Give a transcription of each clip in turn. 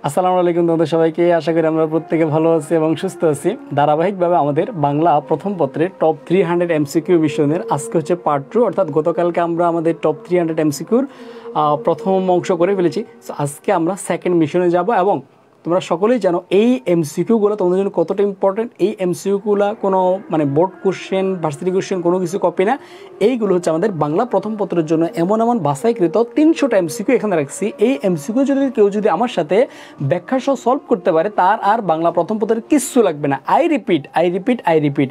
আসসালামু আলাইকুম তোমাদের সবাইকে। আশা করি আমরা প্রত্যেকে ভালো আছি এবং সুস্থ আছি। ধারাবাহিকভাবে আমাদের বাংলা প্রথম পত্রের টপ 300 এমসিকিউ মিশনের আজকে হচ্ছে পার্ট 2, অর্থাৎ গতকালকে আমরা আমাদের টপ 300 এমসিকিউর প্রথম অংশ করে ফেলেছি। আজকে আমরা সেকেন্ড মিশনে যাব এবং তোমরা সকলেই জানো এই এমসিকিউগুলো তোমাদের জন্য কতটা ইম্পর্টেন্ট। এই এমসিকিউগুলো কোনো বোর্ড কোশ্চেন, ভার্সিটি কোশ্চেন কোনো কিছু কপি না। এইগুলো হচ্ছে আমাদের বাংলা প্রথম পত্রের জন্য এমন বাছাইকৃত 300টা এমসিকিউ এখানে রাখছি। এই এমসিকিউ কেউ যদি আমার সাথে ব্যাখ্যা সহ সলভ করতে পারে তার আর বাংলা প্রথম পত্রের কিচ্ছু লাগবে না। আই রিপিট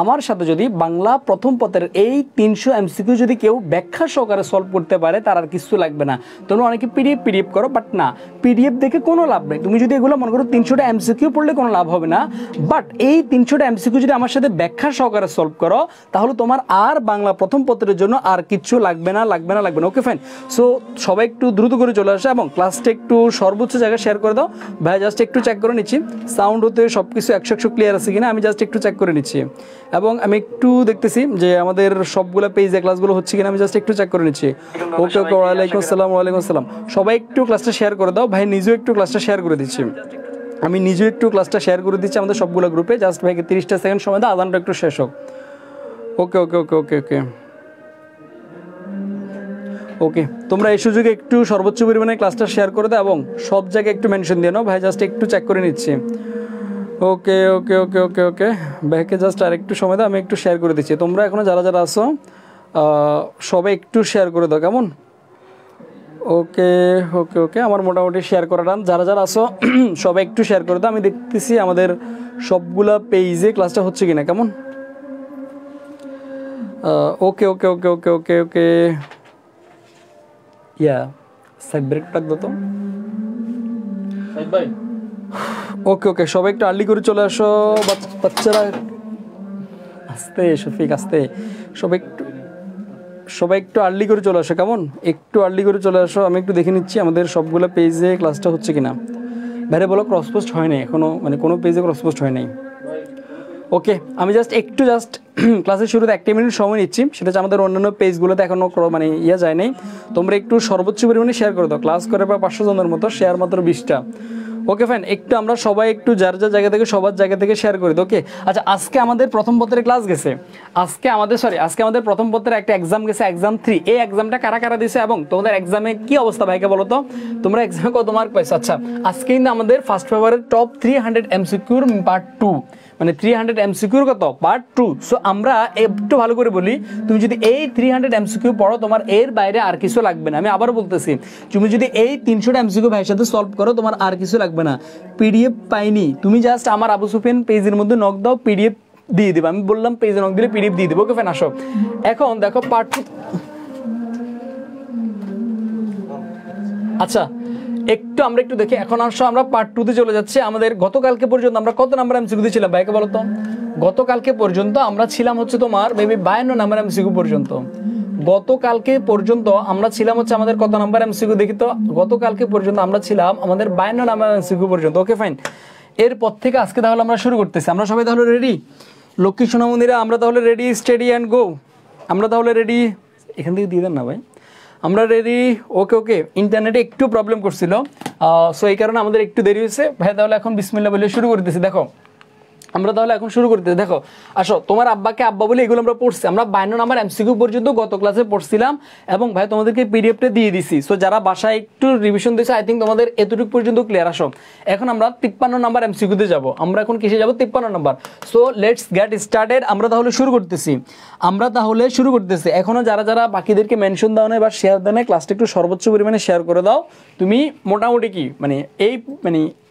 আমার সাথে যদি বাংলা প্রথম পত্রের এই 300 এমসিকিউ যদি কেউ ব্যাখ্যা সহকারে সলভ করতে পারে তার আর কিচ্ছু লাগবে না। তোমরা অনেকে পিডিএফ করো, বাট না, পিডিএফ দেখে কোনো লাভ নেই। তুমি যদি এগুলো মনে করো 300টা এমসিকিউ পড়লে কোনো লাভ হবে না, বাট এই 300টা এমসিকিউ যদি আমার সাথে ব্যাখ্যা সহকারে সলভ করো তাহলে তোমার আর বাংলা প্রথম পত্রের জন্য আর কিচ্ছু লাগবে না। Okay fine. সো সবাই একটু দ্রুত করে চলে আসে এবং ক্লাসটা একটু সর্বোচ্চ জায়গায় শেয়ার করে দাও। ভাই জাস্ট একটু চেক করে নিচ্ছি সাউন্ড হতে সব কিছু 100 ক্লিয়ার আছে কিনা, আমি জাস্ট একটু চেক করে নিচ্ছি এবং আমি একটু দেখতেছি যে আমাদের সবগুলো পেজে ক্লাসগুলো হচ্ছে কিনা, আমি জাস্ট একটু চেক করে নিচ্ছি। ওকে, ওয়ালাইকুম আসসালাম। সবাই একটু ক্লাসটা শেয়ার করে দাও। ভাই নিজেও একটু ক্লাসটা শেয়ার করে দিচ্ছি, আমি নিজেও একটু ক্লাসটা শেয়ার করে দিচ্ছি আমাদের সবগুলো গ্রুপে। জাস্ট ভাইকে 30টা সেকেন্ড সময় দাও, আদানটা একটু শেষ হোক। ওকে, তোমরা এই সুযোগে একটু সর্বোচ্চ পরিমাণে ক্লাসটা শেয়ার করে দাও এবং সব জায়গায় একটু মেনশন দিয়ে নাও। ভাই জাস্ট একটু চেক করে নিচ্ছি। ওকে, ভাইকে জাস্ট আর একটু সময় দাও, আমি একটু শেয়ার করে দিচ্ছি। তোমরা এখনো যারা আসো সবাই একটু শেয়ার করে দাও, কেমন? ওকে, আমার মোটামুটি শেয়ার করা ডান। যারা আসো সবাই একটু শেয়ার করে দাও। আমি দেখতেছি আমাদের সবগুলা পেজে ক্লাসটা হচ্ছে কিনা, কেমন? ওকে, ইয়া সাইড ব্রেক টাক দাও তো। ওকে, সবাই একটু আর্লি করে চলে আসো বাচ্চারা। আস্তে শফিক, আস্তে। সবাই একটু আর্লি করে চলে আসো, কেমন? একটু আর্লি করে চলে আসো। আমি একটু দেখে নিচ্ছি আমাদের সবগুলো পেজে ক্লাসটা হচ্ছে কিনা। বাইরে বলো ক্রস পোস্ট হয় নাই এখনো, কোনো পেজে ক্রস পোস্ট হয় নাই। ওকে, আমি জাস্ট ক্লাসের শুরুতে 1 মিনিট সময় নিচ্ছি। সেটা হচ্ছে আমাদের অন্যান্য পেজগুলোতে এখনো যায় নাই। তোমরা একটু সর্বোচ্চ পরিমাণে শেয়ার করে দাও। ক্লাস করে প্রায় 500 জনের মতো, শেয়ার মাত্র 20টা। ওকে ফাইন, একটু আমরা সবাই একটু যার জায়গা থেকে সবার জায়গা থেকে শেয়ার করে দিই। ওকে, আচ্ছা, আজকে আমাদের প্রথম পত্রের ক্লাস গেছে। আজকে আমাদের প্রথম পত্রের একটা এক্সাম গেছে, এক্সাম 3। এই এক্সামটা কারা দিয়েছে এবং তোমাদের এক্সামে কি অবস্থা ভাইকে বলো তো? তোমরা এক্সামে কত মার্ক পাইছো? আচ্ছা, আজকে কিন্তু আমাদের ফার্স্ট পেপারের টপ 300 এমসিকিউর পার্ট 2, 300 এমসিকিউর কত? পার্ট 2। সো আমরা একটু ভালো করে বলি, তুমি যদি এই 300 এমসিকিউ পড়ো তোমার এর বাইরে আর কিছু লাগবে না। আমি আবার বলতেছি, তুমি যদি এই 300 এমসিকিউ ভাইয়ের সাথে সলভ করো তোমার আর কিছু লাগবে না। পিডিএফ পাইনি, তুমি জাস্ট আমার আবু সুফিয়ান পেজের মধ্যে নক দাও, পিডিএফ দিয়ে দেবো। আমি বললাম পেজে নক দিলে পিডিএফ দিয়ে দেবো। ওকে ফাইন, আসো। এখন দেখো পার্ট 2। আচ্ছা, আমরা একটু দেখি। এখন আসো আমরা পার্ট 2 তে চলে যাচ্ছি। আমাদের গতকালকে পর্যন্ত আমরা কত নাম্বার এমসিকিউ ছিলাম ভাইকে বলো তো? গতকালকে পর্যন্ত আমরা ছিলাম হচ্ছে তোমার মেবি 52 নাম্বার এমসিকিউ পর্যন্ত। গতকালকে পর্যন্ত আমরা ছিলাম হচ্ছে আমাদের কত নাম্বার এমসিকিউ দেখি তো? গতকালকে পর্যন্ত আমরা ছিলাম আমাদের 52 নাম্বার এমসিকিউ পর্যন্ত। ওকে ফাইন, এরপর থেকে আজকে তাহলে আমরা শুরু করতেছি। আমরা সবাই তাহলে রেডি? লক্ষ্মী সোনামন্দিরা আমরা তাহলে রেডি, স্টেডি অ্যান্ড গো। আমরা তাহলে রেডি, এখান থেকে দিয়ে দেন না ভাই। আমরা রেডি? ওকে, ইন্টারনেটে একটু প্রবলেম করছিল, সো এই কারণে আমাদের একটু দেরি হয়েছে। ভাই তাহলে এখন বিসমিল্লাহ বলে শুরু করতেছি। দেখো আমরা তাহলে এখন শুরু করতেছি। দেখো আসো, তোমার আব্বাকে আব্বা বলে এগুলো আমরা পড়ছি। আমরা 52 নাম্বার এমসিকিউ পর্যন্ত গত ক্লাসে পড়ছিলাম এবং ভাই তোমাদেরকে পিডিএফটা দিয়ে দিছি। সো যারা বাসায় একটু রিভিশন দিয়েছে আই থিঙ্ক তোমাদের এতটুকু পর্যন্ত ক্লিয়ার। আসো, এখন আমরা 53 নাম্বার এমসিকিউতে যাব। আমরা এখন কিসে যাব? 53 number. So let's get started. আমরা তাহলে শুরু করতেছি। এখনো যারা বাকিদেরকে মেনশন দাও না বা শেয়ার দাও না, ক্লাসটা একটু সর্বোচ্চ পরিমাণে শেয়ার করে দাও। তুমি মোটামুটি কি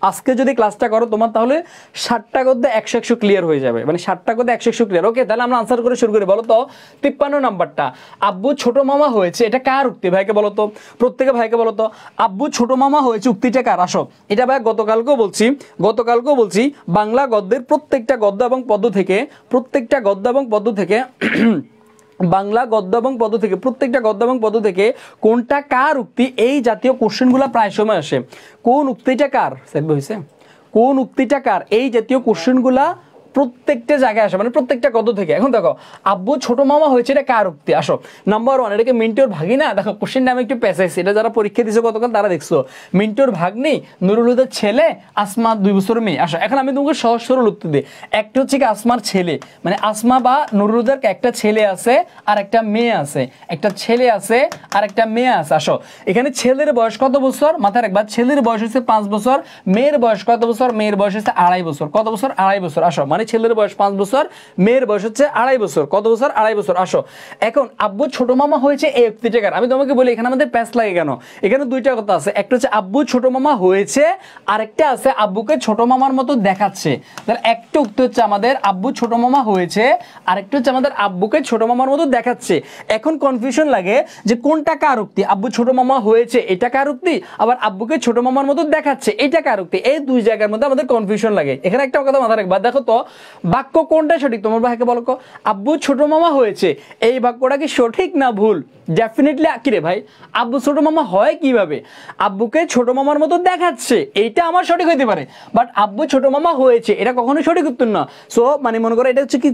আজকে যদি ক্লাসটা করো তোমার তাহলে 60টা গদ্যে 100 ক্লিয়ার হয়ে যাবে। 60টা গদ্যে 100 ক্লিয়ার। ওকে, তাহলে আমরা আনসার করে শুরু করি। বলো তো 53 নাম্বারটা, আব্বু ছোট মামা হয়েছে, এটা কার উক্তি ভাইকে বলো তো? প্রত্যেকে ভাইকে বলো তো, আব্বু ছোট মামা হয়েছে উক্তিটা কার? আসো, এটা ভাই গতকালকেও বলছি বাংলা গদ্যের প্রত্যেকটা গদ্য এবং পদ্য থেকে বাংলা গদ্য এবং পদ্য থেকে প্রত্যেকটা গদ্য এবং পদ্য থেকে কোনটা কার উক্তি, এই জাতীয় কোশ্চেনগুলো প্রায় সময় আসে। কোন উক্তিটা কার? কোন উক্তিটা কার? এই জাতীয় কোশ্চেনগুলা প্রত্যেকটা জায়গায় আসে, মানে প্রত্যেকটা কত থেকে। এখন দেখো আব্বু ছোট মামা হয়েছে, এটা কার উক্তি? আসো নাম্বার 1, এটাকে মিন্টুর ভাগিনা। দেখো কোশ্চেনটা আমি একটু পেঁচাইছি, এটা যারা পরীক্ষা দিয়েছে গতকাল তারা দেখছো। মিন্টুর ভাগ্নি, নুরুল হুদার ছেলে, আসমা 2 বছরের মেয়ে। আসো এখন আমি তোমাকে সহজ সরল উত্তর দিই। একটা হচ্ছে কি আসমার ছেলে, মানে আসমা বা নুরুল হুদার একটা ছেলে আছে আর একটা মেয়ে আছে, একটা ছেলে আছে আর একটা মেয়ে আছে। আসো এখানে ছেলের বয়স কত বছর? মাথায় রাখবা, ছেলের বয়স হচ্ছে 5 বছর, মেয়ের বয়স কত বছর? মেয়ের বয়স হচ্ছে 2.5 বছর। কত বছর? 2.5 বছর। আসো মানে ছেলের বয়স 5 বছর, মেয়ের বয়স হচ্ছে 2.5 বছর। কত বছর? 2.5 বছর। আসো এখন আব্বু ছোট মামা হয়েছে এই উক্তিটাকার। আমি তোমাকে বলি এখানে আমাদের প্যাচ লাগে কেন? এখানে দুইটা কথা আছে, একটা হচ্ছে আব্বু ছোট মামা হয়েছে, আরেকটা আছে আব্বুকে ছোট মামার মতো দেখাচ্ছে। তাহলে একটা উক্তি হচ্ছে আমাদের আব্বু ছোট মামা হয়েছে, আরেকটা হচ্ছে আমাদের আব্বুকে ছোট মামার মতো দেখাচ্ছে। এখন কনফিউশন লাগে যে কোনটা কার উক্তি? আব্বু ছোট মামা হয়েছে এটা কার উক্তি, আবার আব্বুকে ছোট মামার মতো দেখাচ্ছে এটা কার উক্তি? এই দুই জায়গার মধ্যে আমাদের কনফিউশন লাগে। এখানে একটা কথা মাথায় রাখবা, দেখো তো বাক্য কোনটা সঠিক? তোমার ভাইকে বলো, আব্বু ছোট মামা হয়েছে, এই বাক্যটা কি সঠিক না ভুল? ডেফিনেটলি আকিরে ভাই, আব্বু ছোট মামা হয় কিভাবে? আব্বুকে ছোট মামার মতো দেখাচ্ছে, এইটা আমার সঠিক হইতে পারে, বাট আব্বু ছোট মামা হয়েছে এটা কখনোই সঠিক উত্তর না। সো মানে মনে করো এটা হচ্ছে কি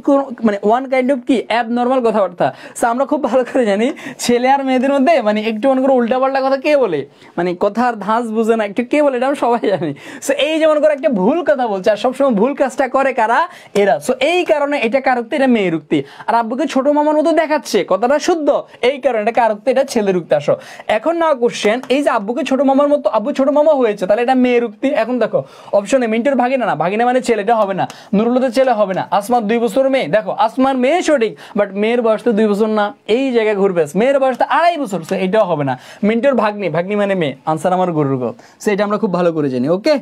মানে ওয়ান কাইন্ড অফ কি অ্যাবনর্মাল কথাবার্তা। সো আমরা খুব ভালো করে জানি ছেলে আর মেয়েদের মধ্যে মানে একটু মনে করো উল্টাপাল্টা কথা কে বলে, মানে কথার ধাঁচ বুঝে না একটু কে বলে, এটা আমরা সবাই জানি। সো এই যে মনে করো একটা ভুল কথা বলছে আর সবসময় ভুল কাজটা করে কারা? এরা। সো এই কারণে এটা কার উক্তি? এটা মেয়ের উক্তি। আর আব্বুকে ছোট মামার মতো দেখাচ্ছে কথাটা শুদ্ধ, এই কারণে এটা কার উক্তি? এটা ছেলের উক্তি। আসো এখন না কোশ্চেন, এই যে আব্বুকে ছোট মামার মতো, আব্বু ছোট মামা হয়েছে তাহলে এটা মেয়ের উক্তি। এখন দেখো অপশনে মিন্টুর ভাগিনা, না ভাগিনা মানে ছেলে, এটা হবে না। নুরুলদের ছেলে হবে না। আসমার 2 বছর মেয়ে, দেখো আসমার মেয়ে সঠিক, বাট মেয়ের বয়স তো 2 বছর না, এই জায়গায় ঘুরবে। মেয়ের বয়স তো 2.5 বছর, সো এটাও হবে না। মিন্টুর ভাগ্নি, ভাগ্নি মানে মেয়ে, আনসার আমার গরুর গোপ। সো এটা আমরা খুব ভালো করে জানি। ওকে,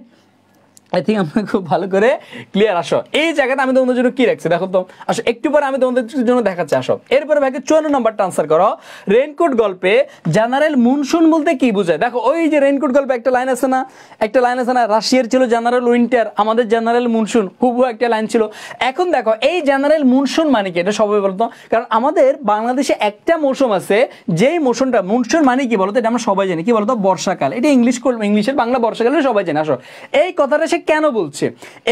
আই থিঙ্ক আমরা খুব ভালো করে ক্লিয়ার। আসো এই জায়গাটা আমি তোমাদের জন্য কি রাখছি দেখো তো। আসো একটু পরে আমি তোমাদের জন্য দেখাচ্ছি। আসো এরপরে ভাইকে 54 নম্বরটা আনসার করো। রেইনকোট গল্পে জেনারেল মনসুন বলতে কি বোঝায়? দেখো ওই যে রেইনকোট গল্পে একটা লাইন আছে না, একটা লাইন আছে না, রাশিয়ার ছিল জেনারেল উইন্টার, আমাদের জেনারেল মনসুন, হুবহু একটা লাইন ছিল। এখন দেখো এই জেনারেল মনসুন মানে কি? এটা সবাই বলতো, কারণ আমাদের বাংলাদেশে একটা মৌসুম আছে, যেই মৌসুমটা মনসুন মানে কি বলতো? এটা আমরা সবাই জানি, কি বলতো? বর্ষাকাল। এটা ইংলিশের বাংলা বর্ষাকালে সবাই জানে। আসো এই কথাটা সে কেন বলছে?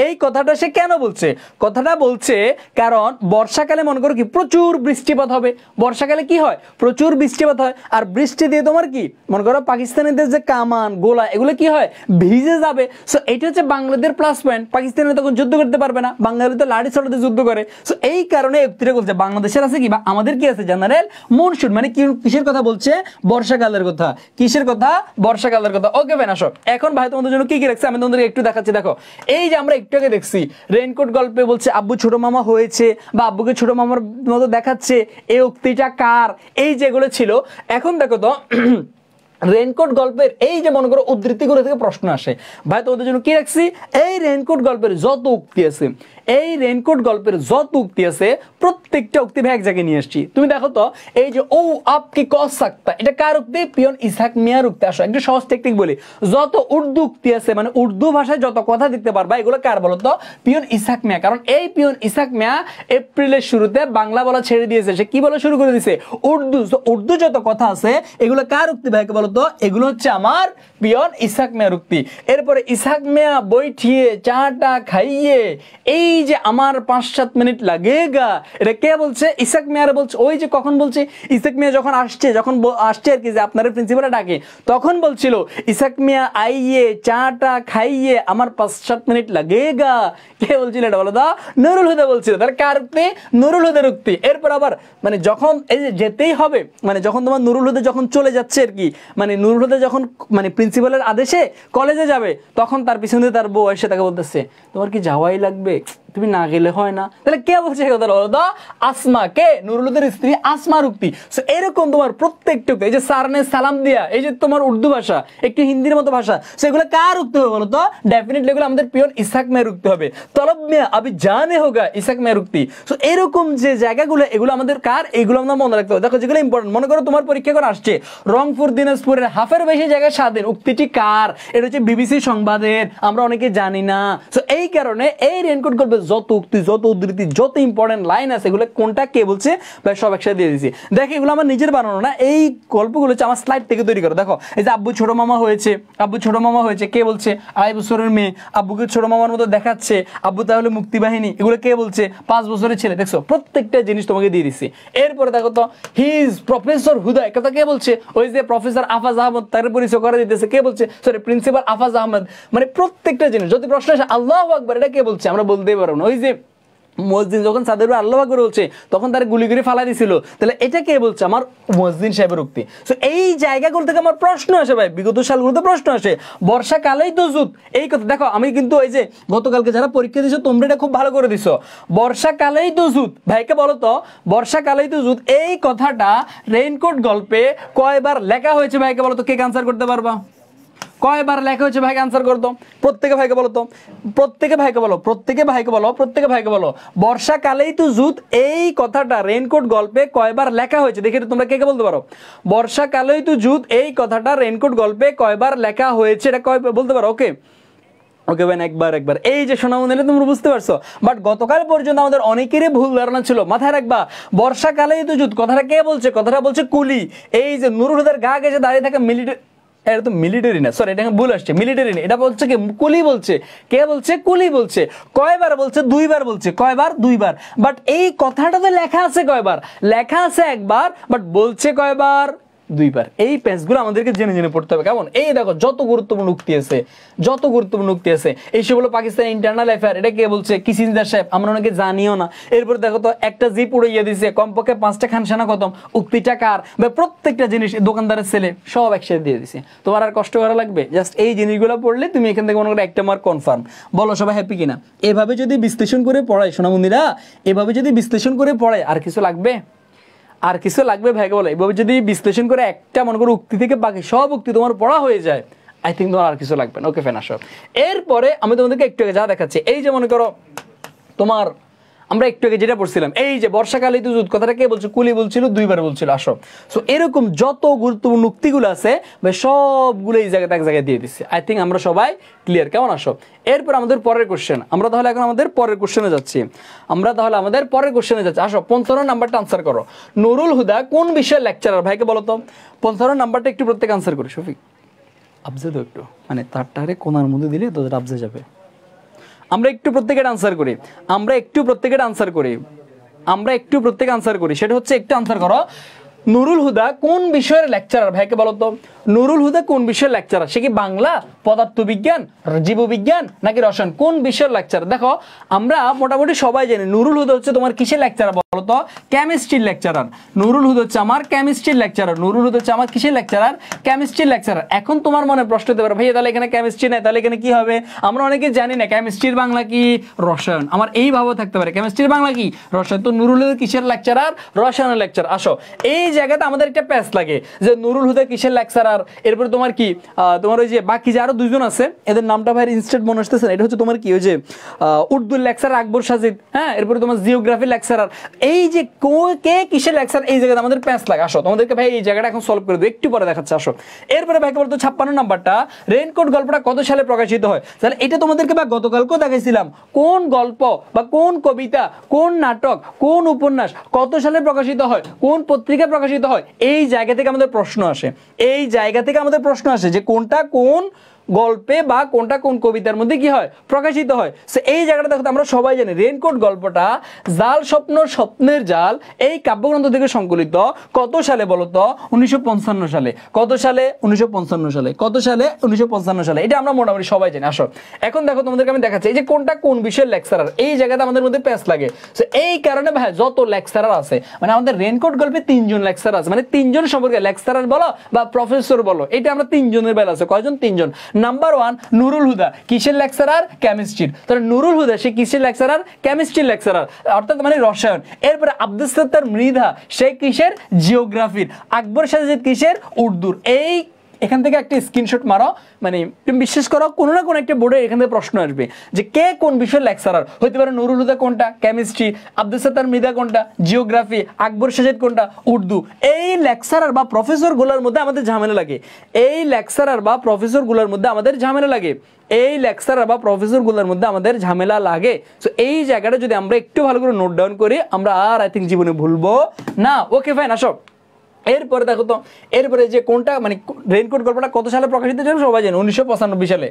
এই কথাটা সে কেন বলছে? কথাটা বলছে কারণ বর্ষাকালে মনে করো কি প্রচুর বৃষ্টিপাত হবে। বর্ষাকালে কি হয়? প্রচুর বৃষ্টিপাত হয়, আর বৃষ্টি দিয়ে তোমার কি মনে করো পাকিস্তানিদের যে কামান গোলা এগুলো কি হয়? ভিজে যাবে। সো এটা হচ্ছে বাংলাদেশের প্লাস পয়েন্ট। পাকিস্তানিরা তখন যুদ্ধ করতে পারবে না, বাঙালি তো লাঠি ছড়াতে যুদ্ধ করে। সো এই কারণে উক্তিটা বলছে বাংলাদেশের আছে কি বা আমাদের কি আছে? General monsoon. মানে কিসের কথা বলছে? বর্ষাকালের কথা। কিসের কথা? বর্ষাকালের কথা। ওকে ভাই, আসো এখন ভাই তোমাদের জন্য কি কি রাখছে আমি তোমাদেরকে একটু দেখাচ্ছি। দেখো এই যে আমরা একটু আগে দেখছি রেইনকোট গল্পে বলছে আব্বু ছোট মামা হয়েছে বা আব্বুকে ছোট মামার মতো দেখাচ্ছে, এই উক্তিটা কার? এই যেগুলো ছিল। এখন দেখো তো রেইনকোট গল্পের এই যে মনে করো উদ্ধৃতিগুলো থেকে প্রশ্ন আসে, ভাই তোদের জন্য কি রাখছি? এই রেইনকোট গল্পের যত উক্তি আছে, এই রেইনকোট গল্পের যত উক্তি আছে প্রত্যেকটা উক্তি ভাই এক জায়গায় নিয়ে আসছি। তুমি দেখো তো এই যে ও আপ কি কস সাকতা, এটা কার উক্তি? পিয়ন ইসহাক মিয়ার উক্তি। আসো একটা সহজ টেকনিক বলি, যত উর্দু উক্তি আছে মানে উর্দু ভাষায় যত কথা দেখতে পারবা এগুলো কার বলো তো? পিয়ন ইসহাক মিয়া। কারণ এই পিয়ন ইসহাক মিয়া এপ্রিলের শুরুতে বাংলা বলা ছেড়ে দিয়েছে, সে কি বলা শুরু করে দিয়েছে? উর্দু। উর্দু যত কথা আছে এগুলো কার উক্তি ভাইকে বলো তো? এগুলো হচ্ছে আমার পিয়ন ইসহাক মিয়ার উক্তি। এরপরে ইসহাক মিয়া বৈঠিয়ে চাটা খাইয়ে এই যে আমার 5-7 মিনিট লাগেগা, এটা কে বলছে? ইসহাক মিয়ার বলছে। ওই যে কখন বলছে? ইসহাক মিয়া যখন আসছে আর কি যে আপনার প্রিন্সিপাল ডাকে তখন বলছিল ইসহাক মিয়া আইয়ে চাটা খাইয়ে আমার 5-7 মিনিট লাগেগা। কে বলছিল এটা বলো তো? নুরুল হুদা বলছিল। তাহলে কার উক্তি? নুরুল হুদার উক্তি। এরপর আবার মানে যখন এই যে যেতেই হবে, মানে যখন তোমার নুরুল হুদা যখন চলে যাচ্ছে আর কি, মানে নুরুল হুদা যখন মানে প্রিন্সিপালের আদেশে কলেজে যাবে তখন তার পিছনে তার বউ এসে তাকে বলতেছে তোমার কি যাওয়াই লাগবে, তুমি না গেলে হয় না। তাহলে কে বলছে কথা বলো তো? আসমা। কে? নুরুল হুদার স্ত্রী আসমার উক্তি। সো এরকম তোমার প্রত্যেকটা উক্তি, এই যে সারনে সালাম দিয়া, এই যে তোমার উর্দু ভাষা একটু হিন্দির মতো ভাষা, সেগুলো কার উক্তি হবে বলো তো? ডেফিনেটলি এগুলো আমাদের পিয়ন ইসহাক মিয়ার উক্তি হবে। তলব মিয়া আবি জানে হোগা, ইসহাক মিয়ার উক্তি। সো এরকম যে জায়গাগুলো এগুলো আমাদের কার? এগুলো আমরা মনে রাখতে হবে। দেখো যেগুলো ইম্পর্টেন্ট, মনে করো তোমার পরীক্ষা করে আসছে রংপুর দিনাজপুরের হাফের বেশি জায়গায় স্বাধীন, উক্তিটি কার? এটা হচ্ছে বিবিসি সংবাদের, আমরা অনেকে জানি না। সো এই কারণে এই রেইনকোট গল্পে যত উক্তি, যত উদ্ধৃতি, যত ইম্পর্টেন্ট লাইন আছে এগুলো কোনটা কে বলছে ভাই সব একসাথে দিয়ে দিয়েছি। দেখো এগুলো আমার নিজের বানানো না, এই গল্পগুলো হচ্ছে আমার স্লাইড থেকে তৈরি করো। দেখো এই যে আব্বু ছোট মামা হয়েছে, আব্বু ছোট মামা হয়েছে কে বলছে? 2.5 বছরের মেয়ে আব্বুকে ছোট মামার মতো দেখাচ্ছে, আব্বু তাহলে মুক্তিবাহিনী, এগুলো কে বলছে? 5 বছরের ছেলে। দেখছো প্রত্যেকটা জিনিস তোমাকে দিয়ে দিচ্ছি। এরপরে দেখো তো হি ইজ প্রফেসর হুদা, কথা কে বলছে? ওই যে প্রফেসর আফাজ আহমদ, তার পরিচয় করে দিতেছে কে বলছে? Sorry principal Afaz Ahmed. মানে প্রত্যেকটা জিনিস যদি প্রশ্ন আসে আল্লাহু আকবার এটা কে বলছে আমরা বলতেই পারবো না। ওই যে মুয়াজ্জিন যখন সাদের উপর আল্লাহু আকবার বলছে তখন তার গুলি করে ফালা দিছিল, তাহলে এটা কে বলছে? আমার মুয়াজ্জিন সাহেবের উক্তি। সো এই জায়গাগুলো থেকে আমার প্রশ্ন আসে ভাই, বিগত সালগুলোতে প্রশ্ন আসে। বর্ষাকালেই তো যুদ্ধ, এই কথা দেখো আমি কিন্তু এই যে গতকালকে যারা পরীক্ষা দিছো তোমরা এটা খুব ভালো করে দিছো। বর্ষাকালেই তো যুদ্ধ, ভাইকে বলো তো বর্ষাকালেই তো যুদ্ধ এই কথাটা রেইনকোট গল্পে কয়বার লেখা হয়েছে ভাইকে বলো তো? কে আনসার করতে পারবা? কয়বার লেখা হয়েছে ভাইকে আনসার করতো? প্রত্যেকে ভাইকে বলো তো, প্রত্যেকে ভাইকে বলো, প্রত্যেকে ভাইকে বলো, প্রত্যেকে ভাইকে বলো বর্ষাকালেই তো যুদ্ধ এই কথাটা রেইনকোট গল্পে কয়বার লেখা হয়েছে? দেখে তোমরা কে কে বলতে পারো? বর্ষাকালেই তো যুদ্ধ এই কথাটা রেইনকোট গল্পে কয়বার লেখা হয়েছে এটা কয় বলতে পারো? ওকে ওকে ভাই একবার এই যে শোনাবো নিলে তোমরা বুঝতে পারছো। বাট গতকাল পর্যন্ত আমাদের অনেকেরই ভুল ধারণা ছিল, মাথায় রাখবা বর্ষাকালেই তো যুদ্ধ কথাটা কে বলছে? কথাটা বলছে কুলি। এই যে নুরুল হুদার গা গেছে দাঁড়িয়ে থাকা মিলিটারি, এটা তো মিলিটারি না, সরি এটা ভুল আসছে, মিলিটারি না, এটা বলছে কি কুলি বলছে। কে বলছে? কুলি বলছে। কয়বার বলছে? 2 বার বলছে। কয়বার? 2 বার। বাট এই কথাটাতে লেখা আছে কয়বার? লেখা আছে একবার, বাট বলছে কয়বার? 2 বার। এই পেজগুলো আমাদেরকে জেনে জেনে পড়তে হবে। কেমন? এই দেখো যত গুরুত্বপূর্ণ উক্তি আছে, যত গুরুত্বপূর্ণ উক্তি আছে, এই সবগুলো পাকিস্তান ইন্টারনাল অ্যাফেয়ার, এটা কে বলছে? কিসিঞ্জার সাহেব, আমরা অনেকে জানিও না। এরপর দেখো তো একটা জিপ উড়িয়ে দিছে, কমপক্ষে 5টা খানসানা খতম, উক্তিটা কার? বা প্রত্যেকটা জিনিস দোকানদারের ছেলে সব একসাথে দিয়ে দিছে। তোমার আর কষ্ট করা লাগবে? জাস্ট এই জিনিসগুলো পড়লে তুমি এখান থেকে মনে করো একটা মার্ক কনফার্ম। বলো সবাই হ্যাপি কিনা? এভাবে যদি বিশ্লেষণ করে পড়ায় সোনামন্দিরা, এভাবে যদি বিশ্লেষণ করে পড়ায় আর কিছু লাগবে? আর কিছু লাগবে ভাইকে বলে? এভাবে যদি বিশ্লেষণ করে একটা মনে করো উক্তি থেকে বাকি সব উক্তি তোমার পড়া হয়ে যায়, আই থিঙ্ক তোমার আর কিছু লাগবে না। ওকে ফেন আসো। এরপরে আমি তোমাদেরকে একটু আগে যা দেখাচ্ছি, এই যে মনে করো তোমার আমরা একটু আগে যেটা পড়ছিলাম, এই যে বর্ষাকালে তো যুদ্ধ কথাটা কে বলছে? কুলি বলছিল, 2 বার বলছিল। আসো সো এরকম যত গুরুত্বপূর্ণ উক্তিগুলো আছে ভাই সবগুলো এই জায়গাতে এক জায়গায় দিয়ে দিচ্ছে। আই থিঙ্ক আমরা সবাই ক্লিয়ার। কেমন? আসো এরপর আমাদের পরের কোশ্চেন, আমরা তাহলে এখন আমাদের পরের কোশ্চেনে যাচ্ছি। আসো 55 নাম্বারটা আনসার করো। নুরুল হুদা কোন বিষয়ের লেকচারার? ভাইকে বলো তো 55 নাম্বারটা একটু প্রত্যেক আনসার করি। শফিক আবজে তো একটু, মানে তারটারে কোনার মধ্যে দিলে তোদের আবজে যাবে। আমরা একটু প্রত্যেকের আনসার করি, সেটা হচ্ছে একটু আনসার করো। নুরুল হুদা কোন বিষয়ের লেকচারার? ভাইকে বলো তো নুরুল হুদা কোন বিষয়ের লেকচারার? সে কি বাংলা, পদার্থবিজ্ঞান, জীববিজ্ঞান নাকি রসায়ন? কোন বিষয়ের লেকচারার? দেখো আমরা মোটামুটি সবাই জানি নুরুল হুদা হচ্ছে তোমার কিসের লেকচারার বলো তো? কেমিস্ট্রির লেকচারার। নুরুল হুদা হচ্ছে আমার কেমিস্ট্রির লেকচারার। নুরুল হুদা হচ্ছে আমার কিসের লেকচারার? কেমিস্ট্রির লেকচারার। এখন তোমার মনে প্রশ্ন হতে পারে ভাইয়া তাহলে এখানে কেমিস্ট্রি নাই, তাহলে এখানে কি হবে? আমরা অনেকে জানি না কেমিস্ট্রির বাংলা কি, রসায়ন। আমার এই ভাবও থাকতে পারে কেমিস্ট্রির বাংলা কি, রসায়ন। তো নুরুল হুদা কিসের লেকচারার? রসায়নের লেকচার। আসো এই জায়গাতে আমাদের একটা প্যাচ লাগে যে নুরুল হুদা কিসের লেকচারার। এরপরে তোমার কি তোমার ওই যে বাকি যে আরো 2 জন আছে এদের নামটা ভাই ইনস্ট্যান্ট মনে আসতেছে না, এটা হচ্ছে তোমার কি ওই যে উর্দুর লেকচারার আকবর সাজিদ, হ্যাঁ। এরপরে তোমার জিওগ্রাফি লেকচারার। এই যে কে কিসের লেকচার, এই জায়গাতে আমাদের প্যাচ লাগে। আসো তোমাদেরকে ভাই এই জায়গাটা এখন সলভ করে দেবো, একটু পরে দেখাচ্ছে। আসো এরপরে ভাইকে বলতো 56 নাম্বারটা, রেইনকোট গল্পটা কত সালে প্রকাশিত হয়? তাহলে এটা তোমাদেরকে বা গতকালকেও দেখাইছিলাম, কোন গল্প বা কোন কবিতা, কোন নাটক, কোন উপন্যাস কত সালে প্রকাশিত হয়, কোন পত্রিকায় প্রকাশিত হয়, এই জায়গা থেকে আমাদের প্রশ্ন আসে। যে কোনটা কোন গল্পে বা কোনটা কোন কবিতার মধ্যে কি হয়, প্রকাশিত হয়। সো এই জায়গাটা দেখো আমরা সবাই জানি রেইনকোট গল্পটা জাল স্বপ্ন স্বপ্নের জাল এই কাব্যগ্রন্থ থেকে সংকলিত। কত সালে বলো তো? 1955 সালে। কত সালে? 1955 সালে। কত সালে? 1955 সালে। এটা আমরা মোটামুটি সবাই জানি। আসো এখন দেখো তোমাদেরকে আমি দেখাচ্ছি এই যে কোনটা কোন বিষয়ের লেকচারার, এই জায়গাতে আমাদের মধ্যে প্যাচ লাগে। সো এই কারণে ভাই যত লেকচারার আছে, মানে আমাদের রেইনকোট গল্পে 3 জন লেকচারার আছে, মানে 3 জন সম্পর্কে লেকচারার বলো বা প্রফেসর বলো, এটা আমরা 3 জনের বেলা আছে। কয়জন? 3 জন। নাম্বার 1 নুরুল হুদা কিসের লেকচারার? কেমিস্ট্রির। তাহলে নুরুল হুদা সে কিসের লেকচারার? কেমিস্ট্রির লেকচারার, অর্থাৎ মানে রসায়ন। এরপরে আব্দুল সত্তার মৃধা সে কিসের? জিওগ্রাফির। আকবর সাজিদ কিসের? উর্দুর। এখান থেকে একটা স্ক্রিনশট মারো, মানে তুমি বিশ্বাস করো কোনো না কোনো একটা বোর্ডে এখান থেকে প্রশ্ন আসবে যে কে কোন বিষয়ের লেকচারার, হইতে পারে নুরুল হুদা কোনটা কেমিস্ট্রি, আব্দুল সাত্তার মৃধা কোনটা জিওগ্রাফি, আকবর সাজেদ কোনটা উর্দু। এই লেকচারার বা প্রফেসরগুলোর মধ্যে আমাদের ঝামেলা লাগে, এই লেকচারার বা প্রফেসরগুলোর মধ্যে আমাদের ঝামেলা লাগে, এই লেকচারার বা প্রফেসরগুলোর মধ্যে আমাদের ঝামেলা লাগে। সো এই জায়গাটা যদি আমরা একটু ভালো করে নোট ডাউন করি আমরা আর আই থিঙ্ক জীবনে ভুলবো না। ওকে ফাইন, আসো এরপরে দেখো তো, এরপরে যে কোনটা মানে রেইনকোট গল্পটা কত সালে প্রকাশিত হয়েছিল সবাই জানে, 1995 সালে।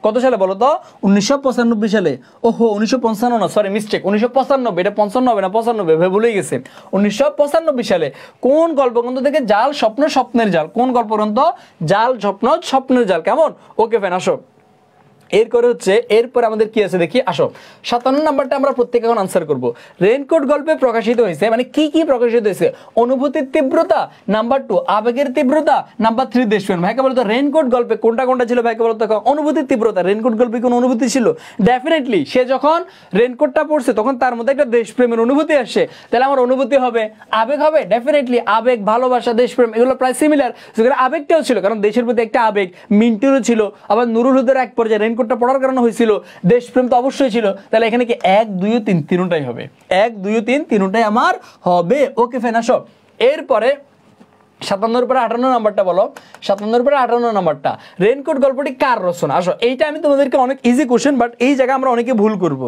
কত সালে বলো তো? 1995 সালে। ওহো 1955 না, সরি মিস্টেক, 1995, এটা 55 হবে না 95, ভুলেই গেছে। 1995 সালে কোন গল্পগ্রন্থ থেকে? জাল স্বপ্ন স্বপ্নের জাল। কোন গল্পগ্রন্থ? জাল স্বপ্ন স্বপ্নের জাল। কেমন? ওকে ফাইন, আসো এরপরে হচ্ছে, এরপরে আমাদের কি আছে দেখি, আসো 57 নাম্বারটা আমরা প্রত্যেকে এখন আনসার করব। রেইনকোট গল্পে প্রকাশিত হয়েছে, মানে কি কি প্রকাশিত হয়েছে? অনুভূতির তীব্রতা, নাম্বার 2 আবেগের তীব্রতা, নাম্বার 3 দেশপ্রেম। ভাইকে বলতো রেইনকোট গল্পে কোনটা কোনটা ছিল? ভাইকে বলতো অনুভূতির তীব্রতা। রেইনকোট গল্পে কোন অনুভূতি ছিল? ডেফিনেটলি সে যখন রেইনকোটটা পড়ছে তখন তার মধ্যে একটা দেশপ্রেমের অনুভূতি আসছে, তাহলে আমার অনুভূতি হবে, আবেগ হবে ডেফিনেটলি, আবেগ ভালোবাসা দেশপ্রেম এগুলো প্রায় সিমিলার। সেখানে আবেগটাও ছিল কারণ দেশের প্রতি একটা আবেগ, মিন্টুরও ছিল, আবার নুরুল হুদার এক পর্যায়ে রেইনকোটটা পড়ার কারণে হয়েছিল, দেশপ্রেম তো অবশ্যই ছিল। তাহলে এখানে কি 1 2 3 তিনটাই হবে, 1 2 3 তিনটাই আমার হবে। ওকে ফাইন, আসো এরপরে 57 পরে 58 নাম্বারটা বলো। 57 পরে 58 নাম্বারটা, রেইনকোট গল্পটি কার রচনা? আসো এইটা আমি তোমাদেরকে অনেক ইজি কোশ্চেন, বাট এই জায়গায় আমরা অনেকে ভুল করব,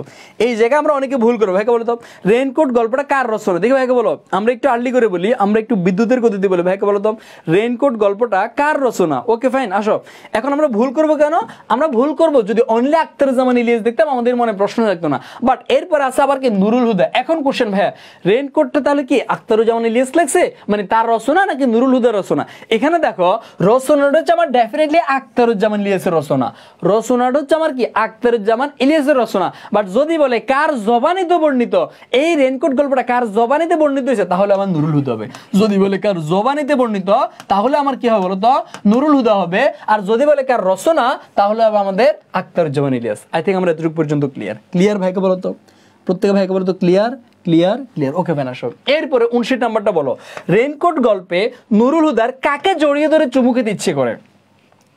এই জায়গায় আমরা অনেকে ভুল করবো। ভাইকে বলো তো রেইনকোট গল্পটা কার রচনা? দেখি ভাইকে বলো, আমরা একটু আর্লি করে বলি, আমরা একটু বিদ্যুতের গতিতে বলি। ভাইকে বলো তো রেইনকোট গল্পটা কার রচনা? ওকে ফাইন, আসো এখন আমরা ভুল করব কেন? আমরা ভুল করব যদি অনলি আখতারুজ্জামান ইলিয়াস দেখতাম আমাদের মনে প্রশ্ন থাকতো না, বাট এরপর আছে আবার কি নুরুল হুদা। এখন কোশ্চেন ভাইয়া রেইনকোটটা তাহলে কি আখতারুজ্জামান ইলিয়াস লেখছে, মানে তার রচনা নাকি নুরুল হুদার রচনা? এখানে দেখো রচনাটা হচ্ছে আমার ডেফিনেটলি আখতারুজ্জামান ইলিয়াসের রচনা, রচনাটা হচ্ছে আমার কি আখতারুজ্জামান ইলিয়াসের রচনা। বাট যদি বলে কার জবানিতে বর্ণিত, এই রেইনকোট গল্পটা কার জবানিতে বর্ণিত হয়েছে, তাহলে আমার নুরুল হুদা হবে। যদি বলে কার জবানিতে বর্ণিত তাহলে আমার কি হবে বলো তো? নুরুল হুদা হবে। আর যদি বলে কার রচনা তাহলে হবে আমাদের আখতারুজ্জামান ইলিয়াস। আই থিঙ্ক আমরা এতটুকু পর্যন্ত ক্লিয়ার। ক্লিয়ার ভাইকে বলো তো, প্রত্যেকে ভাইকে বলো তো clear clear clear. Okay fine, আসো এরপরে 59 নাম্বারটা বলো, রেইনকোট গল্পে নুরুল হুদার কাকে জড়িয়ে ধরে চুমু খেতে ইচ্ছে করে?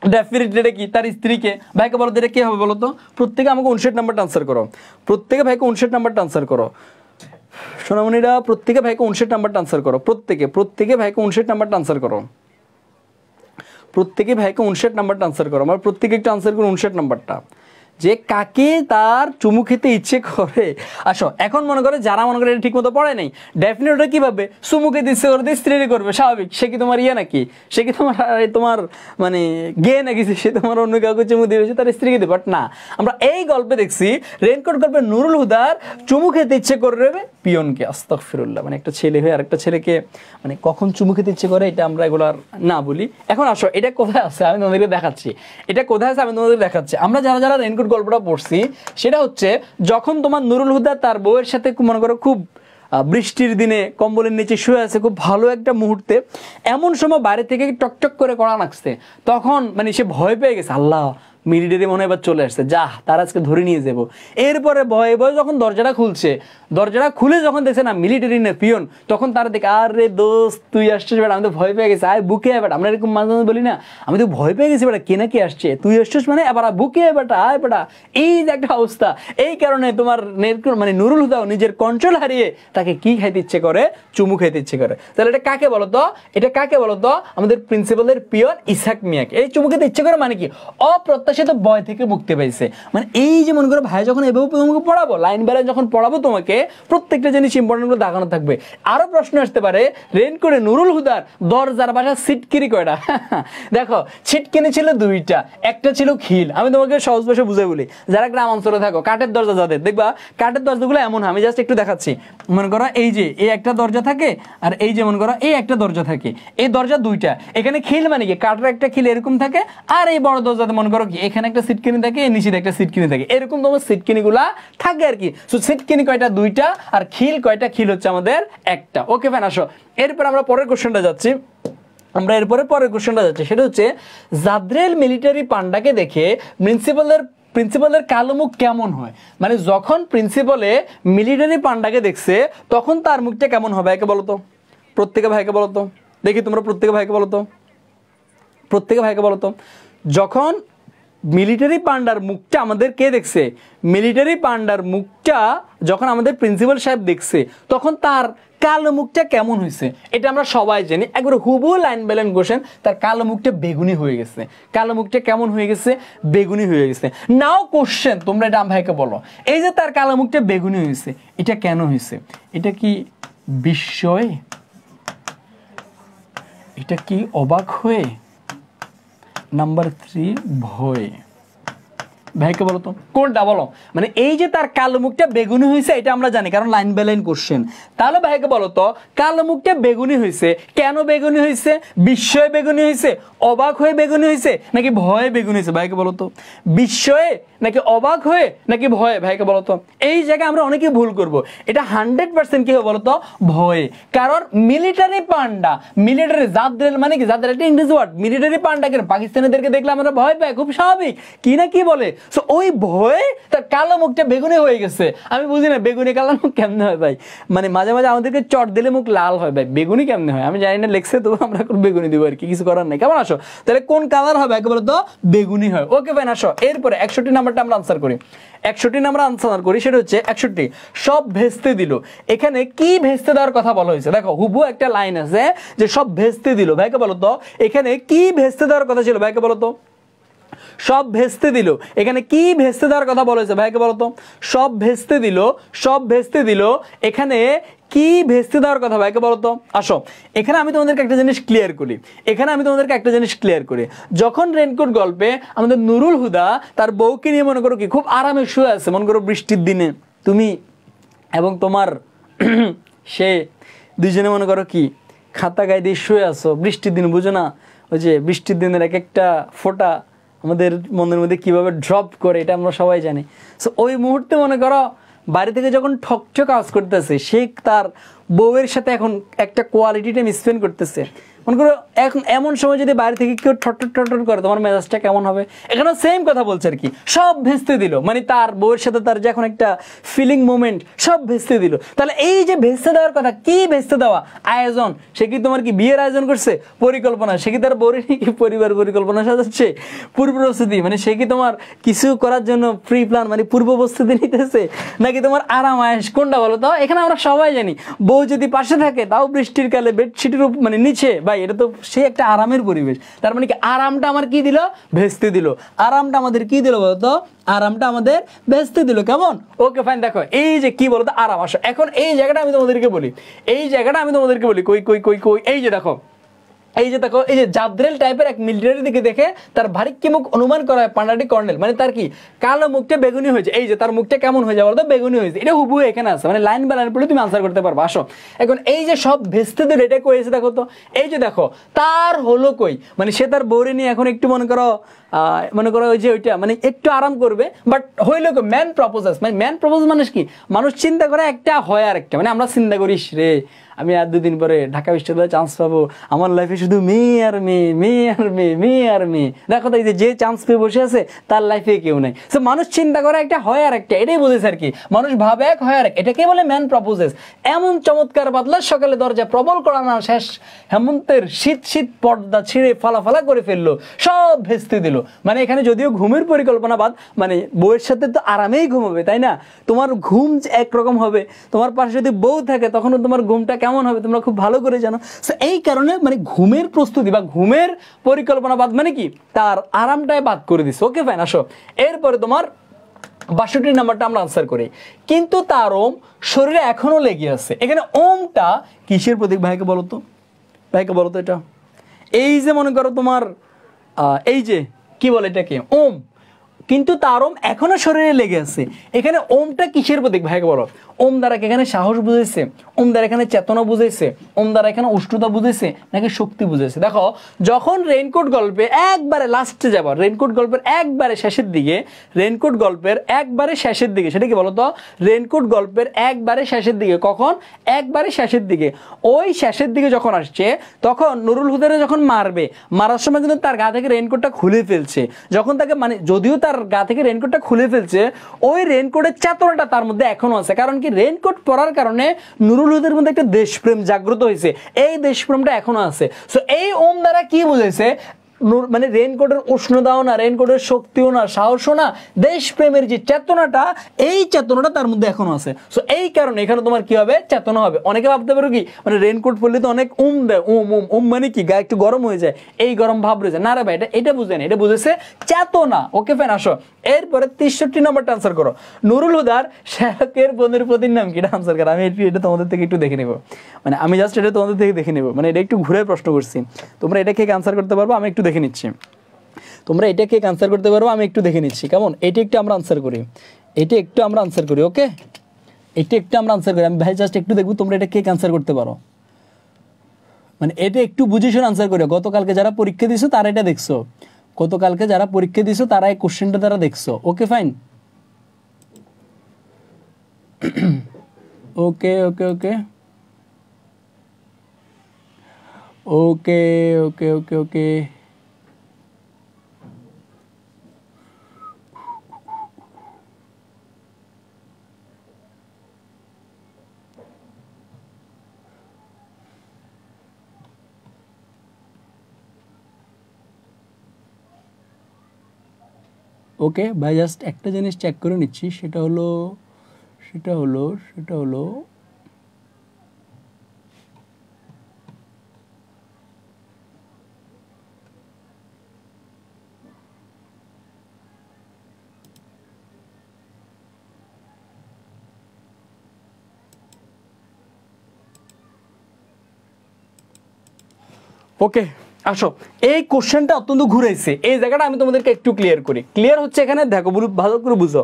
ডেফিনেটলি এটা কি তার স্ত্রীকে। ভাইকে বলো এটা কি হবে বলো তো? প্রত্যেকে আমাকে 59 নাম্বারটা আনসার করো, প্রত্যেকে ভাইকে 59 নাম্বারটা আনসার করো। সোনামণিরা প্রত্যেকে ভাইকে 59 নাম্বারটা আনসার করো, প্রত্যেকে ভাইকে 59 নাম্বারটা আনসার করো, প্রত্যেকে ভাইকে 59 নাম্বারটা আনসার করো। আমার প্রত্যেকে একটু আনসার করো 59 নাম্বারটা, যে কাকে তার চুমু খেতে ইচ্ছে করে। আসো এখন মনে করে যারা মনে করে ঠিক মতো পড়ে নাই, ডেফিনেট ওটা কিভাবে চুমু খেতে ইচ্ছে করে স্ত্রীরে করবে, স্বাভাবিক। সে কি তোমার ইয়ে নাকি? সে কি তোমার মানে গে নাকি? সে তোমার অন্য কাউকে চুমু দিবে, তার স্ত্রীকে দেবে? বাট না, আমরা এই গল্পে দেখছি রেইনকোট গল্পে নুরুল হুদার চুমু খেতে ইচ্ছে করে পিয়নকে। আস্তাগফিরুল্লাহ, মানে একটা ছেলে হয়ে আরেকটা ছেলেকে মানে কখন চুমু খেতে ইচ্ছে করে, এটা আমরা এগুলো আর না বলি। এখন আসো এটা কোথায় আছে আমি তোমাদেরকে দেখাচ্ছি, এটা কোথায় আছে আমি তোমাদের দেখাচ্ছি। আমরা যারা যারা রেইনকোট গল্পটা পড়ছি সেটা হচ্ছে যখন তোমার নুরুল হুদা তার বউয়ের সাথে মনে করো খুব বৃষ্টির দিনে কম্বলের নিচে শুয়ে আছে, খুব ভালো একটা মুহূর্তে, এমন সময় বাইরে থেকে টকটক করে কড়া নাচছে, তখন মানে সে ভয় পেয়ে গেছে, আল্লাহ মিলিটারি মনে এবার চলে আসছে, যা তার আজকে ধরে নিয়ে যাবো। এরপরে ভয়ে ভয়ে যখন দরজাটা খুলছে, দরজাটা খুলে যখন দেখছে না মিলিটারি না পিয়ন, তখন তারা দেখে আরে দোস্ত তুই আসছিস বেটা, আমি তো ভয় পেয়ে গেছি, আয় বুকে আয় বেটা। আমরা এরকম মাঝে মাঝে বলি না, আমি তো ভয় পেয়ে গেছি বেটা, কে না কে আসছে, তুই আসছিস মানে এবার বুকে আয় বেটা, আয় বেটা। এই যে একটা অবস্থা, এই কারণে তোমার মানে নুরুল হুদাও নিজের কন্ট্রোল হারিয়ে তাকে কি খাইতে ইচ্ছে করে? চুমু খাইতে ইচ্ছে করে। তাহলে এটা কাকে বলতো? এটা কাকে বলতো? আমাদের প্রিন্সিপালের পিয়ন ইসাক মিয়াকে। এই চুমু খেতে ইচ্ছে করে মানে কি? অপ্রত্যাশিত ভয় থেকে মুক্তি পাইছে। মানে এই যে মনে করো ভাই যখন এভাবে তোমাকে পড়াবো, লাইন বেলায় যখন পড়াবো তোমাকে প্রত্যেকটা জিনিস ইম্পর্টেন্ট করে দেখানো থাকবে। আরো প্রশ্ন আসতে পারে রেইনকোটে নুরুল হুদার দরজার বাসা সিটকিনি কয়টা? দেখো ছিটকিনি ছিল 2টা, একটা ছিল খিল। আমি তোমাকে সহজ ভাষায় বুঝাই বলি, যারা গ্রাম অঞ্চলে থাকো কাঠের দরজা যাদের দেখবা, কাঠের দরজাগুলো এমন হয়, আমি জাস্ট একটু দেখাচ্ছি। মনে করো এই যে এই একটা দরজা থাকে, আর এই যে মনে করো এই একটা দরজা থাকে, এই দরজা 2টা। এখানে খিল মানে কি? কাঠের একটা খিল এরকম থাকে, আর এই বড় দরজাতে মনে করো কি এখানে একটা সিটকিনি থাকে, নিচে একটা সিটকিনি থাকে, এরকম তোমার সিটকিনি গুলা থাকে আর কি। সো সিটকিনি কয়টা? 2টা। আর খিল কয়টা? খিল হচ্ছে আমাদের একটা। ওকে ফাইন, আসো এরপর আমরা পরের কোশ্চেনটা যাচ্ছি। পরের কোশ্চেনটা যাচ্ছে, সেটা হচ্ছে জাদ্রেল মিলিটারি পান্ডাকে দেখে প্রিন্সিপালের কালো মুখ কেমন হয়? মানে যখন প্রিন্সিপালে মিলিটারি পান্ডাকে দেখছে তখন তার মুখটা কেমন হবে? একে বলো তো, প্রত্যেকে ভাইকে বলো তো, দেখি তোমরা প্রত্যেকে ভাইকে বলো তো, প্রত্যেকে ভাইকে বলো তো, যখন মিলিটারি পান্ডার মুখটা আমাদের কে দেখছে, মিলিটারি পান্ডার মুখটা যখন আমাদের প্রিন্সিপাল সাহেব দেখছে তখন তার কালো মুখটা কেমন হয়েছে এটা আমরা সবাই জানি, একবার হুবহু লাইন বাই লাইন কোশ্চেন, তার কালো মুখটা বেগুনি হয়ে গেছে। কালো মুখটা কেমন হয়ে গেছে, বেগুনি হয়ে গেছে। নাও কোশ্চেন তোমরা এটা ভাইকে বলো, এই যে তার কালো মুখটা বেগুনি হয়েছে এটা কেন হয়েছে, এটা কি বিস্ময়, এটা কি অবাক হয়ে, নাম্বার 3 ভয়। ভাইকে বলো তো কোনটা বলো, মানে এই যে তার কালো মুখটা বেগুনি হয়েছে এটা আমরা জানি কারণ লাইন বাই লাইন কোশ্চেন। তাহলে ভাইকে বলো তো কালো মুখটা বেগুনি হয়েছে কেন, বেগুনি হয়েছে, বিস্ময়ে বেগুনি হয়েছে, অবাক হয়ে বেগুনি হয়েছে, নাকি ভয়ে বেগুনি হয়েছে? ভাইকে বলো তো বিস্ময়ে নাকি অবাক হয়ে নাকি ভয়ে? ভাইকে বলো তো, এই জায়গায় আমরা অনেকে ভুল করব, এটা 100% কি হবে বলো তো, ভয়ে। কারণ মিলিটারি পান্ডা, মিলিটারি জাদ্রেল মানে কি, জাদ্রেল একটা ইংরেজি ওয়ার্ড, মিলিটারি পান্ডাকে পাকিস্তানিদেরকে দেখলে আমরা ভয় পাই, খুব স্বাভাবিক, কি না কি বলে। সো ওই ভয়ে তার কালো মুখটা বেগুনি হয়ে গেছে। আমি বুঝি না বেগুনি কালো মুখ কেমনে হয় ভাই, মানে মাঝে মাঝে আমাদেরকে চট দিলে মুখ লাল হয় ভাই, বেগুনি কেমনে হয় আমি জানি না, লেখছে তো আমরা বেগুনি দিব আর কি, কিছু করার নাই। কেমন আসো তাহলে কোন কালার হবে একেবারে তো বেগুনি হয়। ওকে ফাইন, আসো এরপরে 61 নাম্বারটা আমরা আনসার করি। 61 নাম্বার আনসার করি, সেটা হচ্ছে 61 সব ভেস্তে দিল। এখানে কি ভেস্তে দেওয়ার কথা বলা হয়েছে? দেখো হুবহু একটা লাইন আছে যে সব ভেস্তে দিল। ভাইকে বলো তো এখানে কি ভেস্তে দেওয়ার কথা ছিল? ভাইকে বলো তো সব ভেস্তে দিল, এখানে কি ভেস্তে দেওয়ার কথা বলা হয়েছে? ভাইকে বলো তো সব ভেস্তে দিল, সব ভেস্তে দিল, এখানে কি ভেস্তে দেওয়ার কথা? ভাইকে বলো তো। আসো এখানে আমি তোমাদেরকে একটা জিনিস ক্লিয়ার করি, এখানে আমি তোমাদেরকে একটা জিনিস ক্লিয়ার করি। যখন রেনকোট গল্পে আমাদের নুরুল হুদা তার বউকে নিয়ে মনে করো কি খুব আরামে শুয়ে আছে, মনে করো বৃষ্টির দিনে তুমি এবং তোমার সে দুইজনে মনে করো কি খাতা গায়ে দিয়ে শুয়ে আছো বৃষ্টির দিন, বুঝো না ওই যে বৃষ্টির দিনের এক একটা ফোঁটা আমাদের মনের মধ্যে কিভাবে ড্রপ করে এটা আমরা সবাই জানি। সো ওই মুহূর্তে মনে করো বাড়ি থেকে যখন ঠকঠক কাজ করতেছে, সে তার বউয়ের সাথে এখন একটা কোয়ালিটি টাইম স্পেন্ড করতেছে, মনে করো এখন এমন সময় যদি বাইরে থেকে কেউ ঠট্টর করে তোমার মেজাজটা কেমন হবে? এখানেও সেম কথা বলছে আর কি, সব ভেস্তে দিল, মানে তার বউয়ের সাথে তার যে এখন একটা ফিলিং মোমেন্ট সব ভেস্তে দিল। তাহলে এই যে ভেস্তে দেওয়ার কথা, কি ভেস্তে দেওয়া? আয়োজন। সে কি তোমার কি বিয়ের আয়োজন করছে? পরিকল্পনা। সে কি তার বউয়ের কি পরিবার পরিকল্পনা সাজাচ্ছে? পূর্ব প্রস্তুতি, মানে সে কি তোমার কিছু করার জন্য প্রি প্ল্যান মানে পূর্ব প্রস্তুতি নিতেছে, নাকি তোমার আরাম আয়েস? কোনটা বলো তো? এখানে আমরা সবাই জানি বউ যদি পাশে থাকে তাও বৃষ্টির কালে বেডশিটের মানে নিচে, ভাই এটা তো সে একটা আরামের পরিবেশ। তার মানে কি আরামটা আমার কি দিল? ভেস্তে দিল। আরামটা আমাদের কি দিল বলতো? আরামটা আমাদের ভেস্তে দিল। কেমন? Okay fine. দেখো এই যে কি বলতো আরাম। আসো এখন এই জায়গাটা আমি তোমাদেরকে বলি, এই জায়গাটা আমি তোমাদেরকে বলি, কই কই কই কই এই যে দেখো, এই যে দেখো, এই যে জাদ্রেল টাইপের এক মিলিটারি দিকে দেখে তার ভারিক্কি মুখ অনুমান করা হয় পান্ডাটি কর্নেল, মানে তার কি কালো মুখটা বেগুনি হয়েছে। এই যে তার মুখটা কেমন হয়ে যাবে বলতো? বেগুনি হয়েছে। এটা হুবহু এখানে আছে, মানে লাইন বাই লাইন পড়লে তুমি আনসার করতে পারবে। আসো এখন এই যে সব ভেস্তে দিল এটা কইছে দেখো তো, এই যে দেখো তার হলো কই, মানে সে তার বউরে নিয়ে এখন একটু মনে করো ওই যে ওইটা মানে একটু আরাম করবে, বাট হইল কি ম্যান প্রপোজাস, মানে ম্যান প্রপোজ মানে কি মানুষ চিন্তা করে একটা হয় আর একটা, মানে আমরা চিন্তা করিস রে আমি আর 2 দিন পরে ঢাকা বিশ্ববিদ্যালয়ে চান্স পাবো, আমার লাইফে শুধু মেয়ে আর মেয়ে, মেয়ে আর মেয়ে, মেয়ে আর মেয়ে। দেখো তো এই যে চান্স পেয়ে বসে আছে তার লাইফে কেউ নাই। সো মানুষ চিন্তা করে একটা হয় আর একটা, এটাই বোঝেছে আর কি, মানুষ ভাবে এক হয় আর এক, এটাকে বলে ম্যান প্রপোজেস। এমন চমৎকার বাদলার সকালে দরজা প্রবল করা না শেষ হেমন্তের শীত শীত পর্দা ছিঁড়ে ফালা করে ফেললো, সব ভেস্তে দিল। মানে এখানে যদিও ঘুমের পরিকল্পনা বাদ, মানে বউয়ের সাথে তো আরামেই ঘুমাবে তাই না? তোমার ঘুম একরকম হবে, তোমার পাশে যদি বউ থাকে তখনও তোমার ঘুমটা কেমন হবে তোমরা খুব ভালো করে জানো। সো এই কারণে মানে ঘুমের প্রস্তুতি বা ঘুমের পরিকল্পনা বাদ মানে কি তার আরামটাই বাদ করে দিচ্ছে। Okay fine. আসো এরপরে তোমার 62 নাম্বারটা আমরা আনসার করি। কিন্তু তার ওম শরীরে এখনো লেগে আছে। এখানে ওমটা কিসের প্রতীক? ভাইকে বলো তো, ভাইকে বলো তো এটা। এই যে মনে করো তোমার এই যে কি বলে এটাকে ওম, কিন্তু তার ওম এখনো শরীরে লেগে আছে। এখানে ওমটা কিসের প্রতীক? ভাইকে বলো। ওম দ্বারা এখানে সাহস বুঝাইছে, ওম দ্বারা এখানে চেতনা বুঝাইছে, ওম দ্বারা এখানে উষ্ণতা বুঝাইছে, নাকি শক্তি বুঝাইছে? দেখো যখন রেইনকোট গল্পে একবারে লাস্টে যাবো, রেইনকোট গল্পের একবারে শেষের দিকে, রেইনকোট গল্পের একবারে শেষের দিকে, সেটা কি বলতো? রেইনকোট গল্পের একবারে শেষের দিকে। কখন? একবারে শেষের দিকে। ওই শেষের দিকে যখন আসছে তখন নুরুল হুদারে যখন মারার সময় কিন্তু তার গা থেকে রেইনকোটটা খুলে ফেলছে। যখন তাকে মানে যদিও তার গা থেকে রেইনকোটটা খুলে ফেলছে, ওই রেইনকোটের চেতনাটা তার মধ্যে এখনো আছে। কারণ কি রেইনকোট পরার কারণে নুরুল হুদার মধ্যে একটা দেশপ্রেম জাগ্রত হয়েছে, এই দেশপ্রেমটা এখনো আছে। সো এই ওম দ্বারা কি বুঝাইছে? মানে রেইনকোটের উষ্ণতাও না, রেইনকোটের শক্তিও না, সাহসও না, দেশপ্রেমের যে চেতনাটা, এই চেতনাটা তার মধ্যে এখনো আছে। সো এই কারণে এখানে তোমার কি হবে, চেতনা হবে। অনেকে ভাবতে পারো কি মানে রেইনকোট পরলে তো অনেক দেয়, মানে কি গায়ে একটু গরম হয়ে যায়, এই গরম ভাব রয়ে যায়। না রে ভাই, এটা বুঝে না, এটা বুঝেছে চেতনা। ওকে ফ্যান, আসো এরপরে 63 নম্বরটা আনসার করো। নুরুল হুদার শ্যালকের বোনের পতির নাম কি? এটা আনসার করো। আমি এটা তোমাদের থেকে একটু দেখে নেবো, মানে আমি জাস্ট এটা তোমাদের থেকে দেখে নেবো, মানে এটা একটু ঘুরে প্রশ্ন করছি। তোমরা এটা কে আনসার করতে পারবো আমি একটু দেখে নিচ্ছি, তোমরা এটা কে আনসার করতে পারবো আমি একটু দেখে নিচ্ছি। কেমন, এটা একটু আমরা আনসার করি, এটা একটু আমরা আনসার করি। ওকে, এটা একটু আমরা আনসার করি। আমি ভাই জাস্ট একটু দেখবো তোমরা এটা কে আনসার করতে পারো, মানে এটা একটু বুঝে শুনে আনসার করি। গতকালকে যারা পরীক্ষা দিছো তারা এটা দেখছো, গতকালকে যারা পরীক্ষা দিছো তারা এই কোশ্চেনটা তারা দেখছো। ওকে ফাইন, ওকে ওকে ওকে ওকে ওকে ওকে ওকে ওকে ভাই, জাস্ট একটা জিনিস চেক করে নিচ্ছি, সেটা হলো ওকে আসো, এই কোশ্চেনটা অত্যন্ত ঘুরেছে, এই জায়গাটা আমি তোমাদেরকে একটু ক্লিয়ার করি। ক্লিয়ার হচ্ছে এখানে দেখো, ভালো করে বুঝো।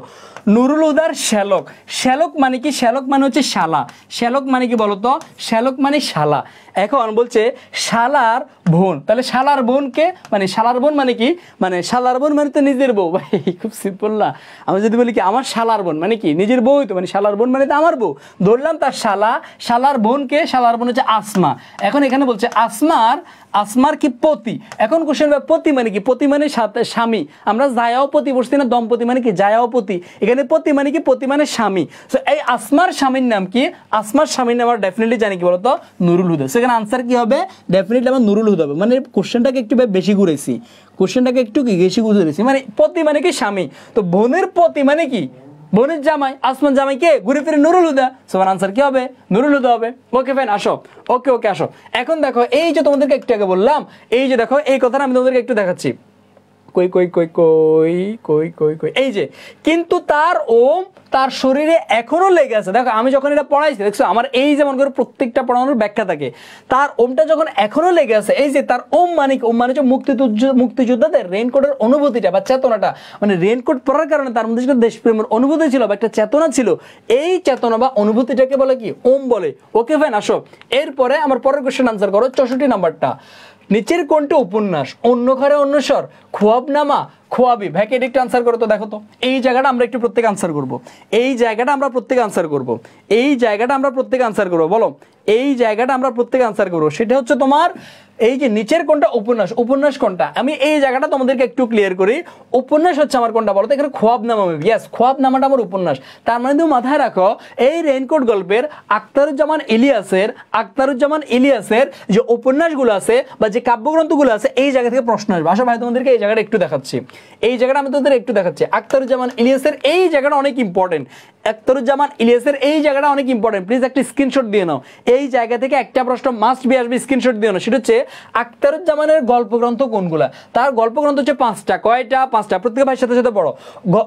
নুরুল হুদার শ্যালক, শ্যালক মানে কি? শ্যালক মানে হচ্ছে শালা। শ্যালক মানে কি বলতো? শ্যালক মানে শালা। এখন বলছে শালার বোন, তাহলে শালার বোনকে মানে শালার বোন মানে কি? মানে শালার বোন মানে তো নিজের বউ। ভাই খুব সিম্পল না? আমি যদি বলি কি আমার শালার বোন মানে কি? নিজের বউই তো, মানে শালার বোন মানে তো আমার বউ। ধরলাম তার শালা, শালার বোনকে, শালার বোন হচ্ছে আসমা। এখন এখানে বলছে আসমার কি পতি। এখন কোশ্চেন, পতি মানে কি? পতি মানে স্বামী। আমরা জায়াও পতি বসছি না, দম্পতি মানে কি? জায়াও পতি। এখানে পতি মানে কি? পতি মানে স্বামী। সো এই আসমার স্বামীর নাম কি? আসমার স্বামীর নাম আমরা ডেফিনেটলি জানি, কি বলতো? নুরুল হুদা। সেখানে আনসার কি হবে? ডেফিনেটলি আমার নুরুল হুদা হবে। মানে কোশ্চেনটাকে একটু বেশি ঘুরেছি, কোশ্চেনটাকে একটু বেশি ঘুরেছি। মানে পতি মানে কি? স্বামী। তো বোনের পতি মানে কি? বোনের জামাই। আসমান জামাই কে? ঘুরে ফিরে নুরুল হুদা। সবার আনসার কি হবে? নুরুল হুদা হবে। ওকে ফাইন, আসো। ওকে ওকে আসো। এখন দেখো, এই যে তোমাদেরকে একটু আগে বললাম, এই যে দেখো এই কথাটা আমি তোমাদেরকে একটু দেখাচ্ছি। কই কই কই কই কই কই কই এই যে, কিন্তু তার ওম তার শরীরে এখনো লেগে আছে। দেখো আমি যখন এটা পড়াইছি, দেখছো আমার এই যেমন করে প্রত্যেকটা পড়ানোর ব্যাখ্যা থাকে, তার ওমটা যখন এখনো লেগে আছে, এই যে তার ওম মানে ওম মানে হচ্ছে মুক্তিযোদ্ধাদের রেইনকোটের অনুভূতিটা বা চেতনাটা, মানে রেইনকোট পরার কারণে তার মধ্যে যেটা দেশপ্রেমের অনুভূতি ছিল বা একটা চেতনা ছিল, এই চেতনা বা অনুভূতিটাকে বলে কি? ওম বলে। ওকে ফাইন, আসো এরপরে আমার পরের কোশ্চেন আনসার করো। 64 নাম্বারটা, নিচের কোনটি উপন্যাস? অন্য ঘরে অন্যস্বর, খোয়াবনামা, খোয়াবি। ভাইকে এটা একটু আনসার করো তো, দেখো তো। এই জায়গাটা আমরা একটু প্রত্যেক আনসার করব, এই জায়গাটা আমরা প্রত্যেক আনসার করব, এই জায়গাটা আমরা প্রত্যেক আনসার করবো। বলো, এই জায়গাটা আমরা প্রত্যেক আনসার করবো। সেটা হচ্ছে তোমার এই যে নিচের কোনটা উপন্যাস, উপন্যাস কোনটা? আমি এই জায়গাটা তোমাদেরকে একটু ক্লিয়ার করি। উপন্যাস হচ্ছে আমার কোনটা বলো তো? এখানে খোয়াবনামা। ইয়েস, খোয়াবনামাটা আমার উপন্যাস। তার মানে তুমি মাথায় রাখো, এই রেইনকোট গল্পের আখতারুজ্জামান ইলিয়াসের যে উপন্যাসগুলো আছে বা যে কাব্যগ্রন্থগুলো আছে, এই জায়গা থেকে প্রশ্ন আসবে। আসলে ভাই তোমাদেরকে এই জায়গাটা একটু দেখাচ্ছি, এই জায়গাটা আমি তোমাদের একটু দেখাচ্ছি। আখতারুজ্জামান ইলিয়াসের এই জায়গাটা অনেক ইম্পর্টেন্ট, আখতারুজ্জামান ইলিয়াসের এই জায়গাটা অনেক ইম্পর্টেন্ট। প্লিজ একটা স্ক্রিনশট দিয়ে নাও, এই জায়গা থেকে একটা প্রশ্ন মাস্ট বি আসবে, স্ক্রিনশট দিয়ে নাও। সেটা হচ্ছে আখতারুজ্জামানের গল্পগ্রন্থ কোনগুলা? তার গল্পগ্রন্থ হচ্ছে 5টা। কয়টা? 5টা। প্রত্যেকে ভাইয়ের সাথে সাথে পড়ো।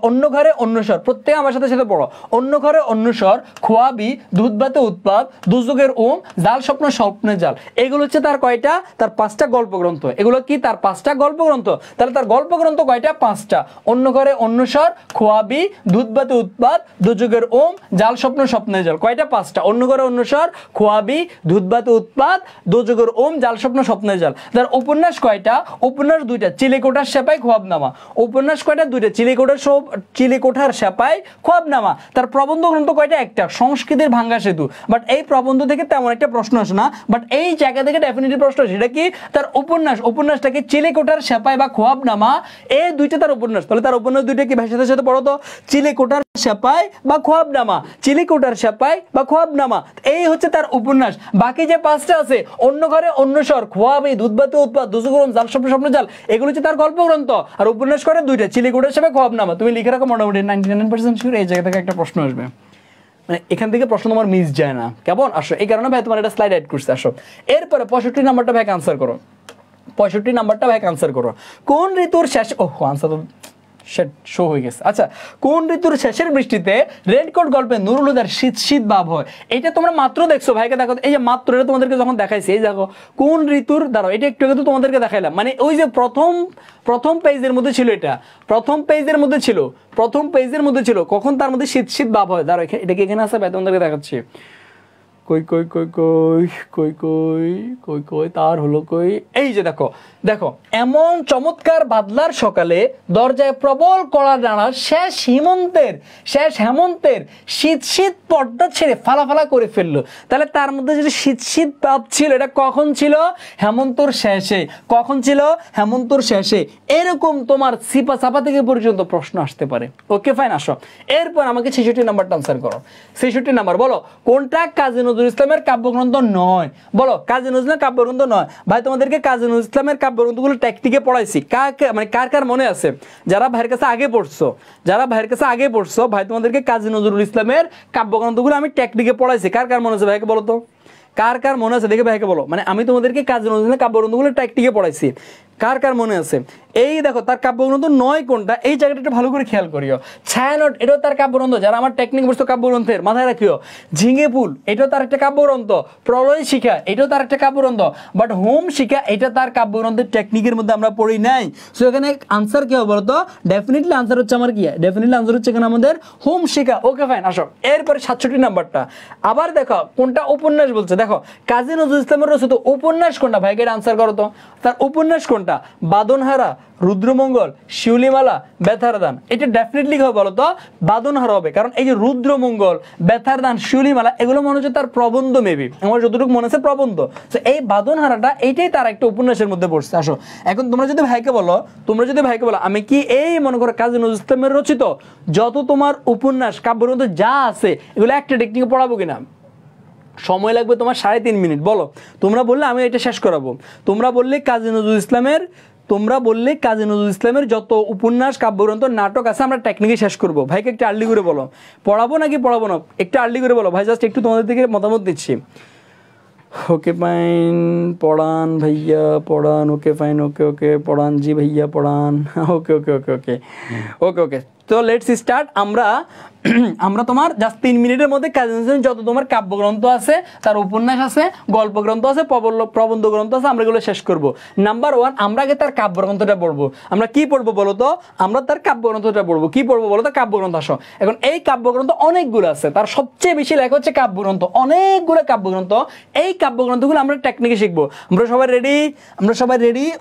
অন্য ঘরে অন্যস্বর, প্রত্যেকে আমার সাথে সাথে পড়ো। অন্য ঘরে অন্যস্বর, খোয়াবি, দুধবাতে উৎপাদ, দুযোগের ওম, জাল স্বপ্ন স্বপ্নে জাল। এগুলো হচ্ছে তার কয়টা? তার 5টা গল্পগ্রন্থ। এগুলো কি তার 5টা গল্পগ্রন্থ? তাহলে তার গল্পগ্রন্থ কয়টা? 5টা। অন্য ঘরে অন্যস্বর, খোয়াবি, দুধবাতে উৎপাদ, দুযোগের ওম, জাল স্বপ্ন স্বপ্নে জাল। কয়টা? 5টা। অন্য ঘরে অন্যস্বর, খোয়াবি, দুধবাতে উৎপাদ, দুযোগের ওম, জাল স্বপ্ন স্বপ্নে জাল। তার উপন্যাস কয়টা? উপন্যাস 2টা, চিলেকোঠার সেপাই, খোয়াবনামা। উপন্যাস কয়টা? 2টা, চিলেকোঠার সেপাই, খোয়াবনামা। তার প্রবন্ধ গ্রন্থ কয়টা? একটা, সংস্কৃতির ভাঙ্গা সেতু। বাট এই প্রবন্ধ থেকে তেমন একটা প্রশ্ন আসে না, বাট এই জায়গা থেকে ডেফিনেটলি প্রশ্ন আসে। সেটা কি? তার উপন্যাস। উপন্যাসটাকে চিলেকোঠার সেপাই বা খোয়াবনামা, এই 2টা তার উপন্যাস। তাহলে তার উপন্যাস 2টা কি ভাইয়ের সাথে সাথে পড়ো তো? চিলেকোঠার সেপাই বা খোয়াবনামা, চিলিকোটার সেপাই বা খোয়াবনামা, এই হচ্ছে তার উপন্যাস। বাকি যে 5টা আছে, অন্য ঘরে অন্য স্বর, খোয়াবি, দুধবাতি উৎপাদ, দুজুগরম, জাল স্বপ্ন স্বপ্ন জাল, এগুলো হচ্ছে তার গল্পগ্রন্থ। আর উপন্যাস করে 2টা, চিলিকোটার সেপাই, খোয়াবনামা। তুমি লিখে রাখো, মোটামুটি 99% শিওর এই জায়গা থেকে একটা প্রশ্ন আসবে, মানে এখান থেকে প্রশ্ন তোমার মিস যায় না। কেমন? আসো, এই কারণে ভাই তোমার একটা স্লাইড অ্যাড করছে। আসো, এরপরে 65 নাম্বারটা ভাই আনসার করো। 65 নাম্বারটা ভাই আনসার করো। কোন ঋতুর শেষ, আনসার তো শো হয়ে গেছে। আচ্ছা, কোন ঋতুর শেষের বৃষ্টিতে রেডকোট গল্পে নুরুল হুদার শীত শীত ভাব হয়? এটা তোমরা মাত্র দেখছো, ভাইকে দেখো, এই যে মাত্র এটা তোমাদেরকে যখন দেখাইছি, এই দেখো কোন ঋতুর, দাঁড়াও এটা একটু কিন্তু তোমাদেরকে দেখাইলাম, মানে ওই যে প্রথম পেজের মধ্যে ছিল, এটা প্রথম পেজের মধ্যে ছিল, কখন তার মধ্যে শীত শীত ভাব হয়। দাঁড়াও এটা কি এখানে আছে ভাই? তোমাদেরকে দেখাচ্ছি। কই কই কই কই কই কই কই কই তার হলো কই, এই যে দেখো দেখো, এমন চমৎকার বাদলার সকালে দরজায় প্রবল কড়া ডানা, শেষ হেমন্তের শীত শীত পর্দা ছেড়ে ফালাফালা করে ফেললো। তাহলে তার মধ্যে যে শীত শীত ভাব ছিল, এটা কখন ছিল? হেমন্তর শেষে। কখন ছিল? হেমন্তর শেষে। এরকম তোমার সিপা চাপা থেকে পর্যন্ত প্রশ্ন আসতে পারে। ওকে ফাইন, আসো এরপর আমাকে 66 নাম্বারটা আনসার করো। 66 নাম্বার বলো, কোনটা কাজী নজরুল ইসলামের কাব্যগ্রন্থ নয়? বলো, কাজী নজরুল ইসলামের কাব্যগ্রন্থ নয়। ভাই তোমাদেরকে কাজী নজরুল ইসলামের কাব্যগ্রন্থগুলো টেকনিকে পড়াইছি, কার মনে আছে? যারা ভাইয়ের কাছে আগে পড়ছো, ভাই তোমাদেরকে কাজী নজরুল ইসলামের কাব্যগ্রন্থগুলো আমি টেকনিকে পড়াইছি। কার মনে আছে ভাইকে বলো তো? কার মনে আছে দেখে ভাইকে বলো। মানে আমি তোমাদেরকে কাজী নজরুল ইসলামের কাব্যগ্রন্থগুলো টেকনিকে পড়াইছি। কার মনে আছে? এই দেখো তার কাব্যগ্রন্থ নয় কোনটা, এই জায়গাটা একটু ভালো করে খেয়াল করিও। ছায়ানট, এটাও তার কাব্যগ্রন্থ, যারা আমার টেকনিক বসতো কাব্যগ্রন্থের মাথায় রাখিও। ঝিঙে ফুল, এটাও তার একটা কাব্যগ্রন্থ। প্রলয় শিখা, এটাও তার একটা কাব্যগ্রন্থ। বাট হোম শিখা, এটা তার কাব্যগ্রন্থের টেকনিকের মধ্যে আমরা পড়ি নাই। সো এখানে আনসার কি হবে বলতো? ডেফিনেটলি আনসার হচ্ছে আমার কি? ডেফিনেটলি আনসার হচ্ছে এখানে আমাদের হোম শিখা। ওকে ফাইন, আসো এরপরে 67 নাম্বারটা আবার দেখো, কোনটা উপন্যাস বলছে। দেখো কাজী নজরুল ইসলামের রচিত উপন্যাস কোনটা? ভাইকে আনসার করো তো, তার উপন্যাস কোনটা? বাদনহারা, রুদ্রমঙ্গল, শিউলিমালা, বেথার দান। এটা ডেফিনেটলি হবে বলো তো? বাদনহারা হবে, কারণ এই যে রুদ্রমঙ্গল, বেথার দান, শিউলিমালা, এগুলো মনে হচ্ছে তার প্রবন্ধ, মেবি আমার যতটুকু মনে আছে প্রবন্ধ। তো এই বাদনহারাটা এইটাই তার একটা উপন্যাসের মধ্যে পড়ছে। আসো এখন তোমরা যদি ভাইকে বলো আমি কি এই মনে করো কাজী নজরুল ইসলামের রচিত যত তোমার উপন্যাস কাব্যগ্রন্থ যা আছে এগুলো একটা টেকনিকে পড়াবো কিনা? সময় লাগবে তোমার 3.5 মিনিট। বলো, তোমরা বললে আমি এটা শেষ করাবো। তোমরা বললে কাজী নজরুল ইসলামের যত উপন্যাস কাব্যগ্রন্থ নাটক আছে আমরা টেকনিকে শেষ করবো। ভাইকে একটু আর্লি করে বলো, পড়াবো নাকি পড়াবো না? একটু আর্লি করে বলো ভাই, জাস্ট একটু তোমাদের থেকে মতামত দিচ্ছি। ওকে ফাইন, পড়ান ভাইয়া পড়ান। ওকে ফাইন, ওকে পড়ান জি ভাইয়া পড়ান। ওকে তো লেটস স্টার্ট। আমরা তোমার জাস্ট 3 মিনিটের মধ্যে কাজী নজরুল যত তোমার কাব্যগ্রন্থ আছে, তার উপন্যাস আছে, গল্পগ্রন্থ আছে, প্রবন্ধ গ্রন্থ আছে, আমরা এগুলো শেষ করব। নাম্বার 1, আমরা আগে তার কাব্যগ্রন্থটা পড়বো। আমরা কি পড়বো বলো তো? আমরা তার কাব্যগ্রন্থটা পড়বো। কি পড়বো বলো তো? কাব্যগ্রন্থ। আসো এখন এই কাব্যগ্রন্থ অনেকগুলো আছে, তার সবচেয়ে বেশি লেখা হচ্ছে কাব্যগ্রন্থ, অনেকগুলো কাব্যগ্রন্থ। এই কাব্যগ্রন্থগুলো আমরা টেকনিকে শিখবো। আমরা সবাই রেডি?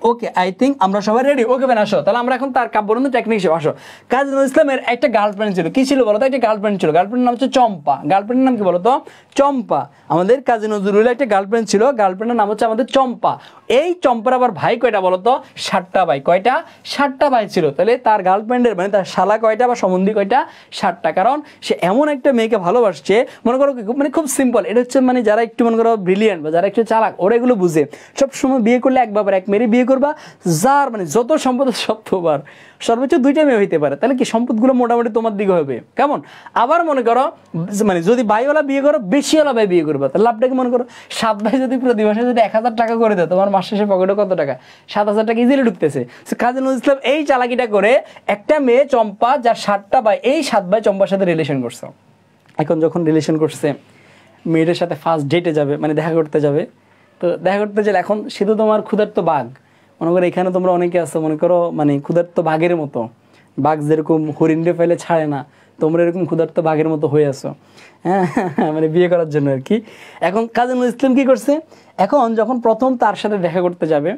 ওকে, আই থিঙ্ক আমরা সবাই রেডি। ওকে বেন, আসো তাহলে আমরা এখন তার কাব্যগ্রন্থ টেকনিক শিখবো। আসো, কাজী নজরুল ইসলামের একটা গার্লফ্রেন্ড ছিল। কি ছিল বলো তো? একটা গার্লফ্রেন্ড ছিল। গার্লফ্রেন্ডের নাম হচ্ছে চম্পা। গার্লফ্রেন্ডের নাম কি বলো তো? চম্পা। আমাদের কাজী নজরুলের একটা গার্লফ্রেন্ড ছিল, গার্লফ্রেন্ডের নাম হচ্ছে আমাদের চম্পা। এই চম্পার আবার ভাই কয়টা বলো তো? 7টা ভাই। কয়টা? 7টা ভাই ছিল। তাহলে তার গার্লফ্রেন্ডের মানে তার শালা কয়টা বা সম্বন্ধী কয়টা? 7টা। কারণ সে এমন একটা মেয়েকে ভালোবাসছে, মনে করো মানে খুব সিম্পল। এটা হচ্ছে মানে যারা একটু মনে করো ব্রিলিয়ান্ট বা যারা একটু চালাক, ওরা এগুলো বুঝে। সবসময় বিয়ে করলে এক বাবার এক মেয়েরই বিয়ে করবা, যার মানে যত সম্পদ সব তোমার, সর্বোচ্চ 2টা মেয়ে হইতে পারে। তাহলে কি সম্পদগুলো মোটামুটি তোমার দিকে হবে। কেমন? আবার মনে করো মানে যদি ভাইওয়ালা বিয়ে করো, বেশিওয়ালা ভাই বিয়ে করবা, তাহলে লাভটাকে মনে করো 7 ভাই যদি প্রতি মাসে যদি 1000 টাকা করে দেয়, তোমার মাস শেষে পকেটে কত টাকা? 7000 টাকা ইজিলি ঢুকতেছে। কাজী নজরুল ইসলাম এই চালাকিটা করে একটা মেয়ে চম্পা, যার 7টা ভাই, এই 7 ভাই চম্পার সাথে রিলেশন করছে। এখন যখন রিলেশন করছে, মেয়েটার সাথে ফার্স্ট ডেটে যাবে, মানে দেখা করতে যাবে। তো দেখা করতে গেলে এখন সে তো তোমার ক্ষুধার্ত বাঘ, মনে করো এখানে তোমরা অনেকে আছো মনে করো মানে ক্ষুধার্ত বাঘের মতো। বাঘ যেরকম হরিণে ফেলে ছাড়ে না, তোমরা এরকম ক্ষুধার্ত বাঘের মতো হয়ে আছো, হ্যাঁ, মানে বিয়ে করার জন্য আর কি। এখন কাজী নজরুল ইসলাম কি করছে? এখন যখন প্রথম তার সাথে দেখা করতে যাবে,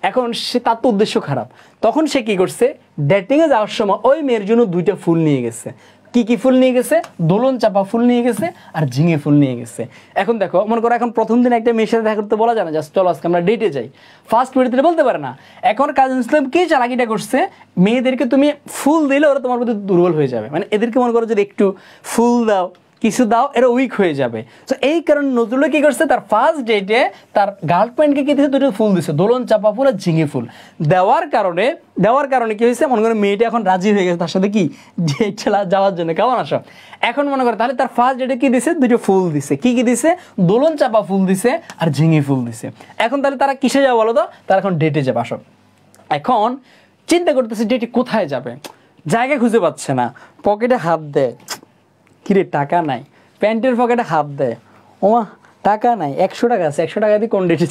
এখন সে তার তো উদ্দেশ্য খারাপ, তখন সে কি করছে? ডেটিংয়ে যাওয়ার সময় ওই মেয়ের জন্য 2টা ফুল নিয়ে গেছে। কি কি ফুল নিয়ে গেছে? দোলন চাপা ফুল নিয়ে গেছে আর ঝিঙে ফুল নিয়ে গেছে। এখন দেখো মনে করো এখন প্রথম দিন একটা মেয়ের সাথে দেখা করতে বলা যায় না, জাস্ট চলো আজকে আমরা ডেটে যাই, ফার্স্ট ডেটে বলতে পারে না। এখন কাজী ইসলাম কি চালাকিটা করছে, মেয়েদেরকে তুমি ফুল দিলে ওরা তোমার প্রতি দুর্বল হয়ে যাবে, মানে এদেরকে মনে করো যদি একটু ফুল দাও কিছু দাও এরা উইক হয়ে যাবে। তো এই কারণে নজরুল কি করছে, তার ফার্স্ট ডেটে তার গার্লফ্রেন্ডকে কি দিয়েছে, দুটো ফুল দিচ্ছে, দোলন চাপা ফুল আর ঝিঙে ফুল। দেওয়ার কারণে কি হয়েছে, মনে করো মেয়েটা এখন রাজি হয়ে গেছে তার সাথে কি যে যাওয়ার জন্য, কেমন আসো। এখন মনে করো তাহলে তার ফার্স্ট ডেটে কি দিছে, দুটো ফুল দিছে, কি কি দিছে, দোলন চাপা ফুল দিছে আর ঝিঙে ফুল দিছে। এখন তাহলে তারা কিসে যাবে বলো তো, তারা এখন ডেটে যাবে। আসো এখন চিন্তা করতেছে ডেটে কোথায় যাবে, জায়গা খুঁজে পাচ্ছে না, পকেটে হাত দেয়, কিরে টাকা নাই, প্যান্টের পকেটে হাত দেয়, ওমা টাকা নাই, 100 টাকা আছে, 100 টাকা দিয়ে কোন ডেটে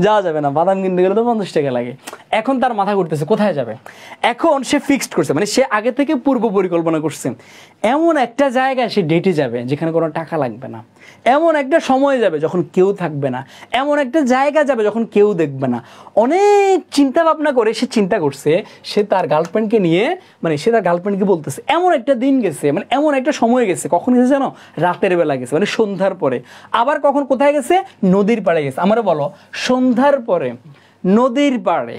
যাওয়া যাবে না, বাদাম কিনতে গেলে তো 50 টাকা লাগে। এখন তার মাথা ঘুরতেছে কোথায় যাবে। এখন সে ফিক্সড করছে, মানে সে আগে থেকে পূর্ব পরিকল্পনা করছে, এমন একটা জায়গায় সে ডেটে যাবে যেখানে কোনো টাকা লাগবে না, এমন একটা সময় যাবে যখন কেউ থাকবে না, এমন একটা জায়গা যাবে যখন কেউ দেখবে না। অনেক চিন্তা ভাবনা করে সে চিন্তা করছে, সে তার গার্লফ্রেন্ডকে নিয়ে, মানে সে তার গার্লফ্রেন্ডকে বলতেছে এমন একটা দিন গেছে, মানে এমন একটা সময় গেছে, কখন গেছে জানো, রাতের বেলা গেছে, মানে সন্ধ্যার পরে। আবার কখন কোথায় গেছে, নদীর পাড়ে গেছে। আমরা বলো সন্ধ্যার পরে নদীর পাড়ে,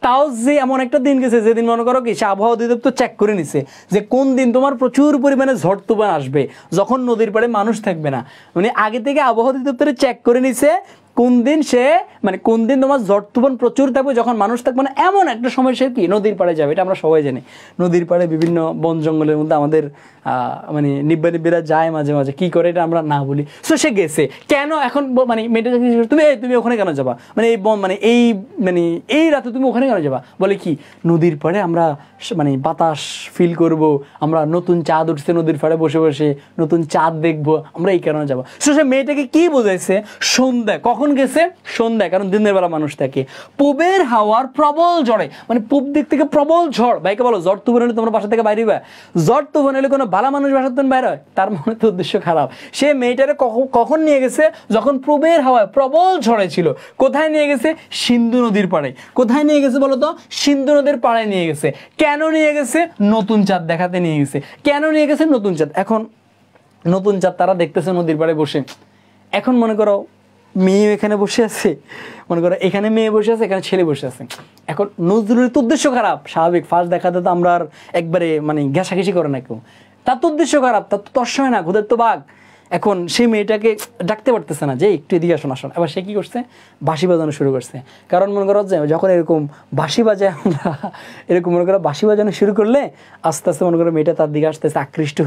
তাও যে এমন একটা দিন গেছে যেদিন মনে করো কি সে আবহাওয়া অধিদপ্তর চেক করে নিছে যে কোন দিন তোমার প্রচুর পরিমাণে ঝড় তুফান আসবে, যখন নদীর পাড়ে মানুষ থাকবে না, মানে আগে থেকে আবহাওয়া অধিদপ্তরে চেক করে নিছে কোন দিন সে, মানে কোন দিন তোমার ঝড় তুফান প্রচুর থাকবে, যখন মানুষ থাকবে না, এমন একটা সময় সে কি নদীর পাড়ে যাবে। এটা আমরা সবাই জানি, নদীর পাড়ে বিভিন্ন বন জঙ্গলের মধ্যে আমাদের মানে নিব্বা যায় মাঝে মাঝে, কি করে এটা আমরা না বলি। সো সে গেছে কেন, এখন মানে মেয়েটা তুমি ওখানে কেন যাবা, মানে এই মানে এই রাতে তুমি ওখানে কেন যাবা, বলে কি নদীর পাড়ে আমরা মানে বাতাস ফিল করব, আমরা নতুন চাঁদ উঠছে নদীর পাড়ে বসে বসে নতুন চাঁদ দেখবো, আমরা এই কারণে যাবো। সো সে মেয়েটাকে কি বোঝাইছে, সন্ধ্যা, কখন গেছে, সন্ধ্যা, কারণ দিনের বেলা মানুষ থাকে, পূবের হাওয়ার প্রবল ঝড়ে, মানে পূব দিক থেকে প্রবল ঝড়, ভাইকে বলো ঝড় তুফান হলে তোমরা বাসা থেকে বাইরে বা, ঝড় তুফান হলে কোনো ভালো মানুষ বাসার থেকে বাইরে হয়, তার মনে তো উদ্দেশ্য খারাপ। সে মেয়েটারে কখন নিয়ে গেছে, যখন পূবের হাওয়ায় প্রবল ঝড়ে ছিল। কোথায় নিয়ে গেছে, সিন্ধু নদীর পাড়ে। কোথায় নিয়ে গেছে বলো তো, সিন্ধু নদীর পাড়ে নিয়ে গেছে। কেন নিয়ে গেছে, নতুন চাঁদ দেখাতে নিয়ে গেছে। কেন নিয়ে গেছে, নতুন চাঁদ। এখন নতুন চাঁদ তারা দেখতেছে নদীর পাড়ে বসে। এখন মনে করো মেয়ে এখানে বসে আছে, মনে করো এখানে মেয়ে বসে আছে, এখানে ছেলে বসে আছে। এখন নজরুলের তো উদ্দেশ্য খারাপ, স্বাভাবিক, ফার্স্ট দেখাতে তো আমরা আর একবারে মানে ঘেঁষাঘেঁষি করে না কেউ, তার তো উদ্দেশ্য খারাপ, তার তো তর্স হয় না, খুদের তো বাঘ। এখন সেই মেয়েটাকে ডাকতে পারতেছে না যে একটু এদিকে আসুন আসুন। এবার সে কী করছে, বাঁশি বাজানো শুরু করছে। কারণ মনে করো যে যখন এরকম বাঁশি বাজায় আমরা, এরকম মনে করো বাঁশি বাজানো শুরু করলে আস্তে আস্তে মনে করো মেয়েটা তার দিকে আসতেছে, আকৃষ্ট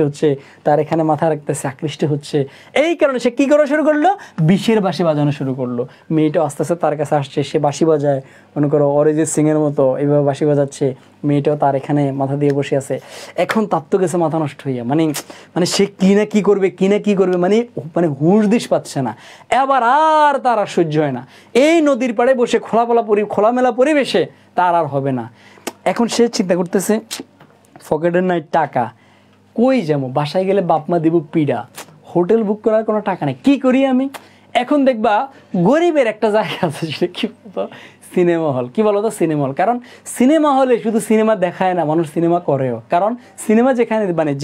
হচ্ছে, তার এখানে মাথা রাখতেছে, আকৃষ্ট হচ্ছে। এই কারণে সে কী করা শুরু করলো, বিষের বাঁশি বাজানো শুরু করলো। মেয়েটা আস্তে আস্তে তার কাছে আসছে, সে বাঁশি বাজায়, মনে করো অরিজিৎ সিংয়ের মতো এইভাবে বাঁশি বাজাচ্ছে, মেয়েটাও তার এখানে মাথা দিয়ে বসে আছে। এখন তার তো গেছে মাথা নষ্ট হইয়া, মানে সে কি না কি করবে, মানে হুঁশ দিশ পাচ্ছে না। এবার আর তার আর সহ্য হয় না, এই নদীর পাড়ে বসে খোলামেলা পরিবেশে তার আর হবে না। এখন সে চিন্তা করতেছে পকেটের নাই টাকা, কই যাবো, বাসায় গেলে বাপ মা দিব পিড়া, হোটেল বুক করার কোনো টাকা নেই, কি করি আমি। এখন দেখবা গরিবের একটা জায়গা আছে, সেটা কি বলতো, সিনেমা হল। কি বলতো, সিনেমা হল। কারণ সিনেমা হলে শুধু সিনেমা দেখায় না, মানুষ সিনেমা করেও। কারণ সিনেমা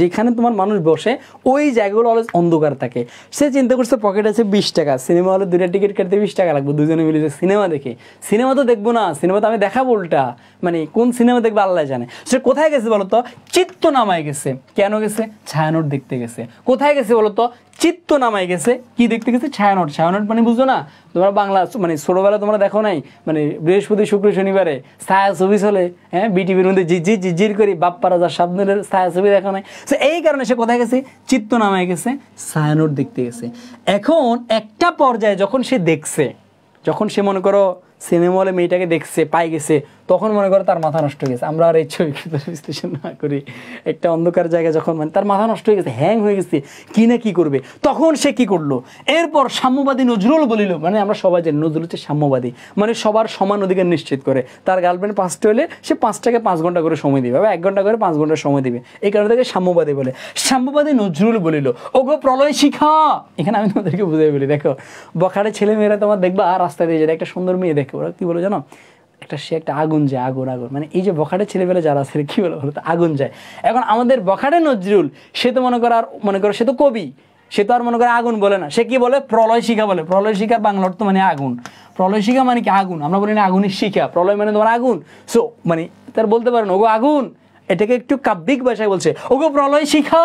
যেখানে তোমার মানুষ বসে ওই জায়গাগুলো অলওয়েজ অন্ধকার থাকে। সে চিন্তা করছে পকেট আছে 20 টাকা, সিনেমা হলে 2টা টিকিট কাটতে 20 টাকা লাগবে, দুজনে মিলে সিনেমা দেখে। সিনেমা তো দেখবো না, সিনেমা তো আমি দেখাবো উল্টা, মানে কোন সিনেমা দেখবে আল্লাহ জানে। সে কোথায় গেছে বলতো, চিত্ত নামায় গেছে। কেন গেছে, ছায়ানট দেখতে গেছে। কোথায় গেছে বলতো, চিত্ত নামায় গেছে, কি দেখতে গেছে, ছায়ানট। ছায়ানট মানে বুঝো না তোমরা, বাংলা মানে ছোটবেলা তোমরা দেখো নাই, মানে বৃহস্পতি শুক্র শনিবারে ছায়া ছবি চলে, হ্যাঁ, বিটিভির মধ্যে জিজির করি বাপ্পা রাজার সাবনুরের ছায়া ছবি দেখা নাই। তো এই কারণে সে কোথায় গেছে, চিত্ত নামায় গেছে, ছায়ানট দেখতে গেছে। এখন একটা পর্যায়ে যখন সে দেখছে, যখন সে মনে করো সিনেমা হলে মেয়েটাকে দেখছে, পাই গেছে, তখন মনে করো তার মাথা নষ্ট হয়ে গেছে। আমরা আর এই ছবি বিশ্লেষণ না করি, একটা অন্ধকার জায়গায় যখন মানে তার মাথা নষ্ট হয়ে গেছে, হ্যাং হয়ে গেছে, কি না কি করবে। তখন সে কি করলো, এরপর সাম্যবাদী নজরুল বলিল, মানে আমরা সবাই জানি নজরুল হচ্ছে সাম্যবাদী, মানে সবার সমান অধিকার নিশ্চিত করে। তার গার্লফ্রেন্ড 5টা হলে সে 5টাকে 5 ঘন্টা করে সময় দিবে, বা 1 ঘন্টা করে 5 ঘন্টা সময় দিবে। এই কারণে তাকে সাম্যবাদী বলে। সাম্যবাদী নজরুল বলিল, ওগো প্রলয় শিখা। এখানে আমি তোমাদেরকে বুঝাই বলি, দেখো বখাটে ছেলে মেয়েরা তোমার দেখবা আর রাস্তা দিয়ে যায়, একটা সুন্দর মেয়ে দেখে ওরা কি বলো জানো, সে একটা আগুন যায়, আগুন আগুন, মানে এই যে বখাটে ছেলেবেলা যারা আছে কি বলে বলো তো, আগুন যায়। এখন আমাদের বখাটে নজরুল সে তো মনে করো সে তো কবি, সে তো আর মনে করে আগুন বলে না, সে কি বলে প্রলয় শিখা বলে। প্রলয় শিখার বাংলা অর্থ মানে আগুন, প্রলয় শিখা মানে কি আগুন, আমরা বলি না আগুনের শিখা, প্রলয় মানে তোমার আগুন। সো মানে তার বলতে পারেন ওগো আগুন, এটাকে একটু কাব্যিক ভাষায় বলছে, ওগো প্রলয় শিখা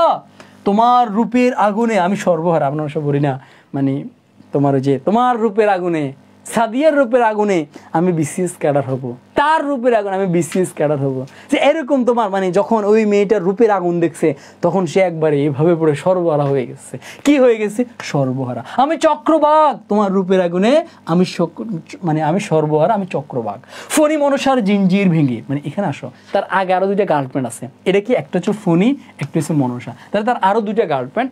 তোমার রূপের আগুনে আমি সর্বহারা। আপনার সব বলি না মানে তোমার ওই যে তোমার রূপের আগুনে, সাদিয়ার রূপের আগুনে আমি বিসিএস ক্যাডার হব, তার রূপের আগুন আমি বিসিএস ক্যাডার হব। যে এরকম তোমার মানে যখন ওই মেয়েটার রূপের আগুন দেখছে তখন সে একবারে এভাবে পড়ে সর্বহারা হয়ে গেছে। কি হয়ে গেছে? সর্বহারা। আমি চক্রবাক তোমার রূপের আগুনে, মানে আমি সর্বহারা, আমি চক্রবাক। ফণি মনসার জিঞ্জির ভেঙে, মানে এখানে আসো, তার আগে আরো 2টা গার্লফ্রেন্ড আছে। এটা কি একটা হচ্ছে ফণি, একটা হচ্ছে মনসা, তাহলে তার আরো 2টা গার্লফ্রেন্ড,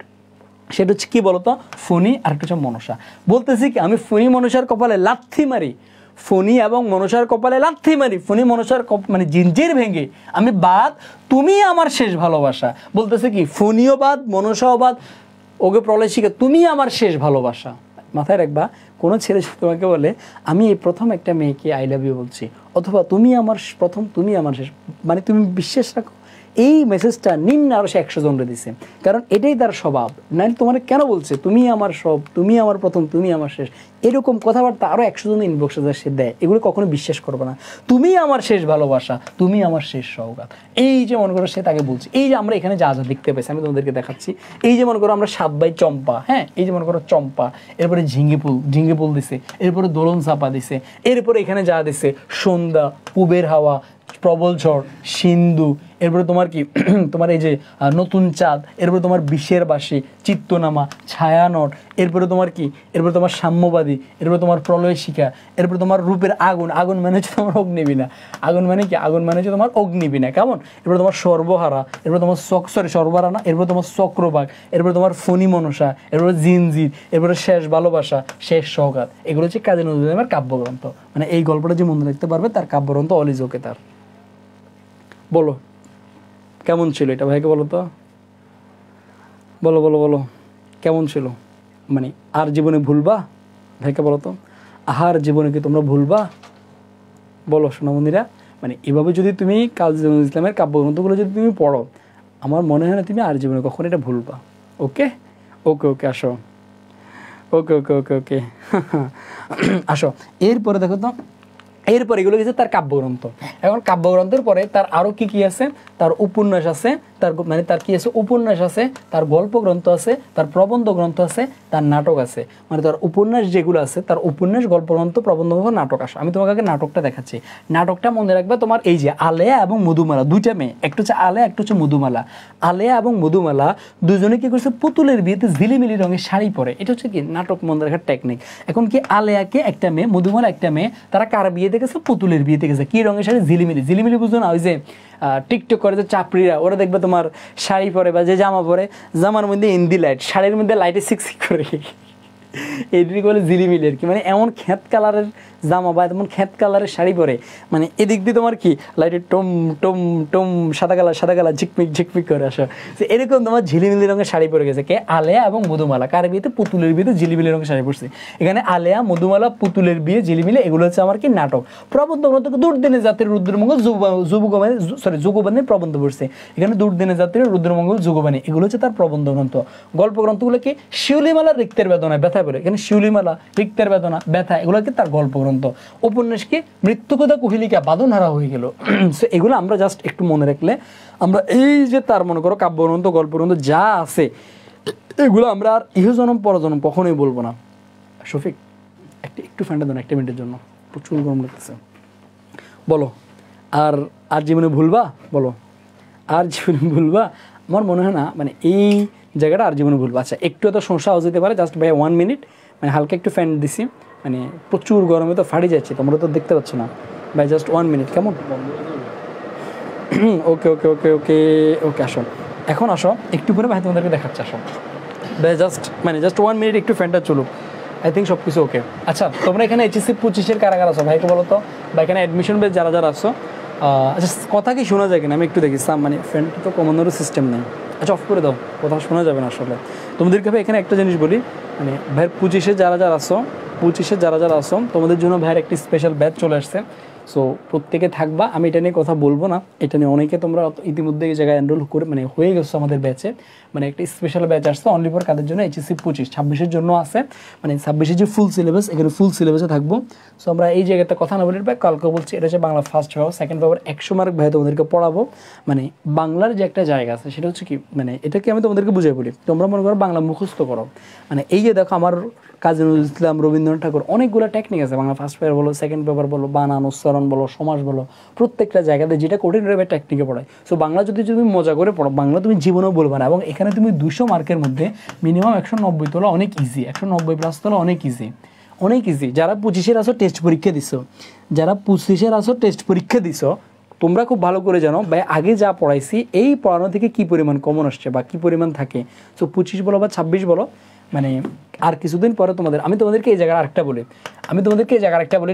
সেটা হচ্ছে কি বলতো, ফণি আর একটা হচ্ছে মনসা। বলতেছি কি আমি ফণি মনসার কপালে লাথি মারি, ফণি এবং মনসার কপালে লাথি মারি, ফণি মনসার মানে জিঞ্জির ভেঙে আমি বাদ, তুমি আমার শেষ ভালোবাসা। বলতেছে কি ফণিও বাদ, মনসাও বাদ, ওকে প্রলয় শিখে তুমি আমার শেষ ভালোবাসা। মাথায় রাখবা, কোনো ছেলে তোমাকে বলে আমি এই প্রথম একটা মেয়েকে আই লাভ ইউ বলছি, অথবা তুমি আমার প্রথম, তুমি আমার শেষ, মানে তুমি বিশ্বাস রাখো এই মেসেজটা নিম্ন আরো সে 100 জনরে দিছে, কারণ এটাই তার স্বভাব। না তোমার কেন বলছে তুমি আমার সব, তুমি আমার প্রথম, তুমি আমার শেষ, এরকম কথাবার্তা আরো 100 জন ইনবক্সে সে দেয়, এগুলো কখনো বিশ্বাস করবে না। তুমি আমার শেষ ভালোবাসা, তুমি আমার শেষ সওগাত, এই যে মনে করো সে তাকে বলছে। এই যে আমরা এখানে যা যা দেখতে পাইছি আমি তোমাদেরকে দেখাচ্ছি, এই যে মনে করো আমরা 7 ভাই চম্পা, হ্যাঁ এই যে মনে করো চম্পা, এরপরে ঝিঙ্গে ফুল দিছে, এরপরে দোলন চাপা দিছে, এরপরে এখানে যা দিছে সন্ধ্যা, পুবের হাওয়া, প্রবল ঝড়, সিন্ধু, এরপরে তোমার কি তোমার এই যে নতুন চাঁদ, এরপরে তোমার বিশের বাসী, চিত্তনামা, ছায়ানট, এরপরে তোমার কি, এরপরে তোমার সাম্যবাদী, এরপরে তোমার প্রলয় শিখা, এরপরে তোমার রূপের আগুন, আগুন মানে হচ্ছে তোমার অগ্নিবীণা, আগুন মানে কি, আগুন মানে হচ্ছে তোমার অগ্নিবীণা, কেমন, এরপরে তোমার সর্বহারা, এরপরে তোমার সর্বহারা না, এরপরে তোমার চক্রবাক, এরপরে তোমার ফণি মনসা, এরপরে জিনজির, এরপরে শেষ ভালোবাসা, শেষ সওগাত। এগুলো হচ্ছে কাজী নজরুল ইসলামের কাব্যগ্রন্থ। মানে এই গল্পটা যে মনে রাখতে পারবে তার কাব্যগ্রন্থ অলিজোকে তার। বলো কেমন ছিল এটা, ভাইকে বলো তো, বলো বলো বলো কেমন ছিল? মানে আর জীবনে ভুলবা? ভাইকে বলো তো, আহার জীবনে কি তোমরা ভুলবা? বলো সোনামন্দিরা। মানে এভাবে যদি তুমি কাজী নজরুল ইসলামের কাব্যগ্রন্থগুলো যদি তুমি পড়ো, আমার মনে হয় না তুমি আর জীবনে কখনো এটা ভুলবা। ওকে ওকে ওকে আসো, ওকে ওকে ওকে ওকে আসো। এরপরে দেখো তো, এরপর এগুলো গেছে তার কাব্যগ্রন্থ। এখন কাব্যগ্রন্থের পরে তার আরো কি কি আছে, তার উপন্যাস আছে, তার মানে তার কি আছে, উপন্যাস আছে, তার গল্প গ্রন্থ আছে, তার প্রবন্ধ গ্রন্থ আছে, তার নাটক আছে। মানে তার উপন্যাস যেগুলো আছে, তার উপন্যাস, গল্প গ্রন্থ, প্রবন্ধ গ্রন্থ, নাটক আসে। আমি তোমাকে আগে নাটকটা দেখাচ্ছি। নাটকটা মনে রাখবে, তোমার এই যে আলেয়া এবং মধুমালা, 2টা মেয়ে, একটা হচ্ছে আলেয়া, একটা হচ্ছে মধুমালা। আলেয়া এবং মধুমালা দুজনে কি করছে, পুতুলের বিয়েতে ঝিলিমিলি রঙের শাড়ি পরে। এটা হচ্ছে কি নাটক মনে রাখার টেকনিক। এখন কি আলেয়াকে একটা মেয়ে, মধুমালা একটা মেয়ে, তারা কার বিয়েতে গেছে, পুতুলের বিয়েতে গেছে। কি রঙের শাড়ি? ঝিলিমিলি। ঝিলিমিলি বুঝো না, ওই যে টিকটক করে যে চাপড়িরা, ওরা দেখবে তোমার শাড়ি পরে বা যে জামা পরে, জামার মধ্যে ইন্দি লাইট, শাড়ির মধ্যে লাইটে সিকসিক করে, এদিকে বলে ঝিলিমিলি আর কি। মানে এমন খেত কালারের জামা বা এমন খেত কালারের শাড়ি পরে, মানে এদিক দিয়ে তোমার কি লাইটে টম টম টম, সাদা কালার ঝিকমিক ঝিকমিক করে আসো। যে এরকম তোমার ঝিলিমিলি রঙের শাড়ি পরে গেছে কে? আলেয়া এবং মধুমালা। কার বিয়েতে? পুতুলের বিয়েতে ঝিলিমিলি রঙের শাড়ি পরছে। এখানে আলেয়া, মধুমালা, পুতুলের বিয়ে, ঝিলিমিলি, এগুলো হচ্ছে আমার কি নাটক। প্রবন্ধ গ্রন্থ দুর্দিনে জাতির রুদ্রমঙ্গল যুগবাণী প্রবন্ধ পড়ছে। এখানে দুর্দিনে জাতির রুদ্রমঙ্গল যুগবাণী, এগুলো হচ্ছে তার প্রবন্ধ গ্রন্থ। গল্প গ্রন্থগুলো কি? শিউলিমালা রিক্তের বেদনা ব্যথা বলে, এখানে শিউলিমালা, রিক্তের বেদনা, ব্যথা, এগুলো কি তার গল্প গ্রন্থ। উপন্যাস কি? মৃত্যুকথা কুহিলিকা, বাদন হারা হয়ে গেল। সো এগুলো আমরা জাস্ট একটু মনে রাখলে আমরা এই যে তার মনে করো কাব্যগ্রন্থ, গল্পগ্রন্থ যা আছে, এগুলো আমরা আর ইহজনম পরজনম কখনোই বলবো না। শফিক একটু ফ্যানটা দেন 1 মিনিটের জন্য, প্রচুর গরম লাগতেছে। বলো আর আর জীবনে ভুলবা? বলো আর জীবনে ভুলবা? আমার মনে হয় না মানে এই জায়গাটা আর জীবনে ভুলবা। আচ্ছা একটু তো সমস্যা হয়ে যেতে পারে, জাস্ট ভাই 1 মিনিট, মানে হালকা একটু ফ্যান দিছি, মানে প্রচুর গরমে তো ফাড়ি যাচ্ছে, তোমরা তো দেখতে পাচ্ছ না ভাই, জাস্ট 1 মিনিট কেমন? ওকে ওকে ওকে ওকে ওকে আসো, এখন আসো একটু পরে ভাই তোমাদেরকে দেখাচ্ছে। আসো ভাই জাস্ট 1 মিনিট একটু ফ্যানটা চলুক, আই থিঙ্ক সব কিছু ওকে। আচ্ছা তোমরা এখানে HSC 25-এর কারাগার আসো ভাইকে বলো তো, বা এখানে অ্যাডমিশন বেস যারা যারা আসো। আচ্ছা কথা কি শোনা যায় কিনা আমি একটু দেখি, মানে ফ্যানটা তো কমানোরও সিস্টেম নেই। আচ্ছা অফ করে দাও, কথা শোনা যাবে না আসলে। তোমাদেরকে ভাই এখানে একটা জিনিস বলি, মানে ভাইয়ের 25-এ যারা যারা আসো, 25-এ যারা যারা আসো, তোমাদের জন্য ভাইয়ের একটি স্পেশাল ব্যাচ চলে আসছে। সো প্রত্যেকে থাকবা, আমি এটা নিয়ে কথা বলবো না, এটা নিয়ে অনেকে তোমরা ইতিমধ্যে এই জায়গায় এনরোল করে মানে হয়ে গেছো আমাদের ব্যাচে, মানে একটা স্পেশাল ব্যাচ আসছে অনলি ফর কাদের জন্য, HSC 25, 26-এর জন্য আছে, মানে 26-এর যে ফুল সিলেবাস, এখানে ফুল সিলেবাসে থাকবো। সো আমরা এই জায়গাতে কথা না বলি ভাই, কালকে বলছি এটা হচ্ছে Bangla first paper, second paper 100 mark ভাই তোমাদেরকে পড়াবো। মানে বাংলার যে একটা জায়গা আছে সেটা হচ্ছে কি, মানে এটাকে আমি তোমাদেরকে বুঝাই বলি, তোমরা মনে করো বাংলা মুখস্থ করো, মানে এই যে দেখো আমার কাজী নজরুল ইসলাম, রবীন্দ্রনাথ ঠাকুর, অনেকগুলো টেকনিক আছে, বাংলা ফার্স্ট পেপার বলো, সেকেন্ড পেপার বলো, বানান, উচ্চারণ বলো, সমাস বলো, প্রত্যেকটা জায়গাতে যেটা কঠিন রয়েবে টেকনিকে পড়ায়। সো বাংলা যদি তুমি মজা করে পড়ো, বাংলা তুমি জীবনেও বলবে না, এবং এখানে তুমি 200 মার্কের মধ্যে মিনিমাম 190 তোলা অনেক ইজি, 190 প্লাস তোলা অনেক ইজি, অনেক ইজি। যারা 25-এর আসো টেস্ট পরীক্ষা দিছো, যারা 25-এর আসো টেস্ট পরীক্ষা দিছো, তোমরা খুব ভালো করে জানো ভাই আগে যা পড়াইছি এই পড়ানো থেকে কী পরিমাণ কমন আসছে বা কী পরিমাণ থাকে। সো 25 বলো বা 26 বলো, মানে আর কিছুদিন পরে আমি তোমাদেরকে এই জায়গায় আরেকটা বলি,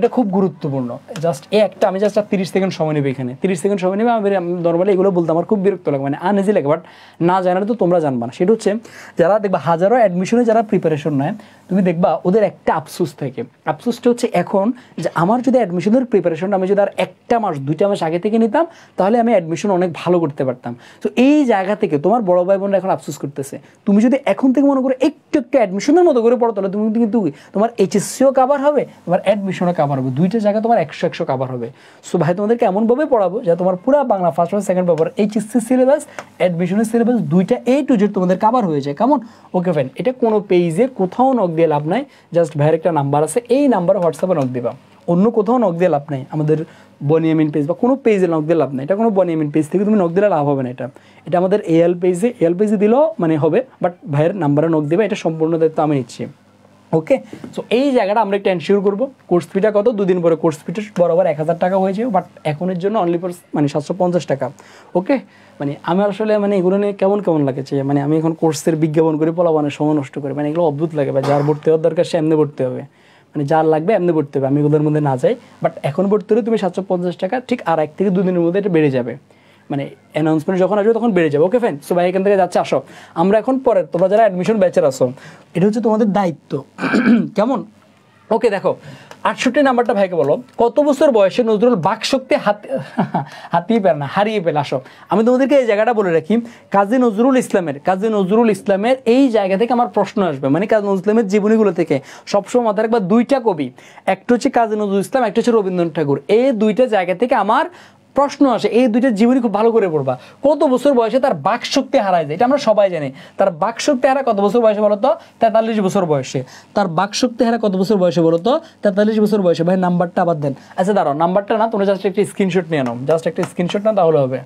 এটা খুব গুরুত্বপূর্ণ, জাস্ট একটা আমি জাস্ট 30 সেকেন্ড সময় নেবে, এখানে 30 সেকেন্ড সময় নেবে। আমি নর্মালি এগুলো বলতে আমার খুব বিরক্ত লাগে, মানে আনইজি লাগে, বাট না জানালে তো তোমরা জানবা না। সেটা হচ্ছে যারা দেখবা হাজারো অ্যাডমিশনে যারা প্রিপারেশন নেয়, তুমি দেখবা ওদের একটা আফসোস থাকে, আফসোসটা হচ্ছে এখন যে আমার যদি অ্যাডমিশনের প্রিপারেশনটা আমি যদি আর 1 মাস 2 মাস আগে থেকে নিতাম, তাহলে আমি অ্যাডমিশন অনেক ভালো করতে পারতাম। তো এই জায়গা থেকে তোমার বড় ভাই বোনরা এখন আফসোস করতেছে, তুমি যদি এখন থেকে মনে করো একটু অ্যাডমিশনের মতো করে পড়ো, তাহলে তুমি কিন্তু তোমার HSCও কাভার হবে, তোমার অ্যাডমিশনও কাভার হবে, দুইটা জায়গা তোমার 100 কাভার হবে। সো ভাই তোমাদেরকে এমনভাবে পড়াবো যে তোমার পুরো Bangla first paper, second paper, HSC syllabus, অ্যাডমিশনের সিলেবাস দুইটা A to Z তোমাদের কাভার হয়ে যায়। কেমন? Okay fine. এটা কোনো পেজে কোথাও নক দিয়ে লাভ নাই, জাস্ট ভাইয়ের একটা নাম্বার আছে, এই নাম্বারে হোয়াটসঅ্যাপে নক দিবা, অন্য কোথাও নক দিয়ে লাভ নাই, আমাদের বনিয়ামিন পেজ বা কোনো পেজে নক দিয়ে লাভ নাই, এটা কোনো বনিয়ামিন পেজ থেকে তুমি নক দিলে লাভ হবে না, এটা আমাদের এল পেজে দিলেও মানে হবে, বাট ভাইয়ের নাম্বারে নক দেবে, এটা সম্পূর্ণ দায়িত্ব আমি নিচ্ছি। ওকে, সো এই জায়গাটা আমরা একটু এনশিওর করবো। কোর্স ফিটা কত? 2 দিন পরে কোর্স ফিটা বরাবর 1000 টাকা হয়ে যাবে, বাট এখনের জন্য অনলি ফর মানে 750 টাকা। ওকে, মানে আমি আসলে মানে এগুলো নিয়ে কেমন লাগেছে, মানে আমি এখন কোর্সের বিজ্ঞাপন করে পোলাপানের সময় নষ্ট করি, মানে এগুলো অদ্ভুত লাগে, বা যার ভর্তি হওয়ার দরকার সে এমনি ভর্তি হবে, মানে যার লাগবে এমনি ভর্তি হবে, আমি এগুলোর মধ্যে না যাই। বাট এখন ভর্তি হলে তুমি 750 টাকা, ঠিক আর 1 থেকে 2 দিনের মধ্যে এটা বেড়ে যাবে, মানে অ্যানাউন্সমেন্ট যখন আসবে তখন বেড়ে যাবে। Okay fine. সো ভাই এখান থেকে যাচ্ছে, আসো আমরা এখন পরে তোমরা যারা অ্যাডমিশন ব্যাচের আসো, এটা হচ্ছে তোমাদের দায়িত্ব। কেমন? ওকে, দেখো 68 নাম্বারটা ভাইকে বলো, কত বছর বয়সে নজরুল বাকশক্তি হারিয়ে পেল? আসো আমি তোমাদেরকে এই জায়গাটা বলে রাখি, কাজী নজরুল ইসলামের এই জায়গা থেকে আমার প্রশ্ন আসবে, মানে কাজী নজরুল ইসলামের জীবনীগুলো থেকে সবসময় মাথায় রাখবা 2টা কবি, একটা হচ্ছে কাজী নজরুল ইসলাম, একটা হচ্ছে রবীন্দ্রনাথ ঠাকুর, এই 2টা জায়গা থেকে আমার প্রশ্ন আসে। এই 2টা জীবনী খুব ভালো করে পড়বা। কত বছর বয়সে তার বাকশক্তি হারায় যায়, এটা আমরা সবাই জানি। তার বাকশক্তি হারা কত বছর বয়সে বলতো? 43 বছর বয়সে। তার বাকশক্তি হারা কত বছর বয়সে বলতো? 43 বছর বয়সে। ভাই নাম্বারটা আবার দেন। আচ্ছা দাঁড়াও, নাম্বারটা না, তোমরা জাস্ট একটা স্ক্রিনশট নিয়ে নাও, তাহলে হবে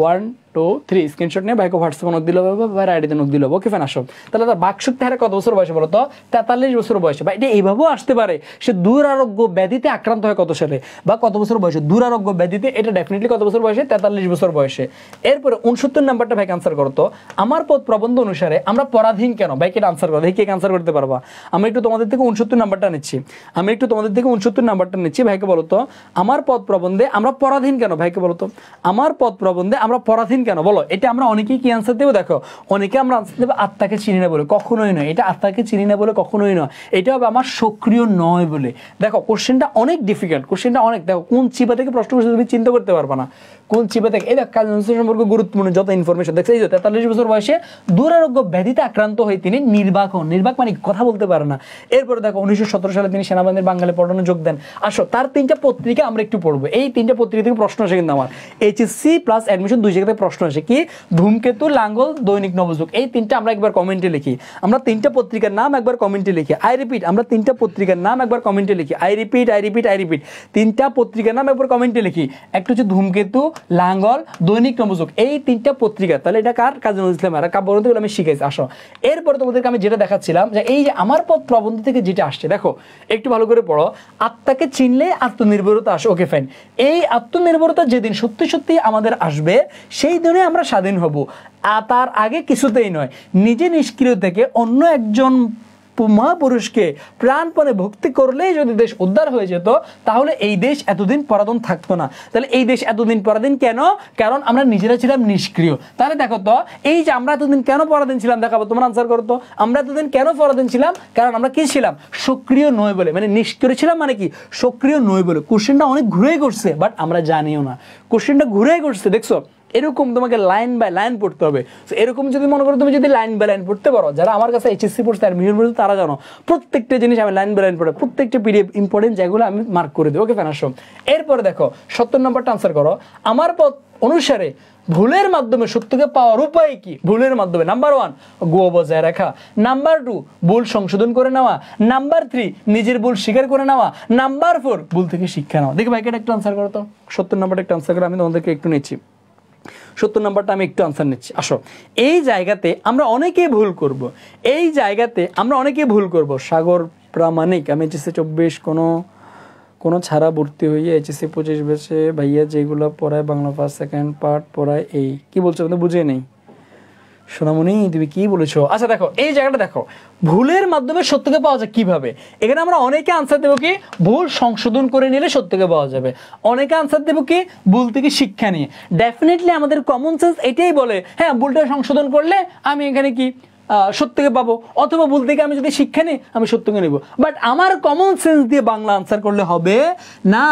1 2 3 স্ক্রিনশট নিয়ে ভাইকে হোয়াটসঅ্যাপে নক দিলে হবে, ভাইয়ের আইডিতে নক দিলে হবে। Okay fine. আসো তাহলে তার বাকশক্তি হারে কত বছর বয়সে বলো তো? 43 বছর বয়সে। বা এটা এইভাবেও আসতে পারে, সে দুরারোগ্য ব্যাধিতে আক্রান্ত হয় কত সালে বা কত বছর বয়সে? দুরারোগ্য ব্যাধিতে, এটা ডেফিনেটলি কত বছর বয়সে? 43 বছর বয়সে। এরপরে 69 নাম্বারটা ভাইকে আনসার করো তো, আমার পদ প্রবন্ধ অনুসারে আমরা পরাধীন কেন? ভাইকে এটা আনসার করো, দেখি কে আনসার করতে পারবা। আমি একটু তোমাদের থেকে 69 নাম্বারটা নিচ্ছি, ভাইকে বলো তো, আমার পদ প্রবন্ধে আমরা পরাধীন কেন? ভাইকে বলো তো, আমার পদ প্রবন্ধে আমরা পরাধীন কেন? বলো। এটা আমরা অনেকেই কি আনসার দেবো? দেখো অনেকে আমরা আনসার দেবো আত্মাকে চিনি না বলে। কখনোই নয়, এটা আত্মাকে চিনি না বলে কখনোই নয়, এটা হবে আমার সক্রিয় নয় বলে। দেখো কোশ্চেনটা অনেক ডিফিকাল্ট, কোশ্চেনটা অনেক, দেখো কোন চিপা থেকে প্রশ্ন করছে তুমি চিন্তা করতে পারবা না, কোন চিপা থেকে। এই দেখ কাজী নজরুল ইসলাম সম্পর্কে গুরুত্বপূর্ণ যত ইনফরমেশন দেখছে, এই যে 43 বছর বয়সে দুরারোগ্য ব্যাধিতে আক্রান্ত হয়ে তিনি নির্বাক মানে কথা বলতে পারে না। এরপরে দেখো 1917 সালে তিনি সেনাবাহিনীর বাঙালি পল্টনে যোগ দেন। আসো তার 3টা পত্রিকা আমরা একটু পড়বো, এই 3টা পত্রিকা থেকে প্রশ্ন আসে কিন্তু আমার HSC প্লাস অ্যাডমিশন 2 জায়গাতে প্রশ্ন আসে। কি? ধূমকেতু, লাঙ্গল, দৈনিক নবযুগ, এই 3টা আমরা একবার কমেন্টে লিখি। আমরা 3টা পত্রিকার নাম একবার কমেন্টে লিখি। আই রিপিট, আমরা 3টা পত্রিকার নাম একবার কমেন্টে লিখি। আই রিপিট 3টা পত্রিকার নাম একবার কমেন্টে লিখি। একটা হচ্ছে ধূমকেতু, লাঙ্গল, দৈনিক নবযুগ, এই 3টা পত্রিকা। তাহলে এটা কার? কাজী নজরুল ইসলাম। আর কাব্যগ্রন্থগুলো আমি শিখেছি। আসো এরপরে তোমাদেরকে আমি যেটা দেখাচ্ছিলাম, যে এই যে আমার পদ প্রবন্ধ থেকে যেটা আসছে, দেখো একটু ভালো করে পড়ো। আত্মাকে চিনলে আত্মনির্ভরতা আসে। Okay fine. এই আত্মনির্ভরতা যেদিন সত্যি সত্যি আমাদের আসবে, সেই দিনে আমরা স্বাধীন হব। তার আগে কিছুতেই নয়। নিজে নিষ্ক্রিয় থেকে অন্য একজন মহাপুরুষকে প্রাণপণে ভক্তি করলেই যদি দেশ উদ্ধার হয়ে যেত, তাহলে এই দেশ এতদিন পরাধীন থাকতো না। তাহলে এই দেশ এতদিন পরাধীন কেন? কারণ আমরা নিজেরা ছিলাম নিষ্ক্রিয়। তাহলে দেখো তো, এই যে আমরা এতদিন কেন পরাধীন ছিলাম, দেখাবো, তোমরা আনসার করো তো। আমরা এতদিন কেন পরাধীন ছিলাম? কারণ আমরা কি ছিলাম? সক্রিয় নয় বলে। মানে নিষ্ক্রিয় ছিলাম মানে কি? সক্রিয় নয় বলে। কোশ্চেনটা অনেক ঘুরে করছে, বাট আমরা জানিও না কোশ্চেনটা ঘুরে করছে। দেখছো, এরকম তোমাকে লাইন বাই লাইন পড়তে হবে। এরকম যদি মনে করো, তুমি যদি লাইন বাই লাইন পড়তে পারো, যারা আমার কাছে এইচএসসি পড়ছে অ্যাডমিশন পড়ছে তারা জানো প্রত্যেকটা জিনিস আমি লাইন বাই লাইন পড়ে, প্রত্যেকটা পিডিএফ ইম্পর্টেন্ট যেগুলো আমি মার্ক করে দিই। ওকে ফ্যান, আসো এরপরে দেখো 70 নম্বরটা আনসার করো। আমার পথ অনুসারে ভুলের মাধ্যমে সত্যকে পাওয়ার উপায় কি? ভুলের মাধ্যমে নাম্বার 1 গো বজায় রাখা, নাম্বার 2 ভুল সংশোধন করে নেওয়া, নাম্বার 3 নিজের ভুল স্বীকার করে নেওয়া, নাম্বার 4 ভুল থেকে শিক্ষা নেওয়া। দেখো ভাই, এটা একটু আনসার করো তো। 70 নম্বরটা একটু আনসার করে, আমি তোমাদেরকে একটু নিচ্ছি 70 নম্বরটা আমি একটু আনসার নিচ্ছি। আসো, এই জায়গাতে আমরা অনেকেই ভুল করব, এই জায়গাতে আমরা অনেকেই ভুল করব। সাগর প্রামাণিক, আমি এইচএসসি 24 কোনো ছাড়া ভর্তি হয়ে এইচএসসি 25 বেসে ভাইয়া যেগুলো পড়ায় বাংলা ফার্স্ট সেকেন্ড পার্ট পড়ায়, এই কি বলছো আমি তো বুঝে নেই সোনামণি, তুমি কি বলেছো? আচ্ছা দেখো, এই জায়গাটা দেখো, ভুলের মাধ্যমে সত্যকে পাওয়া যায় কিভাবে। এখানে আমরা অনেকে আনসার দেবো কি ভুল সংশোধন করে নিলে সত্যকে পাওয়া যাবে, অনেকে আনসার দেবো কি ভুল থেকে শিক্ষা নিয়ে। ডেফিনেটলি আমাদের কমন সেন্স এটাই বলে, হ্যাঁ ভুলটা সংশোধন করলে আমি এখানে কি সত্যকে পাবো, অথবা ভুল থেকে আমি যদি শিক্ষা নিই আমি সত্যকে নেব। বাট আমার কমন সেন্স দিয়ে বাংলা আনসার করলে হবে না,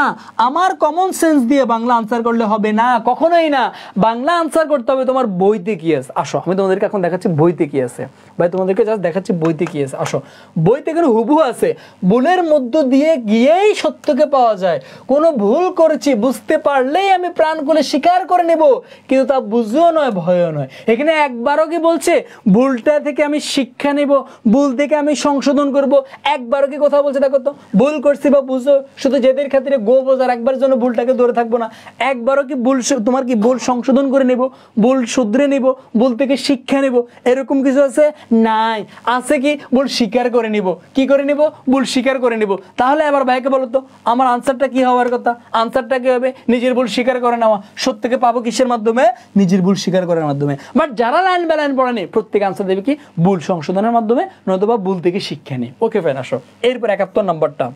আমার কমন সেন্স দিয়ে বাংলা আনসার করলে হবে না, কখনোই না। বাংলা আনসার করতে হবে তোমার বইতে কি আছে। আসো, আমি তোমাদেরকে এখন দেখাচ্ছি বইতে কি আছে। ভাই তোমাদেরকে জাস্ট দেখাচ্ছি বইতে কি আছে। আসো, বইতে কোনো হুবহু আছে, ভুলের মধ্য দিয়ে গিয়েই সত্যকে পাওয়া যায়। কোনো ভুল করেছি বুঝতে পারলেই আমি প্রাণ খুলে স্বীকার করে নেব, কিন্তু তা বুঝেও নয় ভয়ও নয়। এখানে একবারও কি বলছে ভুলটা থেকে আমি শিক্ষা নেব, ভুল থেকে আমি সংশোধন করব? একবারও কি কথা বলছে? দেখো তো, ভুল করছি বা বুঝো শুধু জেদের খাতিরে গো বোঝার একবার জন্য ভুলটাকে ধরে থাকবো না। একবারও কি ভুল, তোমার কি ভুল সংশোধন করে নেব, ভুল শুধরে নেব, ভুল থেকে শিক্ষা নেব, এরকম কিছু আছে? নাই। আছে কি ভুল স্বীকার করে নিব। কি করে নিব? ভুল স্বীকার করে নিব। তাহলে এবার ভাইকে বলো তো, আমার আনসারটা কি হওয়ার কথা? আনসারটা কি হবে? নিজের ভুল স্বীকার করে নেওয়া। সত্যকে পাবো কিসের মাধ্যমে? নিজের ভুল স্বীকার করার মাধ্যমে। বাট যারা লাইন বাই লাইন পড়েনি, প্রত্যেক আনসার দেবে কি ভুল সংশোধনের মাধ্যমে, নয়তোবা ভুল থেকে শিক্ষা নেই। ওকে ফাইন, আসো এরপর 71 নম্বরটা।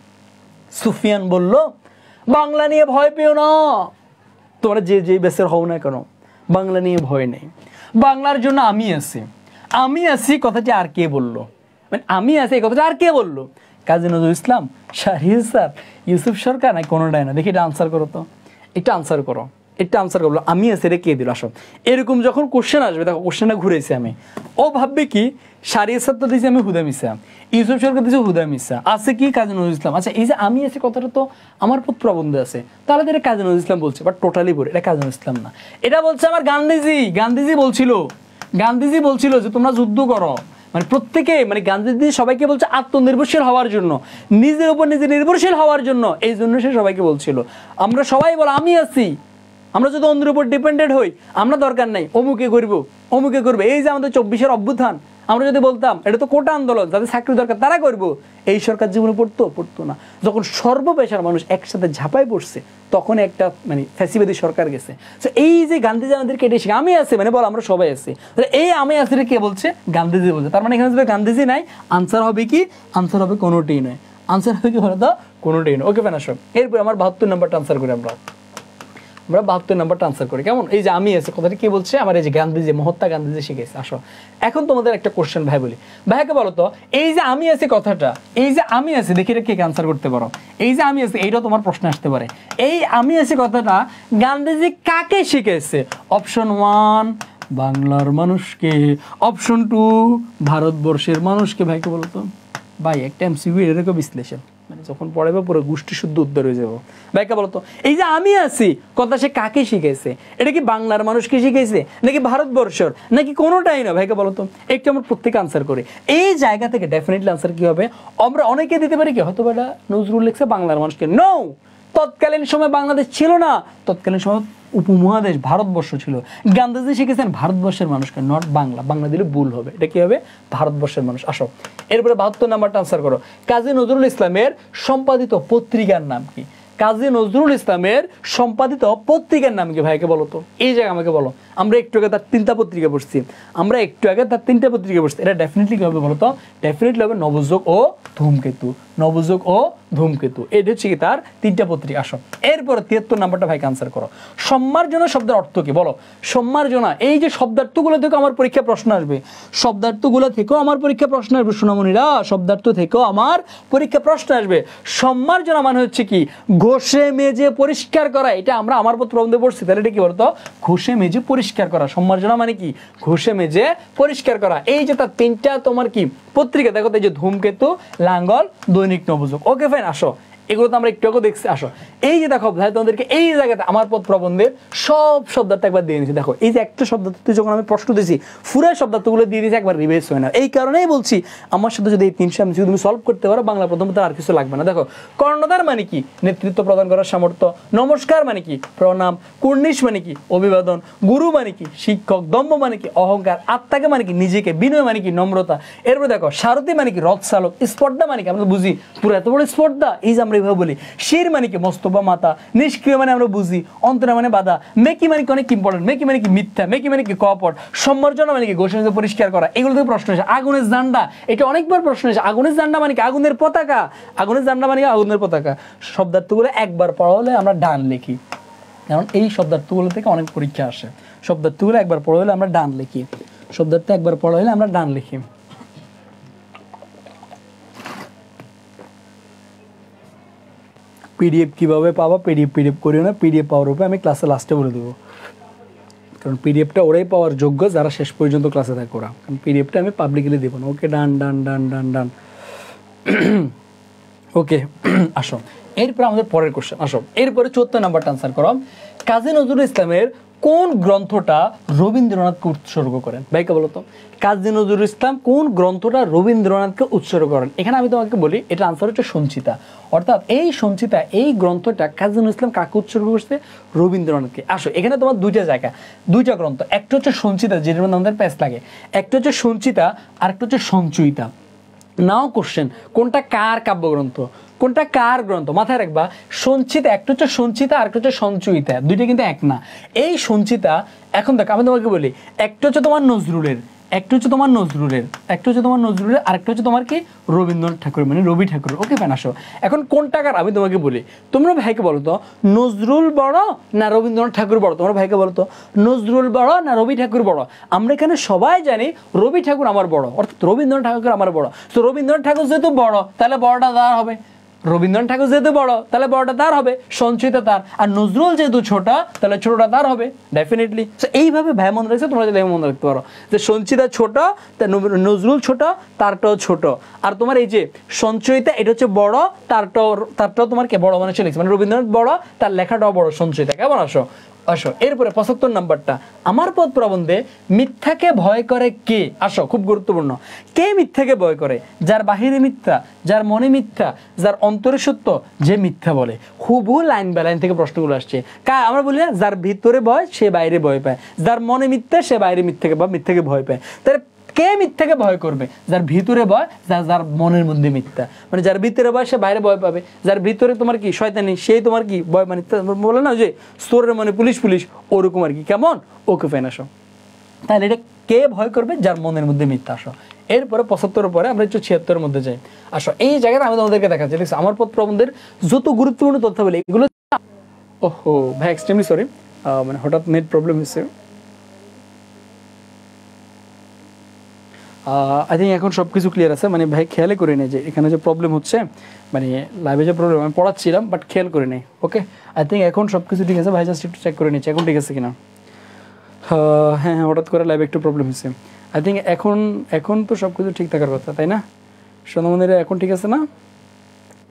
সুফিয়ান বলল বাংলা নিয়ে ভয় পেও না, তোমরা যে যে বেসের হও না কেন, বাংলা নিয়ে ভয় নেই, বাংলার জন্য আমি আছি। আমি আছি কথাটি আর কে বললো? মানে আমি আছি এই কথাটা আর কে বললো? কাজী নজরুল ইসলাম, শাহরিয়ার স্যার, ইউসুফ সরকার, না কোনোটাই না? দেখি এটা আনসার করো তো, একটা আনসার করো, একটা আনসার করলো। আমি আছি এটা কে দিল? আসো, এরকম যখন কোশ্চেন আসবে, দেখো কোশ্চেনটা ঘুরেছি আমি, ও ভাববে কি শাহরিয়ার স্যার তো দিয়েছি আমি হুদা মিসা, ইউসুফ সরকার দিয়েছে হুদা মিসা, আছে কি কাজী নজরুল ইসলাম। আচ্ছা, এই যে আমি আছি কথাটা তো আমার পথ প্রবন্ধে আছে, তাহলে এটা কাজী নজরুল ইসলাম বলছে, বাট টোটালি বলে এটা কাজী নজরুল ইসলাম না, এটা বলছে আমার গান্ধীজি। গান্ধীজি বলছিল যে তোমরা যুদ্ধ করো, মানে প্রত্যেকে, মানে গান্ধীজি সবাইকে বলছে আত্মনির্ভরশীল হওয়ার জন্য, নিজের উপর নিজে নির্ভরশীল হওয়ার জন্য। এই জন্য সে সবাইকে বলছিল আমরা সবাই বলো আমি আছি, আমরা যদি অন্যের উপর ডিপেন্ডেন্ট হই, আমরা দরকার নাই অমুকে করবে। এই যে আমাদের 24-এর অভ্যুত্থান, আমরা যদি বলতাম এটা তো কোটা আন্দোলন, যাদের চাকরি দরকার তারা করবো, এই সরকার জীবনে পড়তো না। যখন সর্বপেশার মানুষ একসাথে ঝাঁপাই পড়ছে, তখন একটা মানে ফ্যাসিবাদী সরকার গেছে। তো এই যে গান্ধীজি আমাদেরকে এটা শিখে আমি আছি, মানে বল আমরা সবাই আছি, এই আমি আছি কে বলছে? গান্ধীজি বলছে। তার মানে এখানে যদি গান্ধীজি নাই, আনসার হবে কি? আনসার হবে কোনোটাই নয়। আনসার হবে কি বলতো? কোনোটাই নয়। ওকে ফেনাস। এরপর আমার 72 নাম্বারটা আনসার করি আমরা 72 নাম্বারটা আনসার করি। কেমন? এই যে আমি আছে কথাটা কে বলছে? আমার এই যে গান্ধীজি, মহাত্মা গান্ধীজি শিখেছে। আসো, এখন তোমাদের একটা কোশ্চেন ভাই বলি, ভাইকে বলো তো, এই যে আমি আছি কথাটা, এই যে আমি আছি, দেখি এটা কে আনসার করতে পারো। এই যে আমি আছি, এইটাও তোমার প্রশ্ন আসতে পারে। এই আমি আছি কথাটা গান্ধীজি কাকে শিখেছে? অপশন 1 বাংলার মানুষকে, অপশন 2 ভারতবর্ষের মানুষকে। ভাইকে বলো তো, ভাই একটা এমসিকিউ এরকম বিশ্লেষণ, মানে যখন পড়াবে পুরো গোষ্ঠী শুদ্ধ উত্তর হয়ে যাবো। ভাইকে বলতো, এই যে আমি আছি কথা সে কাকে শিখেছে? এটা কি বাংলার মানুষকে শিখেছে, নাকি ভারতবর্ষের, নাকি কোনোটাই না? ভাইকে বলতো, একটু আমরা প্রত্যেকে আনসার করি। এই জায়গা থেকে ডেফিনেটলি আনসার কি হবে? আমরা অনেকে দিতে পারি কি, হয়তো এটা নজরুল লিখছে বাংলার মানুষকে। নো, তৎকালীন সময় বাংলাদেশ ছিল না, তৎকালীন সময় উপমহাদেশ ভারতবর্ষ ছিল। গান্ধীজি শিখেছেন ভারতবর্ষের মানুষকে, নট বাংলা। বাংলা দিলে ভুল হবে, এটা কি হবে? ভারতবর্ষের মানুষ। আসো, এরপরে 72 নাম্বারটা আনসার করো। কাজী নজরুল ইসলামের সম্পাদিত পত্রিকার নাম কি? কাজী নজরুল ইসলামের সম্পাদিত পত্রিকার নাম কি? ভাইকে বলো তো, এই জায়গা আমাকে বলো। আমরা একটু আগে তার 3টা পত্রিকা পড়ছি, এটা ডেফিনেটলি কি হবে বলতো? ডেফিনেটলি হবে নবযুগ ও ধূমকেতু, নবযুগ ও ধূমকেতু। এটা হচ্ছে কি তার 3টা পত্রিকা। আসো এরপরে 73 নাম্বারটা ভাইকে আনসার করো। সম্মার্জনা শব্দের অর্থ কি বলো? সম্মার্জনা, এই যে শব্দার্থগুলো থেকে আমার পরীক্ষা প্রশ্ন আসবে, শব্দার্থগুলো থেকেও আমার পরীক্ষা প্রশ্ন আসবে সোনামণিরা, শব্দার্থ থেকেও আমার পরীক্ষা প্রশ্ন আসবে। সম্মার্জনা মানে হচ্ছে কি? ঘষে মেজে পরিষ্কার করা। এটা আমরা আমার প্রবন্ধে পড়ছি, তাহলে এটা কি বলতো? ঘষে মেজে পরিষ্কার করা। সম্মার্জনা মানে কি? ঘষে মেজে পরিষ্কার করা। এই যে তার 3টা তোমার কি পত্রিকা দেখো, এই যে ধূমকেতু, লাঙ্গল, দৈনিক নবযুগ। ওকে ফাইন, আসো এগুলো তো আমরা একটু আগে দেখছি। আসো এই যে দেখো ভাই তোমাদেরকে এই জায়গাতে আমার প্রবন্ধের সব শব্দার্থ একবার দিয়ে নিয়েছি। দেখো এই যে একটা শব্দার্থ যখন আমি প্রশ্ন দিয়েছি, পুরো শব্দার্থগুলো দিয়ে দিয়েছি, একবার রিভাইজ হয় না। এই কারণেই বলছি আমার সাথে যদি এই 300 MCQ তুমি সলভ করতে পারো, বাংলা প্রথম আর কিছু লাগবে না। দেখো কর্ণধার মানে কি? নেতৃত্ব প্রদান করার সামর্থ্য। নমস্কার মানে কি? প্রণাম। কুর্নিশ মানে কি? অভিবাদন। গুরু মানে কি? শিক্ষক। দম্ভ মানে কি? অহংকার। আত্মাকে মানে কি? নিজেকে। বিনয় মানে কি? নম্রতা। এরপর দেখো সারথি মানে কি? রথ চালক। স্পর্ধা মানে কি? আমরা বুঝি পুরো এত বড় স্পর্ধা, এই যে আমরা এইভাবে বলি। শির মানে কি? মস্তবা মাতা। নিষ্ক্রিয় মানে আমরা বুঝি অন্তরা মানে বাধা। মেকি মানে কি? অনেক ইম্পর্টেন্ট। মেকি মানে কি? মিথ্যা। মেকি মানে কি? কপট। সম্মার্জনা মানে কি? ঘষে মেজে পরিষ্কার করা। এগুলো থেকে প্রশ্ন আসে। আগুনের জান্ডা, এটা অনেকবার প্রশ্ন আসে। আগুনের জান্ডা মানে কি? আগুনের পতাকা। আগুনের জান্ডা মানে কি? আগুনের পতাকা। শব্দার্থগুলো একবার পড়া হলে আমরা ডান লিখি, কারণ এই শব্দার্থগুলো থেকে অনেক পরীক্ষা আসে। শব্দার্থগুলো একবার পড়া হলে আমরা ডান লিখি, শব্দার্থ একবার পড়া হলে আমরা ডান লিখি। পিডিএফ কিভাবে পাবা? পিডিএফ করিও না, পিডিএফ পাওয়ার উপরে আমি ক্লাসে লাস্টে বলে দেবো, কারণ পিডিএফটা ওরাই পাওয়ার যোগ্য যারা শেষ পর্যন্ত ক্লাসে থাকে ওরা, কারণ পিডিএফটা আমি পাবলিকলি দেবো না। ওকে, ডান ডান ডান ডান ডান। ওকে আসো এরপরে আমাদের পরের কোশ্চেন। আসো এরপরে 74 নাম্বারটা আনসার করো। কাজী নজরুল ইসলামের কোন গ্রন্থটা রবীন্দ্রনাথকে উৎসর্গ করেন? ভাইকে বলো তো, কাজী নজরুল ইসলাম কোন গ্রন্থটা রবীন্দ্রনাথকে উৎসর্গ করেন? এখানে আমি তোমাকে বলি, এটা আনসার হচ্ছে সঞ্চিতা। অর্থাৎ এই সঞ্চিতা, এই গ্রন্থটা কাজী নজরুল ইসলাম কাকে উৎসর্গ করছে? রবীন্দ্রনাথকে। আসো এখানে তোমার দুইটা জায়গা, দুইটা গ্রন্থ, একটা হচ্ছে সঞ্চিতা যেটার মধ্যে আমাদের প্যাচ লাগে, একটা হচ্ছে সঞ্চিতা আর একটা হচ্ছে সঞ্চয়িতা। নাও কোশ্চেন, কোনটা কার কাব্যগ্রন্থ, কোনটা কার গ্রন্থ? মাথায় রাখবা, সঞ্চিতা একটা হচ্ছে সঞ্চিতা আর একটা হচ্ছে সঞ্চয়িতা, দুইটা কিন্তু এক না। এই সঞ্চিতা, এখন দেখো আমি তোমাকে বলি, একটা হচ্ছে তোমার নজরুলের, একটা হচ্ছে তোমার নজরুলের, একটা হচ্ছে তোমার নজরুলের, আরেকটা হচ্ছে তোমার কি? রবীন্দ্রনাথ ঠাকুর, মানে রবি ঠাকুর। ওকে ফ্যান, আসো এখন কোনটা কার আমি তোমাকে বলি। তোমরা ভাইকে বলো তো, নজরুল বড় না রবীন্দ্রনাথ ঠাকুর বড়? তোমরা ভাইকে বলো তো, নজরুল বড় না রবি ঠাকুর বড়? আমরা এখানে সবাই জানি রবি ঠাকুর আমার বড়, অর্থাৎ রবীন্দ্রনাথ ঠাকুর আমার বড়। তো রবীন্দ্রনাথ ঠাকুর যেহেতু বড়, তাহলে বড়টা তার হবে। রবীন্দ্রনাথ ঠাকুর যেহেতু বড়, তাহলে বড়টা তার হবে, সঞ্চয়িতা তার। আর নজরুল যেহেতু ছোট, তাহলে ছোটটা তার হবে ডেফিনেটলি। এইভাবে ভাই মনে রাখছে, তোমরা যদি মনে রাখতে পারো যে সঞ্চিতা ছোট, নজরুল ছোট, তারটাও ছোট। আর তোমার এই যে সঞ্চয়িতা, এটা হচ্ছে বড়, তারটাও তোমার কে বড় মানে চলেছে, মানে রবীন্দ্রনাথ বড়, তার লেখাটাও বড়, সঞ্চয়িতা। কেমন? আসো আসো এরপরে 75 নাম্বারটা, আমার পদ প্রবন্ধে মিথ্যাকে ভয় করে কে? আসো খুব গুরুত্বপূর্ণ। কে মিথ্যাকে ভয় করে? যার বাহিরে মিথ্যা, যার মনে মিথ্যা, যার অন্তরে সত্য, যে মিথ্যা বলে। হুবহু লাইন বাই লাইন থেকে প্রশ্নগুলো আসছে। আমরা বলি না, যার ভিতরে ভয় সে বাইরে ভয় পায়, যার মনে মিথ্যা সে বাইরে মিথ্যাকে ভয় পায়। তাহলে কে মিথ্যাকে ভয় করবে? যার ভিতরে ভয়, যার মনের মধ্যে মিথ্যা, মানে যার ভিতরে ভয় সে বাইরে ভয় পাবে। যার ভিতরে তোমার কি শয়তানি, সেই তোমার কি ভয়, মানে বলে না যে চোরের মানে পুলিশ পুলিশ, ওরকম আর কি। কেমন? ওকে ফাইন, আসো তাহলে এটা কে ভয় করবে? যার মনের মধ্যে মিথ্যা। আসো এরপরে 75 পরে আমরা একটু 76 মধ্যে যাই। আসো এই জায়গাটা আমি তোমাদেরকে দেখাচ্ছি, দেখছো আমার পদ প্রবন্ধের যত গুরুত্বপূর্ণ তথ্য বলে এগুলো। ওহো ভাই, এক্সট্রিমলি সরি, মানে হঠাৎ নেট প্রবলেম হচ্ছে। আই থিঙ্ক এখন সব কিছু ক্লিয়ার আছে, মানে ভাই খেয়ালই করে নেই যে এখানে যে প্রবলেম হচ্ছে, মানে লাইভে যে প্রবলেম, আমি পড়াচ্ছিলাম বাট খেয়াল করে নেই। ওকে, আই থিঙ্ক এখন সব কিছু ঠিক আছে। ভাই জাস্ট একটু চেক করে নিচ্ছি এখন ঠিক আছে কিনা। হ্যাঁ হ্যাঁ, হঠাৎ করে লাইভে একটু প্রবলেম হচ্ছে। আই থিঙ্ক এখন তো সব কিছু ঠিক থাকার কথা, তাই না সোনামন্দিরে? এখন ঠিক আছে না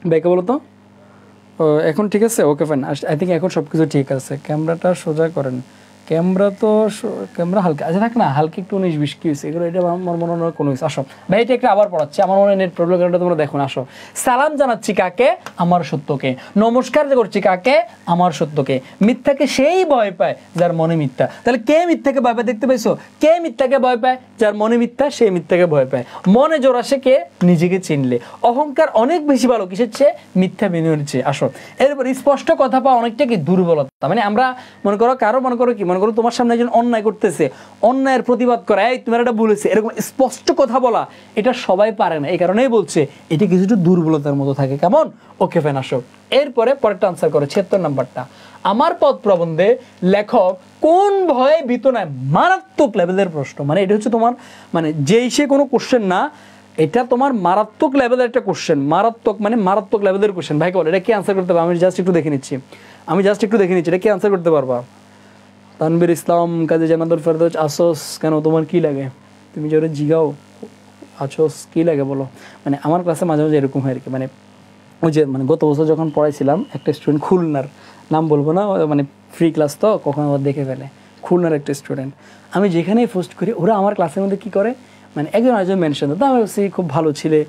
ভাইকে বলো তো? এখন ঠিক আছে? ওকে ফাইন, আই থিঙ্ক এখন সব কিছু ঠিক আছে। ক্যামেরাটা সোজা করেন, ক্যামেরা হালকা আচ্ছা থাক না, হালকা একটু 19-20 কি হয়েছে এগুলো, এটা আমার মনে হয় কোনো হয়েছে। আসো ভাই এটা একটা আবার পড়াচ্ছি, আমার মনে হয় নেট প্রবলেম, এটা তোমরা দেখো না। আসো, সালাম জানাচ্ছি কাকে? আমার সত্যকে। নমস্কার করছি কাকে? আমার সত্যকে। মিথ্যাকে সেই ভয় পায় যার মনে মিথ্যা। তাহলে কে মিথ্যাকে ভয় পায়? দেখতে পাইছো, কে মিথ্যাকে ভয় পায়? যার মনে মিথ্যা, সেই মিথ্যাকে ভয় পায়। মনে জোর আসে কে? নিজেকে চিনলে। অহংকার অনেক বেশি ভালো কিসের চেয়ে? মিথ্যা বিনয়ের চেয়ে। আসো এরপর স্পষ্ট কথা পাওয়া অনেকটা কি দুর্বলতা, মানে আমরা মনে করো কারো মনে করো কি মনে করো তোমার সামনে একজন অন্যায় করতেছে, অন্যায়ের প্রতিবাদ করা, এই তোমার এটা ভুল হয়েছে, এরকম স্পষ্ট কথা বলা, এটা সবাই পারে না। এই কারণেই বলছে এটি কিছুটা দুর্বলতার মতো থাকে। কেমন? ওকে ফাইন, আসো এরপরে পরেরটা আনসার করো 76 নাম্বারটা। আমার পদ প্রবন্ধে লেখক কোন ভয়ে ভীত নয়? মারাত্মক লেভেলের প্রশ্ন, মানে এটা হচ্ছে তোমার মানে যেই সে কোনো কোশ্চেন না, এটা তোমার মারাত্মক লেভেলের একটা কোশ্চেন, মারাত্মক মানে মারাত্মক লেভেলের কোশ্চেন। ভাই বল এটা কি আনসার করতে পারবে? আমি জাস্ট একটু দেখে নিচ্ছি, এটা কি আনসার করতে পারবা? তানভীর ইসলাম, কাজী জান্নাতুল ফেরদৌস, আসোস। কেন তোমার কি লাগে? তুমি যে জিগাও আসোস কি লাগে বলো? মানে আমার ক্লাসে মাঝে মাঝে এরকম হয় আর কি, মানে ওই যে মানে গত বছর যখন পড়াইছিলাম একটা স্টুডেন্ট, খুলনার, নাম বলবো না, মানে ফ্রি ক্লাস তো কখনো আবার দেখে ফেলে, খুলনার একটা স্টুডেন্ট, আমি যেখানেই পোস্ট করি ওরা আমার ক্লাসের মধ্যে কী করে, মানে একজন আরেকজন মেনশন দেয়, তো আমি বলছি খুব ভালো ছিলে,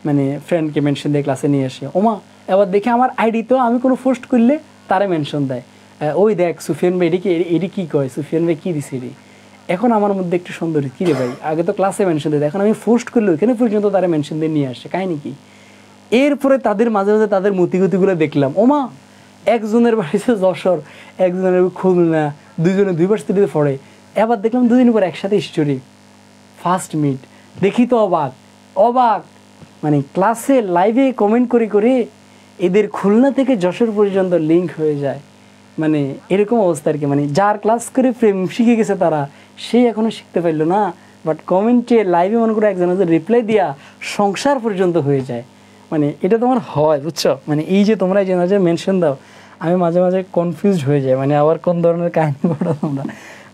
মানে ফ্রেন্ডকে মেনশন দিয়ে ক্লাসে নিয়ে আসে, ওমা এবার দেখে আমার আইডি তো আমি কোনো পোস্ট করলে তারা মেনশন দেয়, ওই দেখ সুফিয়ান ভাই এটি কী কয়, সুফিয়ান ভাই কী দিছে এটি। এখন আমার মধ্যে একটু সুন্দর, কী রে ভাই আগে তো ক্লাসে মেনশন দিতে, এখন আমি পোস্ট করলে ওইখানে পর্যন্ত তারা মেনশন দিয়ে নিয়ে আসে, কাহিনি কি? এরপরে তাদের মাঝে মাঝে তাদের মতিগতিগুলো দেখলাম, ওমা একজনের বাড়িতে যশোর, একজনের খুলনা, দুজনে দুই ভার্সিটিতে পড়ে, এবার দেখলাম দুদিন পর একসাথে স্টোরি, ফার্স্ট মিট, দেখি তো অবাক, মানে ক্লাসে লাইভে কমেন্ট করে এদের খুলনা থেকে যশোর পর্যন্ত লিঙ্ক হয়ে যায়, মানে এরকম অবস্থা আর কি। মানে যার ক্লাস করে প্রেম শিখে গেছে তারা, সে এখনও শিখতে পারলো না, বাট কমেন্টে লাইভে মনে করে একজনের রিপ্লাই দিয়া সংসার পর্যন্ত হয়ে যায়। মানে এটা তোমার হয়, বুঝছো? মানে এই যে তোমরা যে মেনশন দাও, আমি মাঝে মাঝে কনফিউজড হয়ে যাই, মানে আবার কোন ধরনের কাহিনী পড়া তোমরা,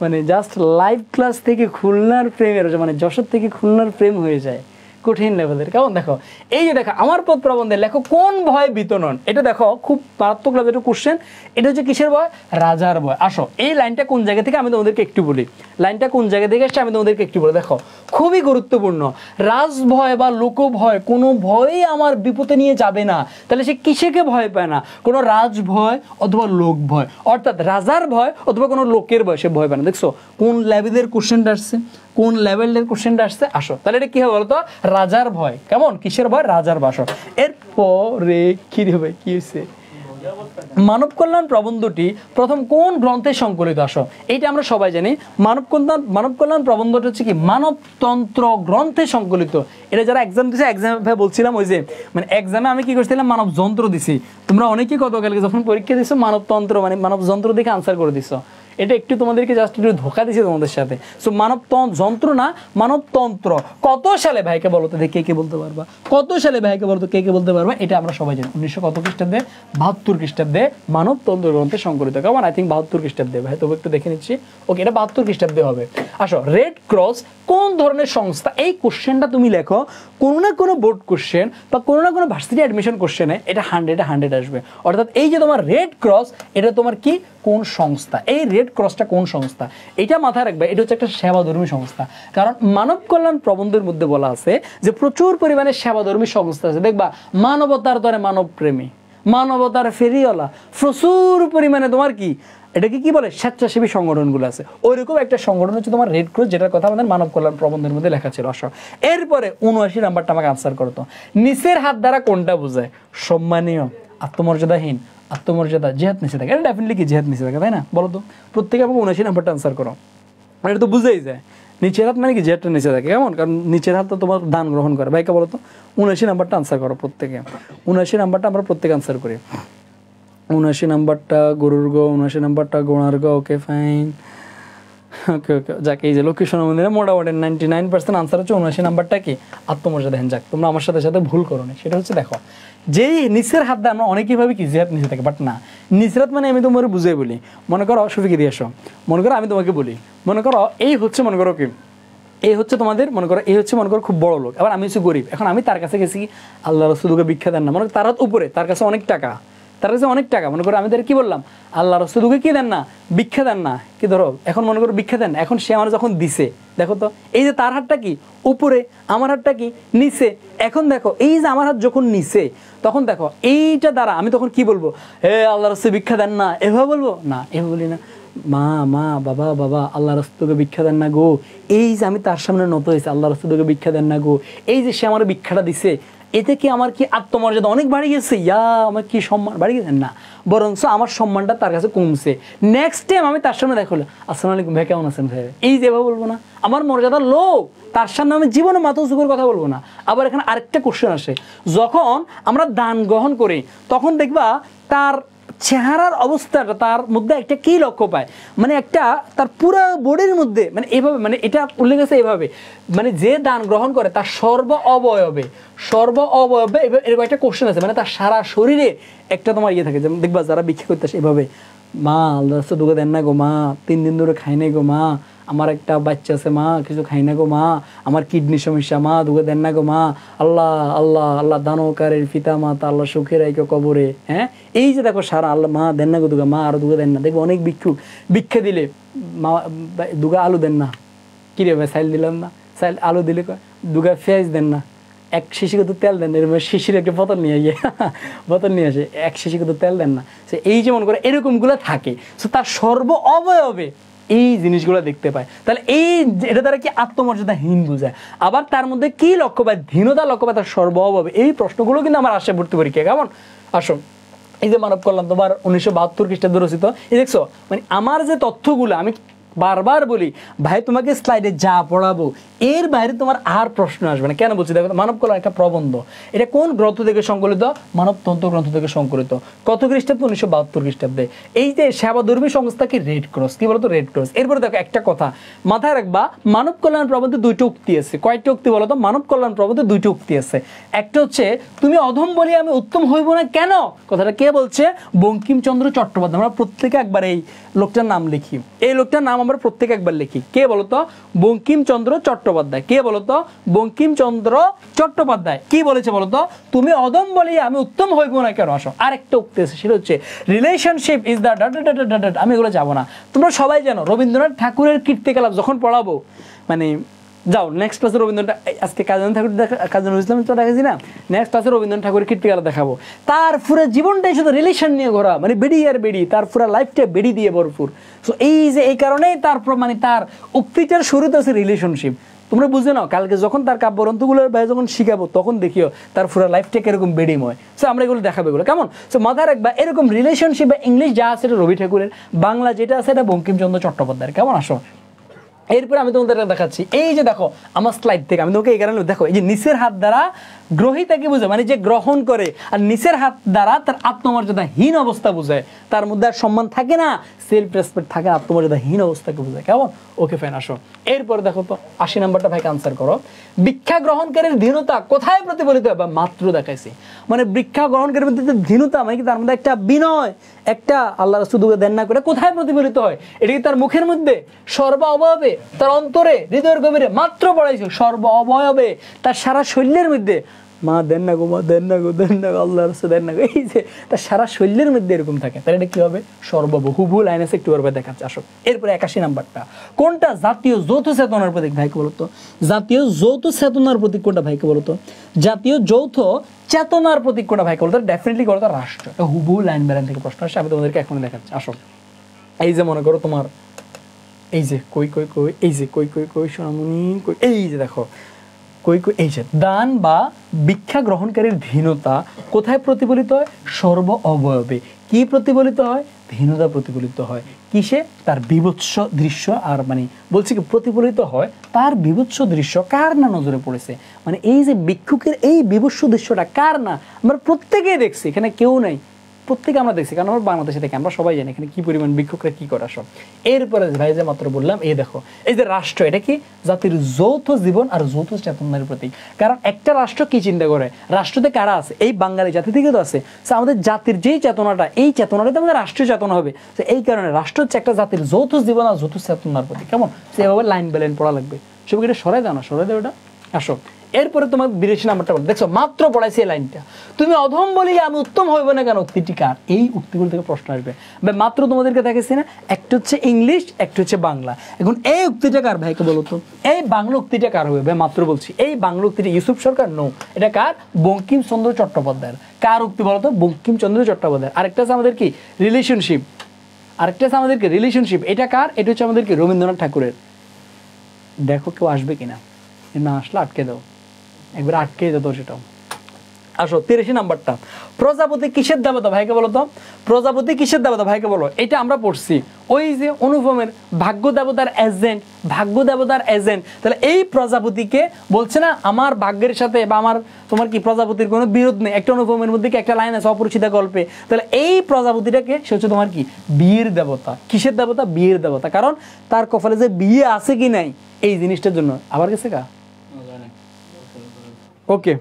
মানে জাস্ট লাইভ ক্লাস থেকে খুলনার প্রেমের, মানে যশোর থেকে খুলনার প্রেম হয়ে যায়, কঠিন লেভেলের। কেমন? দেখো এই যে দেখো আমার পদ প্রবন্ধে লেখো কোন ভয় ভীত নন, এটা দেখো খুব মারাত্মক লেভেলের কোশ্চেন। এটা হচ্ছে কিসের ভয়? রাজার ভয়। আসো এই লাইনটা কোন জায়গা থেকে আমি তোমাদেরকে একটু বলি, লাইনটা কোন জায়গা থেকে এসছে আমি তোমাদেরকে একটু বলি। দেখো খুবই গুরুত্বপূর্ণ, রাজ ভয় বা লোক ভয়, কোনো ভয়ই আমার বিপদে নিয়ে যাবে না। তাহলে সে কিসেকে ভয় পায় না? কোনো রাজ ভয় অথবা লোক ভয়, অর্থাৎ রাজার ভয় অথবা কোনো লোকের ভয় সে ভয় পায় না। দেখছো কোন লেভেলের কোশ্চেনটা আসছে, কোন লেভেলের কোশ্চেনটা আসছে। আসো তাহলে এটা কি হবে বলতো? রাজার ভয়। কেমন? কিসের ভয়? রাজার ভয়। এরপরে কি হবে, কি হয়েছে? মানব কল্যাণ প্রবন্ধটি প্রথম কোন গ্রন্থে সংকলিত? আসো এইটা আমরা সবাই জানি, মানব কল্যাণ প্রবন্ধটা হচ্ছে কি মানবতন্ত্র গ্রন্থে সংকলিত। এটা যারা এক্সাম দিছে, এক্সামে বলছিলাম ওই যে মানে এক্সামে আমি কি করছিলাম, মানব যন্ত্র দিছি, তোমরা অনেকেই গতকালকে যখন পরীক্ষা দিছো মানবতন্ত্র মানে মানব যন্ত্র দেখে আনসার করে দিছো। এটা একটু তোমাদেরকে জাস্ট একটু ধোকা দিয়েছে তোমাদের সাথে। সো যন্ত্র না, মানবতন্ত্র। কত সালে ভাইকে বলো তো, দেখে কে বলতে পারবা? কত সালে ভাইকে বলো তো, কে বলতে পারবা? এটা আমরা সবাই জানি 1900 কত খ্রিস্টাব্দে? 72 খ্রিস্টাব্দে মানবতন্ত্র গ্রন্থে সংকলিত। কেমন? আই থিঙ্ক 72 খ্রিস্টাব্দে। ভাই তবে একটু দেখে নিচ্ছি। ওকে, এটা 72 খ্রিস্টাব্দে হবে। আসো, রেড ক্রস কোন ধরনের সংস্থা? এই কোশ্চেনটা তুমি লেখো, কোনো না কোনো বোর্ড কোশ্চেন বা কোনো না কোনো ভার্সিটি অ্যাডমিশন কোশ্চেনে এটা 100 আসবে। অর্থাৎ এই যে তোমার রেড ক্রস, এটা তোমার কি কোন সংস্থা? এই রেড ক্রসটা কোন সংস্থা? এটা মাথায় রাখবে, এটা হচ্ছে একটা সেবাধর্মী সংস্থা। কারণ মানব কল্যাণ প্রবন্ধের মধ্যে বলা আছে যে প্রচুর পরিমাণে সেবাধর্মী সংস্থা আছে। দেখবা মানবতার তরে মানব প্রেমী, মানবতার ফেরিওয়ালা, প্রচুর পরিমাণে তোমার কি এটাকে কি বলে স্বেচ্ছাসেবী সংগঠনগুলো আছে। ওইরকম একটা সংগঠন হচ্ছে তোমার রেড ক্রস, যেটার কথা আমাদের মানব কল্যাণ প্রবন্ধের মধ্যে লেখা ছিল। আসো এরপরে 79 নাম্বারটা আমাকে আনসার করতো। নিচের হাত দ্বারা কোনটা বোঝায়? সম্মানীয়, আত্মমর্যাদাহীন, আত্মমর্যাদা, জেহাদ নিষেধাজ্ঞা। এটা ডেফিনেটলি কি জেহাদ নিষেধাজ্ঞা, তাই না? বলো তো, প্রত্যেকে আমাকে 79 নাম্বারটা আনসার করো। মানে এটা তো বুঝেই যায় নিচের হাত মানে কি জেহাদটা নিষেধাজ্ঞা। কেমন? কারণ নিচের হাত তো তোমার দান গ্রহণ করে। ভাইকে বলো তো 79 নাম্বারটা আনসার করো প্রত্যেকে। 79 নাম্বারটা আমরা প্রত্যেকে আনসার করি। 79 নাম্বারটা গরুর গ, 79 নাম্বারটা গোড়ার গ। ওকে ফাইন, ওকে ওকে। যাক, এই যে লক্ষ্মীশ্বর মন্দিরে মোটামুটি 99% আনসার হচ্ছে 79 নাম্বারটা কি আত্মমর্যাদাহীন। যাক, তোমরা আমার সাথে সাথে ভুল করো না। সেটা হচ্ছে দেখো, যেই নিচের হাত দিয়ে আমরা অনেকেই ভাবে কি জেহাদ নিচে থাকে, বাট না। নিচের হাত মানে আমি তোমার বুঝে বলি, মনে করো শফিকে দিয়ে আসো, মনে করো আমি তোমাকে বলি, মনে করো এই হচ্ছে, মনে করো কি এই হচ্ছে তোমাদের, মনে করো এই হচ্ছে মনে করো খুব বড় লোক, আবার আমি হচ্ছে গরিব। এখন আমি তার কাছে গেছি, আল্লাহ রাসূলকে ভিক্ষা দেন না, মনে করো তার হাত উপরে, তার কাছে অনেক টাকা, তার কাছে অনেক টাকা, মনে করো আমি তার কি বললাম, আল্লাহ রাসূলকে কি দেন না, ভিক্ষা দেন না, কি ধরো এখন মনে করো ভিক্ষা দেন। এখন সে আমার যখন দিছে, দেখো তো এই যে তার হাতটা কি উপরে, আমার হাতটা কি নিচে। এখন দেখো এই যে আমার হাত যখন নিচে, তখন দেখো এইটা দ্বারা আমি তখন কি বলবো, হে আল্লাহ রাসূল ভিক্ষা দেন না, এভাবে বলবো না? এভাবে বলি না, মা মা বাবা বাবা আল্লাহ রাসূলকে ভিক্ষা দেন না গো। এই যে আমি তার সামনে নত হয়েছে, আল্লাহ রাসূলকে ভিক্ষা দেন না গো, এই যে সে আমার ভিক্ষাটা দিছে, এতে কি আমার কি আত্মমর্যাদা অনেক বাড়ি গেছে, ইয়া আমার কি সম্মান বাড়ি গেছে? না, বরঞ্চ আমার সম্মানটা তার কাছে কমছে। নেক্সট টাইম আমি তার সামনে দেখা হলো, আসসালামু আলাইকুম ভাই, কেমন আছেন ভাই, এই যেভাবে বলবো না, আমার মর্যাদা লো, তার সামনে আমি জীবনে মাথা উঁচু করে কথা বলবো না। আবার এখানে আরেকটা কোশ্চেন আসে, যখন আমরা দান গ্রহণ করি তখন দেখবা তার চেহারার অবস্থাটা, তার মধ্যে একটা কি লক্ষ্য পায়, মানে একটা তার পুরো বডির মধ্যে, মানে এভাবে, মানে এটা উল্লেখ আছে এভাবে, মানে যে দান গ্রহণ করে তার সর্ব অবয়বে এরকম একটা কোশ্চেন আছে, মানে তার সারা শরীরে একটা তোমার ইয়ে থাকে। যেমন দেখবা যারা ভিক্ষা করতে আসে এভাবে, মা আল্লাহ দুগা দেন না গো মা, 3 দিন ধরে খাই নাই গো মা, আমার একটা বাচ্চা আছে মা, কিছু খাই না গো মা, আমার কিডনি সমস্যা মা, দুগা দেন না গো মা, আল্লাহ আল্লাহ আল্লাহ দানকারের পিতা মাতা আল্লাহ সুখের আইকে কবরে। হ্যাঁ, এই যে দেখো সারা আল্লাহ মা দেন না গো দুগা, মা আরো দুগা দেন না। দেখবো অনেক ভিক্ষুক ভিক্ষা দিলে মা দুগা আলু দেন না, কি রে ভাই সাইল দিলাম না, সাইল আলু দিলে দুগা পেঁয়াজ দেন না, এক শিশি কত তেল দেন, এরকম শিশির একটা বোতল নিয়ে গিয়ে বোতল নিয়ে আসে, এক শিশি কত তেল দেন না। সে এই যেমন করে এরকমগুলো থাকে, সো তার সর্ব অবয়বে এই জিনিসগুলো দেখতে পায়। তাহলে এটা দ্বারা কি আত্মমর্যাদাহীন বোঝায়। আবার তার মধ্যে কি লক্ষ্য পায়, ধীনতা লক্ষ্য পায় তার সর্ব অভাবে। এই প্রশ্নগুলো কিন্তু আমার আসে ভর্তি পরীক্ষা। কেমন আসো, এই যে মানব কল্যাণ তোমার 1972 খ্রিস্টাব্দে রচিত, এই দেখছো, মানে আমার যে তথ্যগুলো আমি বারবার বলি ভাই, তোমাকে স্লাইডে যা পড়াবো এর বাইরে তোমার আর প্রশ্ন আসবে না। কেন বলছি দেখো, মানব কল্যাণ একটা প্রবন্ধ, এটা কোন গ্রন্থ থেকে সংকলিত? মানবতন্ত্র গ্রন্থ থেকে সংকলিত। কত খ্রিস্টাব্দে? 1972 খ্রিস্টাব্দে। এই যে সেবাধর্মী সংস্থা কি রেড ক্রস, কি বলতো রেড ক্রস। এরপরে দেখো একটা কথা মাথায় রাখবা, মানব কল্যাণ প্রবন্ধে 2টা উক্তি আছে। কয়টা উক্তি বলতো? মানব কল্যাণ প্রবন্ধে 2টা উক্তি আছে। একটা হচ্ছে তুমি অধম বলি আমি উত্তম হইব না কেন, কথাটা কে বলছে? বঙ্কিমচন্দ্র চট্টোপাধ্যায়। আমরা প্রত্যেকে একবার এই লোকটার নাম লিখি, এই লোকটার নাম আমরা প্রত্যেকে একবার লিখি। কে বলতো? বঙ্কিমচন্দ্র চট্টোপাধ্যায়। কে বলতো? বঙ্কিমচন্দ্র চট্টোপাধ্যায়। কি বলেছে বলতো? তুমি অদম বলি আমি উত্তম হইব না কেন। আসো, আরেকটা উক্তি আছে, সেটা হচ্ছে রিলেশনশিপ ইজ দ্য ডট। আমি এগুলো যাবো না, তোমরা সবাই জানো রবীন্দ্রনাথ ঠাকুরের কীর্তিকলাপ যখন পড়াবো, মানে যাও নেক্সট ক্লাসে রবীন্দ্রনাথ, আজকে কাজী ঠাকুর কাজী নজরুল ইসলাম তো দেখাচ্ছি না, নেক্সট ক্লাসে রবীন্দ্রনাথ ঠাকুরের কীর্তিকলাপ দেখাবো। তার পুরো জীবনটাই শুধু রিলেশন নিয়ে ঘোরা, মানে বেড়ি আর বেড়ি, তার পুরো লাইফটা বেড়ি দিয়ে ভরপুর। সো এই যে এই কারণেই তার মানে তার উক্তিটার শুরুতে আছে রিলেশনশিপ। তোমরা বুঝে নাও, কালকে যখন তার কাব্যগ্রন্থগুলোর বাইরে যখন শিখাবো তখন দেখিও তার পুরো লাইফটা কিরকম বেড়িময়। সো আমরা এগুলো দেখাবো, এগুলো কেমন। সো মাথায় রাখবা এরকম রিলেশনশিপ বা ইংলিশ যা আছে এটা রবি ঠাকুরের, বাংলা যেটা আছে এটা বঙ্কিমচন্দ্র চট্টোপাধ্যায়ের। কেমন আসো, এরপরে আমি তোমাদের দেখাচ্ছি। এই যে দেখো আমার স্লাইড থেকে আমি তোমাকে এই কারণে দেখো, এই যে নিচের হাত দ্বারা গ্রহিতাকে বোঝায়, মানে যে গ্রহণ করে, আর নিচের হাত দ্বারা তার আত্মমর্যাদাহীন অবস্থা বোঝায়, তার মধ্যে আর সম্মান থাকে না, সেলফ রেসপেক্ট থাকে, আত্মমর্যাদাহীন অবস্থাকে বোঝায়। কেমন? ওকে ফাইন, আসো এরপরে দেখো তো 80 নাম্বারটা ভাইকে আনসার করো। ভিক্ষা গ্রহণকারীর দীনতা কোথায় প্রতিফলিত হয়? বা মাত্র দেখাইছি, মানে ভিক্ষা গ্রহণকারীর মধ্যে দীনতা, মানে কি তার মধ্যে একটা বিনয়, একটা আল্লাহ রাসূল দেন না করে কোথায় প্রতিফলিত হয়? এটা কি তার মুখের মধ্যে? সর্ব অবয়বে, তার অন্তরে, হৃদয়ের গভীরে? মাত্র পড়াইছে সর্ব অবয়বে, তার সারা শরীরের মধ্যে। মা দেন না গো, মা দেন না গো, দেন না গো, আল্লাহ রাসূল দেন না গো, এই যে তার সারা শরীরের মধ্যে এরকম থাকে, তাহলে এটা কি হবে? সর্ববহুভু লাইন আছে, একটু পরে দেখাচ্ছে। আসো এরপরে 81 নাম্বারটা, কোনটা জাতীয় যৌথ চেতনার প্রতীক? ভাইকে বলতো জাতীয় যৌথ চেতনার প্রতীক কোনটা? ভাইকে বলতো জাতীয় যৌথ চেতনার প্রতীক কোনটা? ভাইকে বলতো ডেফিনেটলি বলতো রাষ্ট্র। হুবহু লাইন ব্যালেন থেকে প্রশ্ন আসে, আমি তোমাদেরকে এখন দেখাচ্ছি। আসো, এই যে মনে করো তোমার এই যে কই কই কই, এই যে কই কই কই সোনামণি কই, এই যে দেখো কই কই, এই যে দান বা ভিক্ষা গ্রহণকারীর ধীনতা কোথায় প্রতিফলিত হয়? সর্ব অবয়বে। কি প্রতিফলিত হয়? ধীনতা প্রতিফলিত হয়। কিসে? তার বিভৎস দৃশ্য। আর মানে বলছি কি প্রতিফলিত হয় তার বিভৎস দৃশ্য কার না নজরে পড়েছে? মানে এই যে ভিক্ষুকের এই বিভৎস দৃশ্যটা কার না আমরা প্রত্যেকেই দেখছি, এখানে কেউ নাই, প্রত্যেকে আমরা দেখছি, কারণ আমরা বাংলাদেশে থেকে আমরা সবাই জানি এখানে কি পরিমাণ ভিক্ষুকরা কি করা সব। এরপরে ভাই যে মাত্র বললাম, এই দেখো এই যে রাষ্ট্র, এটা কি? জাতির যৌথ জীবন আর যৌথ চেতনার প্রতীক। কারণ একটা রাষ্ট্র কি চিন্তা করে? রাষ্ট্রতে কারা আছে? এই বাঙালি জাতি থেকে তো আছে। আমাদের জাতির যেই চেতনাটা, এই চেতনাটা তো আমাদের রাষ্ট্রীয় চেতনা হবে। তো এই কারণে রাষ্ট্র হচ্ছে একটা জাতির যৌথ জীবন আর যৌথ চেতনার প্রতীক। কেমন? সেভাবে লাইন বাই লাইন পড়া লাগবে। সব এটা সরাই দাও না, সরাই দাও এটা। আসো এরপরে তোমার 82 নাম্বারটা বল, দেখছো মাত্র পড়াইছি এই লাইনটা, তুমি অধম বলি আমি উত্তম হইব না কেন? উক্তিটি কার? এই উক্তিগুলো থেকে প্রশ্ন আসবে। মাত্র তোমাদেরকে দেখেছি না, একটা হচ্ছে ইংলিশ, একটা হচ্ছে বাংলা। এখন এই উক্তিটা কার? ভাইকে বলো তো এই বাংলা উক্তিটা কার হবে? মাত্র বলছি এই বাংলা উক্তিটা ইউসুফ সরকার? নো, এটা কার? বঙ্কিমচন্দ্র চট্টোপাধ্যায়ের। কার উক্তি বলো তো? বঙ্কিমচন্দ্র চট্টোপাধ্যায়। আরেকটা আছে আমাদের কি রিলেশনশিপ, আরেকটা আছে আমাদেরকে রিলেশনশিপ, এটা কার? এটা হচ্ছে আমাদেরকে রবীন্দ্রনাথ ঠাকুরের। দেখো কেউ আসবে কিনা, না আসলে আটকে দাও, একবার আটকে যেত সেটাও। আসো 83 নাম্বারটা, প্রজাপতি কিসের দেবতা ভাইকে বলো তো, প্রজাপতি কিসের দেবতা ভাইকে বলো। এটা আমরা পড়ছি ওই যে অনুপমের ভাগ্য দেবতার এজেন্ট, ভাগ্য দেবতার এজেন্ট। তাহলে এই প্রজাপতিকে বলছে না আমার ভাগ্যের সাথে বা আমার তোমার কি প্রজাপতির কোনো বিরোধ নেই, একটা অনুপমের মধ্যে কি একটা লাইন আছে অপরিচিতা গল্পে। তাহলে এই প্রজাপতিটাকে সে হচ্ছে তোমার কি বিয়ের দেবতা, কিসের দেবতা, বিয়ের দেবতা। কারণ তার কপালে যে বিয়ে আছে কি নাই এই জিনিসটার জন্য। আবার গেছে কা ওকে,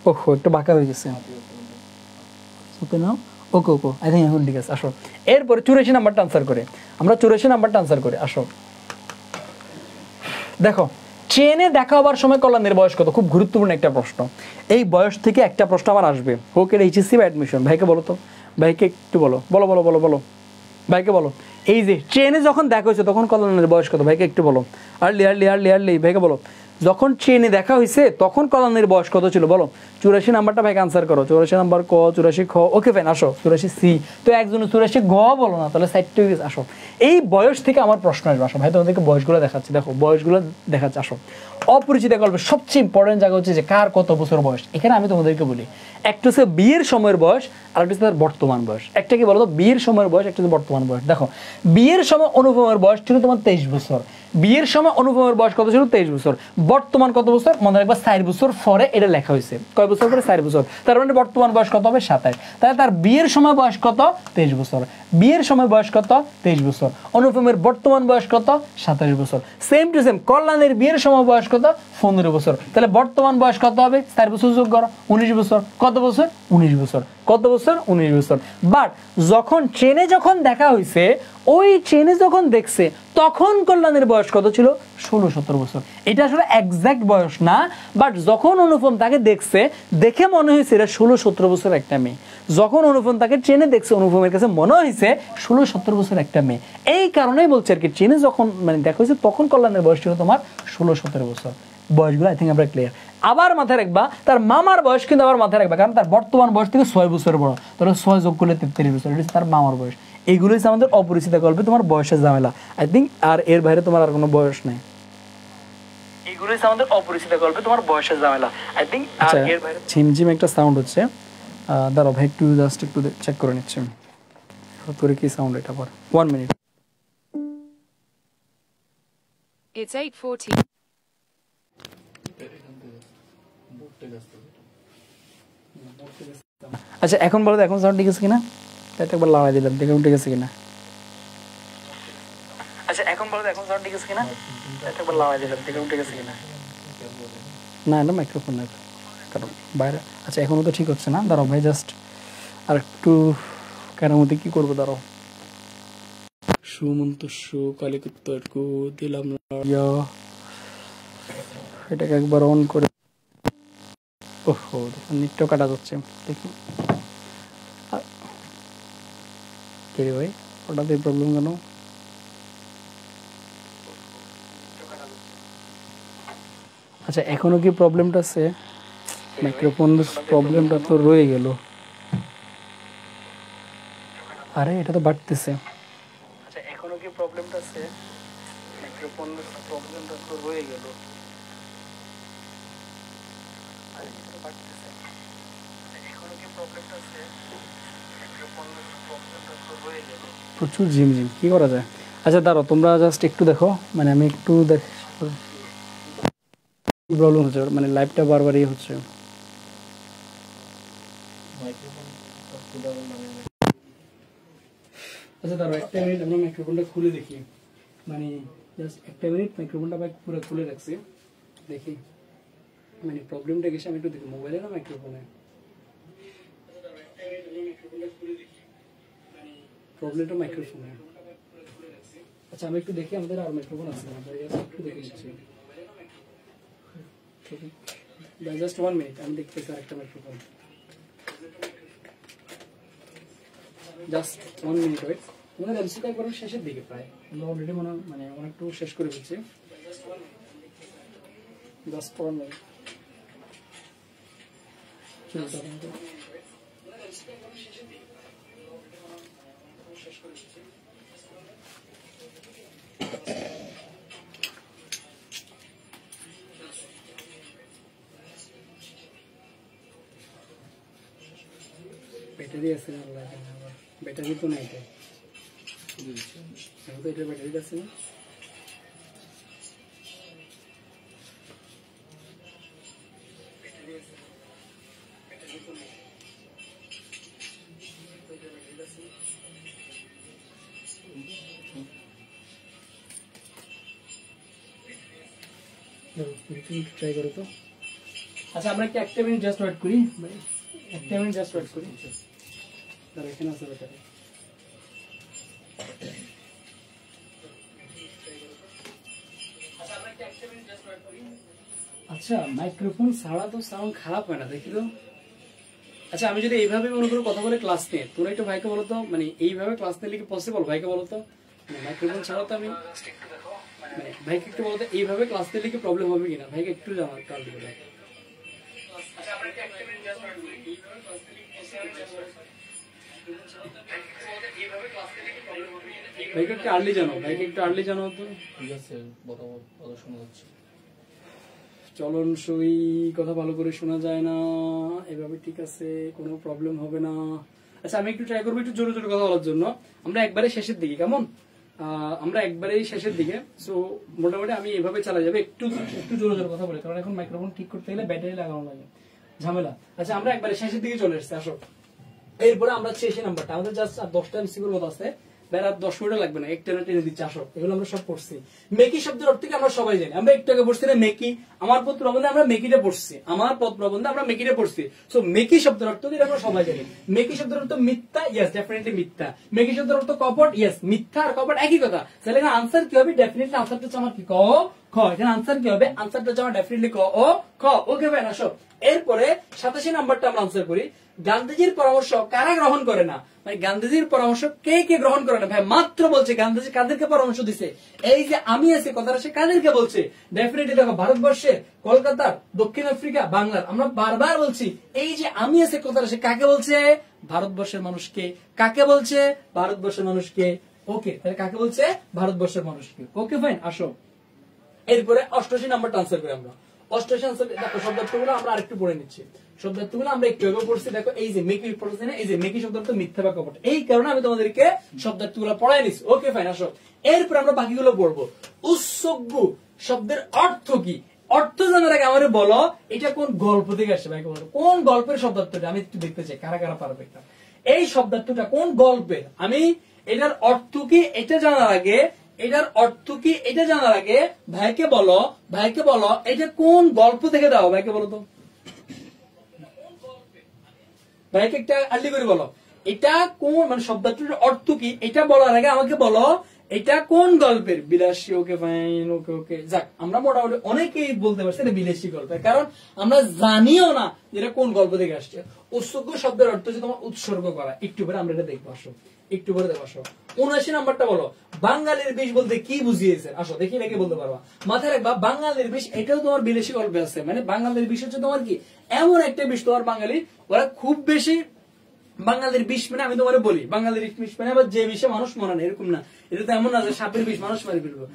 ওহো একটু বাঁকা হয়ে গেছে, ওকে নাও, ওকে ওকে আই থিঙ্ক এখন ঠিক আছে। আসো এরপরে 84 নাম্বারটা আনসার করে, আমরা 84 নাম্বারটা আনসার করি। আসো দেখো, ট্রেনে দেখা হবার সময় কল্যাণের বয়স কত? খুব গুরুত্বপূর্ণ একটা প্রশ্ন। এই বয়স থেকে একটা প্রশ্ন আমার আসবে, হোক এটা এইচএসসি বা অ্যাডমিশন। ভাইকে বলো তো, ভাইকে একটু বলো, বলো বলো বলো বলো ভাইকে বলো। এই যে ট্রেনে যখন দেখা হয়েছে তখন কল্যাণের বয়স কত? ভাইকে একটু বলো। আর্লি আর্লি আর্লি আর্লি ভাইকে বলো, যখন ট্রেনে দেখা হয়েছে তখন কল্যাণের বয়স কত ছিল বলো। 84 নাম্বারটা ভাইকে আনসার করো। 84 নাম্বার ক, 84 খ, ওকে ফাইন। আসো 84 সি, তো একজন 84 গ বলো না, তাহলে সাইড থেকে আসো। এই বয়স থেকে আমার প্রশ্ন আসবে। আসো ভাই তোমাদেরকে বয়সগুলো দেখাচ্ছি, দেখো বয়সগুলো দেখাচ্ছি। আসো অপরিচিত গল্পের সবচেয়ে ইম্পর্টেন্ট জায়গা হচ্ছে যে কার কত বছর বয়স। এখানে আমি তোমাদেরকে বলি, একটা হচ্ছে বিয়ের সময়ের বয়স আর একটা হচ্ছে তার বর্তমান বয়স। একটা কি বলো তো, বিয়ের সময়ের বয়স, একটা হচ্ছে বর্তমান বয়স। দেখো বিয়ের সময় অনুপমের বয়স ছিল তোমার 23 বছর, বিয়ের সময় অনুপমের বয়স কত ছিল? 23 বছর। বর্তমান কত বছর? মনে রাখবা 4 বছর পরে এটা লেখা হয়েছে। কয় বছর পরে? 4 বছর। তার মানে বর্তমান বয়স কত হবে? 27। তাহলে তার বিয়ের সময় বয়স কত? 23 বছর। বিয়ের সময় বয়স কত? 23 বছর। অনুপমের বর্তমান বয়স কত? 27 বছর। সেম টু সেম কল্যাণের বিয়ের সময় বয়স কত? 15 বছর। তাহলে বর্তমান বয়স কত হবে? 4 বছর যোগ করো, 19 বছর। কত বছর? 19 বছর। কত বছর? 19 বছর। বাট যখন ট্রেনে যখন দেখা হয়েছে, ওই ট্রেনে যখন দেখছে তখন কল্যাণের বয়স কত ছিল? 16-17 বছর। এটা আসলে এক্সাক্ট বয়স না, বাট যখন অনুপম তাকে দেখছে, দেখে মনে হয়েছে এটা 16-17 বছর একটা মেয়ে। যখন অনুপম তাকে ট্রেনে দেখছে, অনুপমের কাছে মনে হয়েছে 16-17 বছর একটা মেয়ে। এই কারণেই বলছে আর কি, ট্রেনে যখন মানে দেখা হয়েছে তখন কল্যাণের বয়স ছিল তোমার 16-17 বছর। বয়সগুলো আই থিঙ্ক আমরা ক্লিয়ার। আবার মাথায় রাখবা তার মামার বয়স কিন্তু আবার মাথায় রাখবা, কারণ তার বর্তমান বয়স থেকে 6 বছর বড়। তাহলে 6 যোগ করলে 33 বছর, এটা তার মামার বয়স। এইগুলো হচ্ছে আমাদের অপরিচিত গল্পে তোমার বয়সের ঝামেলা। আই থিঙ্ক আর এর বাইরে তোমার আর কোনো বয়স নাই। এইগুলো হচ্ছে আমাদের অপরিচিত গল্পে তোমার বয়সের ঝামেলা। আই থিঙ্ক আর এর বাইরে ঝিমঝিম একটা সাউন্ড হচ্ছে। দাঁড়াও ভাই একটু জাস্ট একটু চেক করে নিচ্ছি তোর কি সাউন্ড এটা। পর 1 মিনিট। It's 8:40. আচ্ছা এখন বলো তো, এখন সাউন্ড ঠিক আছে কিনা? এটা একবার লাগাই দিলাম, দেখে ঠিক আছে কিনা। আচ্ছা এখন বলো তো, এখন সাউন্ড ঠিক আছে কিনা? এটা একবার লাগাই দিলাম, দেখে ঠিক আছে কিনা। না এটা মাইক্রোফোন না, কারণ বাইরে। আচ্ছা এখনো তো ঠিক হচ্ছে না। দাঁড়াও ভাই জাস্ট আর একটু কেরামতি কি করবো, দাঁড়াও। সুমন্ত সু কালিকুত্তরকু দিলাম, এটাকে একবার অন করে। ওহো নেটটা কাটা যাচ্ছে, দেখি কে রে ভাই, হঠাৎ এই প্রবলেম কেন? আচ্ছা এখনো কি প্রবলেমটা আছে? মাইক্রোফোন প্রবলেমটা তো রয়ে গেল। আরে এটা তো বাড়তেছে। আচ্ছা এখনো কি প্রবলেমটা আছে? মাইক্রোফোন প্রবলেমটা তো রয়ে গেল। আরে এটা তো বাড়তেছে। আচ্ছা এখনো কি প্রবলেমটা আছে? মাইক্রোফোন প্রবলেমটা তো রয়ে গেল। প্রচুর ঝিমঝিম, কি করা যায়? আচ্ছা দাঁড়াও তোমরা জাস্ট একটু দেখো, মানে আমি একটু দেখ প্রবলেম হচ্ছে, মানে লাইভটা বারবারই হচ্ছে। আচ্ছা দাঁড়াও একটা মিনিট, আমরা মাইক্রোফোনটা খুলে দেখি, মানে জাস্ট একটা মিনিট মাইক্রোফোনটা পুরো খুলে রাখছি, দেখি মানে প্রবলেমটা গেছে। আমি একটু দেখি মোবাইলে না মাইক্রোফোনে। প্রবলেমটা মাইক্রোফোনে। আচ্ছা আমি একটু দেখি, আমাদের আর মাইক্রোফোন আছে না, একটু দেখে নিচ্ছি। জাস্ট 1 মিনিট, আমি দেখতেছি আরেকটা মাইক্রোফোন। Just 1 minute wait. আমাদের এমসিকিউ একবার শেষের দিকে, প্রায় আমরা অলরেডি মানে অনেকটু শেষ করে ফেলছি। Just 1 minute. ব্যাটারি আছে না, আল্লাহ জানে, আবার ব্যাটারি তো নাই, তো এটা ব্যাটারি আছে না। ট্রাই করো তো। আচ্ছা আমরা কি একটা মিনিট জাস্ট ওয়েট করি, একটা মিনিট জাস্ট ওয়েট করি। দাঁড়া, এখানে আছে ব্যাটারি। আচ্ছা মাইক্রোফোন ছাড়া তো সাউন্ড খারাপ হয় না, দেখি তো। আচ্ছা আমি যদি এইভাবে মনে করো কথা বলে ক্লাস নিয়ে, তোমরা একটু ভাইকে বলো তো, মানে এইভাবে ক্লাস নিলে কি পসিবল? ভাইকে বলো তো, মাইক্রোফোন ছাড়া তো আমি, মানে ভাইকে একটু বলো তো এইভাবে ক্লাস নিলে কি প্রবলেম হবে কিনা, ভাইকে একটু জানার কাল দিবে। ভাইকে একটু আর্লি জানো, ভাইকে একটু আর্লি জানো তো। ঠিক আছে, কথা শোনা যাচ্ছে। চলন সই কথা ভালো করে শোনা যায় না, এভাবে ঠিক আছে, কোনো প্রবলেম হবে না। আচ্ছা আমি একটু ট্রাই করবো একটু জোরে জোরে কথা বলার জন্য। আমরা একবারে শেষের দিকে, কেমন? আমরা একবারেই শেষের দিকে, সো মোটামুটি আমি এভাবে চালা যাবে, একটু একটু জোরে জোরে কথা বলে, কারণ এখন মাইক্রোফোন ঠিক করতে গেলে ব্যাটারি লাগানো লাগে, ঝামেলা। আচ্ছা আমরা একবারে শেষের দিকে চলে এসেছি, আসো। এরপরে আমরা 86 নাম্বারটা, আমাদের জাস্ট 10টা এমসিকিউর মতো আছে, বের আর 10 মিনিটও লাগবে না, একটা টেনে দিচ্ছি। আসো, এগুলো আমরা সব পড়ছি। মেকি শব্দের অর্থ কি আমরা সবাই জানি, আমরা একটু আগে পড়ছি না মেকি। আমার পদ প্রবন্ধে আমরা মেকিটা পড়ছি, আমার পদ প্রবন্ধে আমরা মেকিটা পড়ছি। সো মেকি শব্দের অর্থ কি আমরা সবাই জানি। মেকি শব্দের অর্থ মিথ্যা, ইয়েস ডেফিনেটলি মিথ্যা। মেকি শব্দের অর্থ কপট, ইয়েস মিথ্যা আর কপট একই কথা। তাহলে এখানে আনসার কি হবে? ডেফিনেটলি আনসারটা হচ্ছে আমার কি, ক খ। এখানে আনসার কি হবে? আনসারটা হচ্ছে আমার ডেফিনেটলি ক ও খ। ওকে ভাই, আসো। এরপরে 87 নাম্বারটা আমরা আনসার করি। গান্ধীজির পরামর্শ কারা গ্রহণ করে না? মানে গান্ধীজির পরামর্শ কে কে গ্রহণ করে না? ভাই মাত্র বলছে গান্ধীজি কাদেরকে পরামর্শ দিছে, এই যে আমি আছি কথাটা সে কাদেরকে বলছে? ডেফিনেটলি দেখো ভারতবর্ষের, কলকাতার, দক্ষিণ আফ্রিকা, বাংলার। আমরা বারবার বলছি এই যে আমি আছি কথাটা সে কাকে বলছে? ভারতবর্ষের মানুষকে। কাকে বলছে? ভারতবর্ষের মানুষকে। ওকে, তাহলে কাকে বলছে? ভারতবর্ষের মানুষকে। ওকে ফাইন, আসো। এরপরে 88 নাম্বারটা আনসার করি আমরা। 88 আনসার দেখো, শব্দার্থগুলো আমরা আরেকটু পড়ে নিচ্ছি। শব্দার্থগুলো আমরা একটু আগে পড়ছি। দেখো এই যে মেকি পড়ছি না, এই যে মেকি শব্দার্থ মিথ্যা বা কপট, এই কারণে আমি তোমাদেরকে শব্দার্থগুলো পড়াই নিচ্ছি। ওকে ফাইন, আসো। এরপর আমরা বাকিগুলো পড়বো। উৎসর্গ শব্দের অর্থ কি? অর্থ জানার আগে আমাদের বলো এটা কোন গল্প থেকে আসছে? ভাইকে বলো কোন গল্পের শব্দার্থটা, আমি একটু দেখতে চাই কারা কারা পারবে এটা। এই শব্দার্থটা কোন গল্পের? আমি এটার অর্থ কি এটা জানার আগে, এটার অর্থ কি এটা জানার আগে ভাইকে বলো, ভাইকে বলো এটা কোন গল্প থেকে দাও, ভাইকে বলো তো। ভাইকে একটা আর্লি করে বলো এটা কোন, মানে শব্দটার অর্থ কি এটা বলার আগে আমাকে বলো এটা কোন গল্পের। বিলাসী। ওকে ফাইন, ওকে ওকে, যাক আমরা মোটামুটি অনেকেই বলতে পারছি এটা বিলাসী গল্পের, কারণ আমরা জানিও না এটা কোন গল্প থেকে আসছে। উৎসর্গ শব্দের অর্থ হচ্ছে তোমার উৎসর্গ করা। একটু পরে আমরা এটা দেখবো, আসো একটু পরে দেখো। আসো 79 নাম্বারটা বলো, বাঙালির বিষ বলতে কি বুঝিয়েছে? আসো দেখি নাকি বলতে পারবা। মাথায় রাখবা বাঙালির বিষ, এটাও তোমার বিলাসী গল্পে আছে। মানে বাঙালির বিষ হচ্ছে তোমার কি এমন একটা বিষ, তোমার বাঙালি ওরা খুব বেশি বাঙালির বিষ মানে, আমি তোমার বলি বাঙালির বিষ মানে আবার যে বিষে মানুষ মরে না এরকম না। এটা তো এমন না যে সাপের বিষ মানুষ মারি ফেলবো।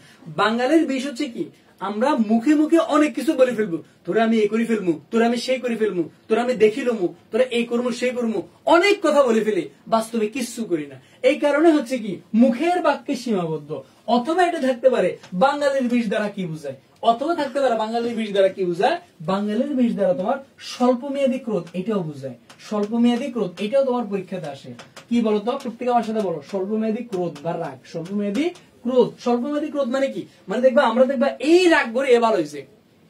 বাঙালির বিষ হচ্ছে কি আমরা মুখে মুখে অনেক কিছু বলে ফেলবো, তোরা আমি এই করে ফেলবো, তোরা আমি সেই করে ফেলবো, তোরা আমি দেখিলমু, তোরা এই করবো সেই করবো, অনেক কথা বলে ফেলি, বাস্তবে কিচ্ছু করি না। এই কারণে হচ্ছে কি মুখের বাক্যে সীমাবদ্ধ। অথবা এটা থাকতে পারে বাঙালির বিষ দ্বারা কি বুঝায়, অথবা থাকতে পারে বাঙালির বিষ দ্বারা কি বুঝায়, বাঙালির বিষ দ্বারা তোমার স্বল্প মেয়াদী ক্রোধ এটাও বুঝায়। স্বল্প মেয়াদী ক্রোধ এটাও তোমার পরীক্ষাতে আসে। কি বলতো প্রত্যেক আমার সাথে বলো, স্বল্প মেয়াদী ক্রোধ বা রাগ। স্বল্প মেয়াদী ক্রোধ, স্বল্প মেয়াদী ক্রোধ মানে কি? মানে দেখবা আমরা দেখবা এই রাগ করে এ ভালো হয়েছে,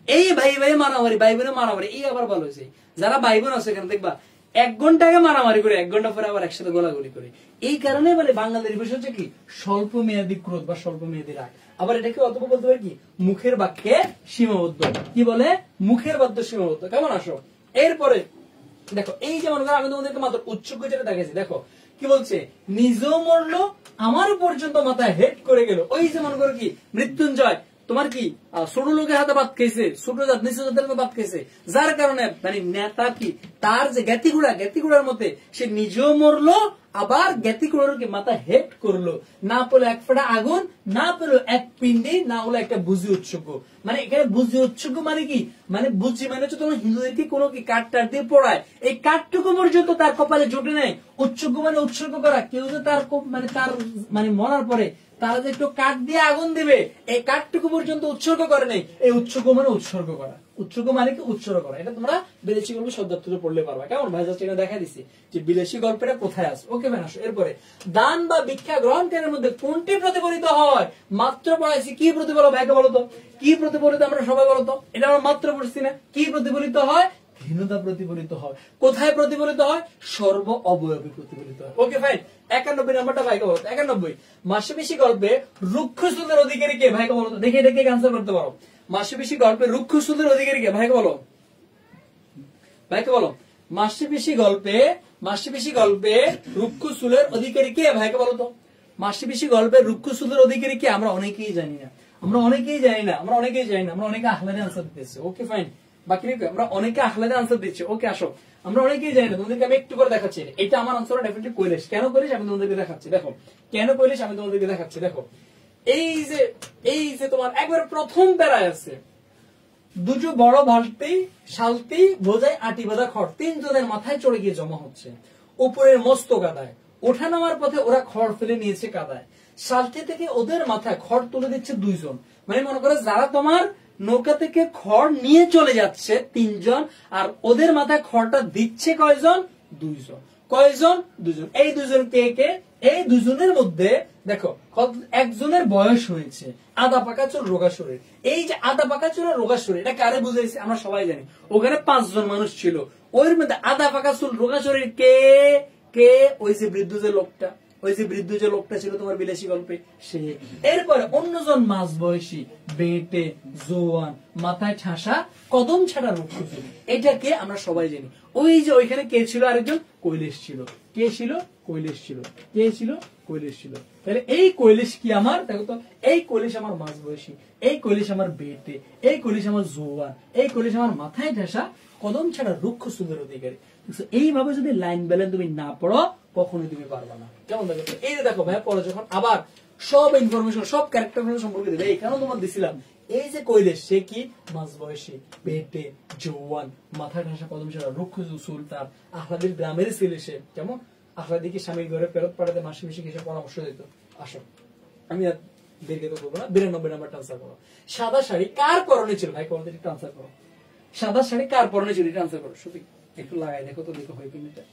এই ভাই ভাই মারামারি, ভাই বোনে মারামারি, এই আবার ভালো হয়েছে। যারা ভাই বোন আছে এখানে দেখবা 1 ঘন্টা আগে মারামারি করে 1 ঘন্টা পরে আবার একসাথে গোলাগুলি করে। এই কারণে বলে বাঙালির বিষয় হচ্ছে কি স্বল্প মেয়াদী ক্রোধ বা স্বল্প মেয়াদী রাগ। আবার এটাকে অথবা বলতে পারে কি মুখের বাক্যে সীমাবদ্ধ। কি বলে? মুখের বাক্যে সীমাবদ্ধ। কেমন? আসো এরপরে দেখো, এই যে মনে করো আমি তোমাদেরকে মাত্র উচ্চক যেটা দেখাচ্ছি, দেখো কি বলছে, নিজেও মরলো আমার পর্যন্ত মাথায় হেড করে গেল। ওই যে মনে করো কি মৃত্যুঞ্জয় তোমার কি ছোট লোকের হাতে ভাত খেয়েছে, ছোট জাত নিচু জাতের হাতে ভাত খেয়েছে, যার কারণে মানে নেতা কি তার যে জ্ঞাতিগুড়ার মধ্যে সে নিজেও মরলো আবার জ্ঞাতি করলো কি মাথা হেড করলো, না পেলো এক ফোঁটা আগুন, না পেলো এক পিণ্ডি, না হলো একটা বুঝি উৎসুক। মানে এখানে বুঝি উৎসুক মানে কি, মানে বুঝি মানে হচ্ছে তোমার হিন্দুদেরকে কোনো কি কাঠ টাট দিয়ে পড়ায়, এই কাঠটুকু পর্যন্ত তার কপালে জোটে নেয়। উৎসুক মানে উৎসর্গ করা, কেউ যে তার মানে তার মানে মরার পরে তারা যে একটু কাঠ দিয়ে আগুন দিবে, এই কাঠটুকু পর্যন্ত উৎসর্গ করে নেই। এই উৎসর্গ মানে উৎসর্গ করা, উৎসর্গ মানে কি উৎসর্গ করা। এটা তোমরা বিদেশি গল্প শব্দার্থে পড়লে পারবা। কেমন ভাই, জাস্ট এটা দেখা দিচ্ছি যে বিদেশি গল্পটা কোথায় আছে। ওকে ভাই, আসো এরপরে দান বা ভিক্ষা গ্রহণকারীর মধ্যে কোনটি প্রতিফলিত হয়? মাত্র পড়াইছি, কি প্রতিফলিত ভাইকে বলো তো, কি প্রতিফলিত আমরা সবাই বলো তো, এটা আমরা মাত্র পড়ছি না, কি প্রতিফলিত হয়? হীনতা প্রতিফলিত হয়। কোথায় প্রতিফলিত হয়? সর্ব অবয়বে প্রতিফলিত হয়। Okay fine. 91 নাম্বারটা ভাইকে বলো। 91 মাসেপিসি গল্পে রুক্ষশ্রুতের অধিকারী কে ভাইকে বলো তো, দেখে এটা কে আনসার করতে পারো। মাসেপিসি গল্পে রুক্ষশ্রুতের অধিকারী কে ভাইকে বলো, ভাইকে বলো। মাসেপিসি গল্পে রুক্ষশ্রুতের অধিকারী কে ভাইকে বলো তো। মাসেপিসি গল্পে রুক্ষশ্রুতের অধিকারী কে আমরা অনেকেই জানি না, আমরা অনেকে আহ্লাদে আনসার দিতেছি। ওকে ফাইন, বাকি আমরা অনেকে আহ্লাদে আনসার দিচ্ছি। ওকে আসো, আমরা অনেকেই জানি না, তোমাদেরকে আমি একটু করে দেখাচ্ছি। এটা আমার আনসার ডেফিনেটলি কৈলাস। কেন কৈলাস আমি তোমাদেরকে দেখাচ্ছি, দেখো কেন কৈলাস আমি তোমাদেরকে দেখাচ্ছি। দেখো এই যে তোমার একবার প্রথম প্যারায় আছে, দুটো বড় বালতি শালতি বোঝায় আটি বাঁধা খড় তিনজনের মাথায় চড়ে গিয়ে জমা হচ্ছে। উপরের মস্ত কাদায় ওঠা নামার পথে ওরা খড় ফেলে নিয়েছে কাদায়, শালতি থেকে ওদের মাথায় খড় তুলে দিচ্ছে দুইজন। মানে মনে করো যারা তোমার নৌকা থেকে খড় নিয়ে চলে যাচ্ছে তিনজন, আর ওদের মাথায় খড়টা দিচ্ছে কয়জন? দুইজন। কয়জন? দুজন। এই দুজন কে কে? এই দুজনের মধ্যে দেখো একজনের বয়স হয়েছে, আদা পাকা চুল রোগা শরীর। এই যে আদা পাকা চুল আর রোগা শরীর, এটা কারে বুঝাইছে আমরা সবাই জানি। ওখানে 5 জন মানুষ ছিল, ওর মধ্যে আদা পাকা চুল রোগা শরীর কে কে? ওই যে বৃদ্ধ যে লোকটা ছিল তোমার বিলাসী গল্পে, সে। এরপরে অন্যজন মাঝ বয়সী, বেটে, জোয়ান, মাথায় ঠাসা, কদম ছাড়া রুক্ষ। এটাকে আমরা সবাই জানি। ওই যে ওইখানে কে ছিল? আরেকজন কৈলাস ছিল। কে ছিল? কৈলাস ছিল। কে ছিল? কৈলাস ছিল। তাহলে এই কৈলাস কি আমার? দেখো তো, এই কৈলাস আমার মাঝ বয়সী, এই কৈলাস আমার বেটে, এই কৈলাস আমার জোয়ান, এই কৈলাস আমার মাথায় ঠাসা, কদম ছাড়া রুক্ষ সুন্দর অধিকারী। এইভাবে যদি লাইন ব্যালেন্স তুমি না পড়ো কখনোই তুমি পারবা না। কেমন দেখো, এই যে দেখো ভাই পরে যখন আবার সব ইনফরমেশন সব ক্যারেক্টার সম্পর্কে দেবে। এখানেও তোমার দিছিলাম এই যে কৈলাস, সে কি মাঝ বয়সী, বেটে, জওয়ান, মাথায় ঠাসা, কদম ছাড়া রুক্ষ চুল, তার আহ্লাদের গ্রামের ছেলে সে। কেমন আহ্লাদিকে স্বামীর ঘরে ফেরত পাঠাতে মাসে বেশি কিছু পরামর্শ দিত। আসো আমি আর দীর্ঘ করবো না, 92 নাম্বার ট্রান্সফার করো। সাদা শাড়ি কার পরনে ছিল ভাই? কোন দিকে ট্রান্সফার করো। সাদা শাড়ি কার পরনে ছিল? ট্রান্সফার করো। সত্যি একটু লাগাই দেখো তো, দেখো হয় কিনা।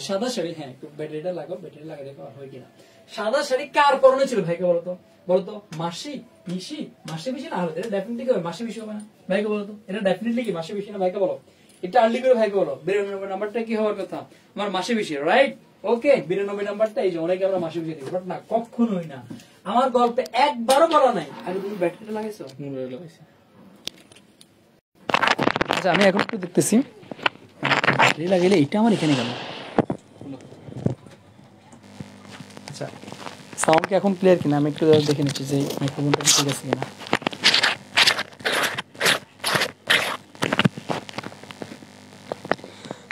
সাদা শাড়ি, হ্যাঁ একটু ব্যাটারিটা লাগাও, ব্যাটারি লাগাই দেখো হয় কিনা। সাদা শাড়ি কার পরনে ছিল ভাইকে বলতো? বলতো মাসি পিসি, মাসি পিসি না হলে ডেফিনেটলি কি হবে? মাসি পিসি হবে না ভাইকে বলতো? এটা ডেফিনেটলি কি মাসি পিসি না ভাইকে বলো? এটা আর্লি করে ভাইকে বলো। 92 নাম্বারটা কি হওয়ার কথা? আমার মাসি পিসি, রাইট? ওকে 92 নাম্বারটা এই যে অনেকে আমরা মাসি পিসি দিই, বাট না, কখনোই না। আমার গল্পে একবারও বলা নাই। আরে তুমি ব্যাটারিটা লাগাইছো? লাগাইছি। আচ্ছা আমি এখন একটু দেখতেছি ব্যাটারি লাগাইলে এটা আমার এখানে গেল। আচ্ছা সাউন্ড কি এখন ক্লিয়ার কিনা? আমি একটু দেখে নিচ্ছি যে মাইক্রোফোনটা ঠিক আছে কিনা।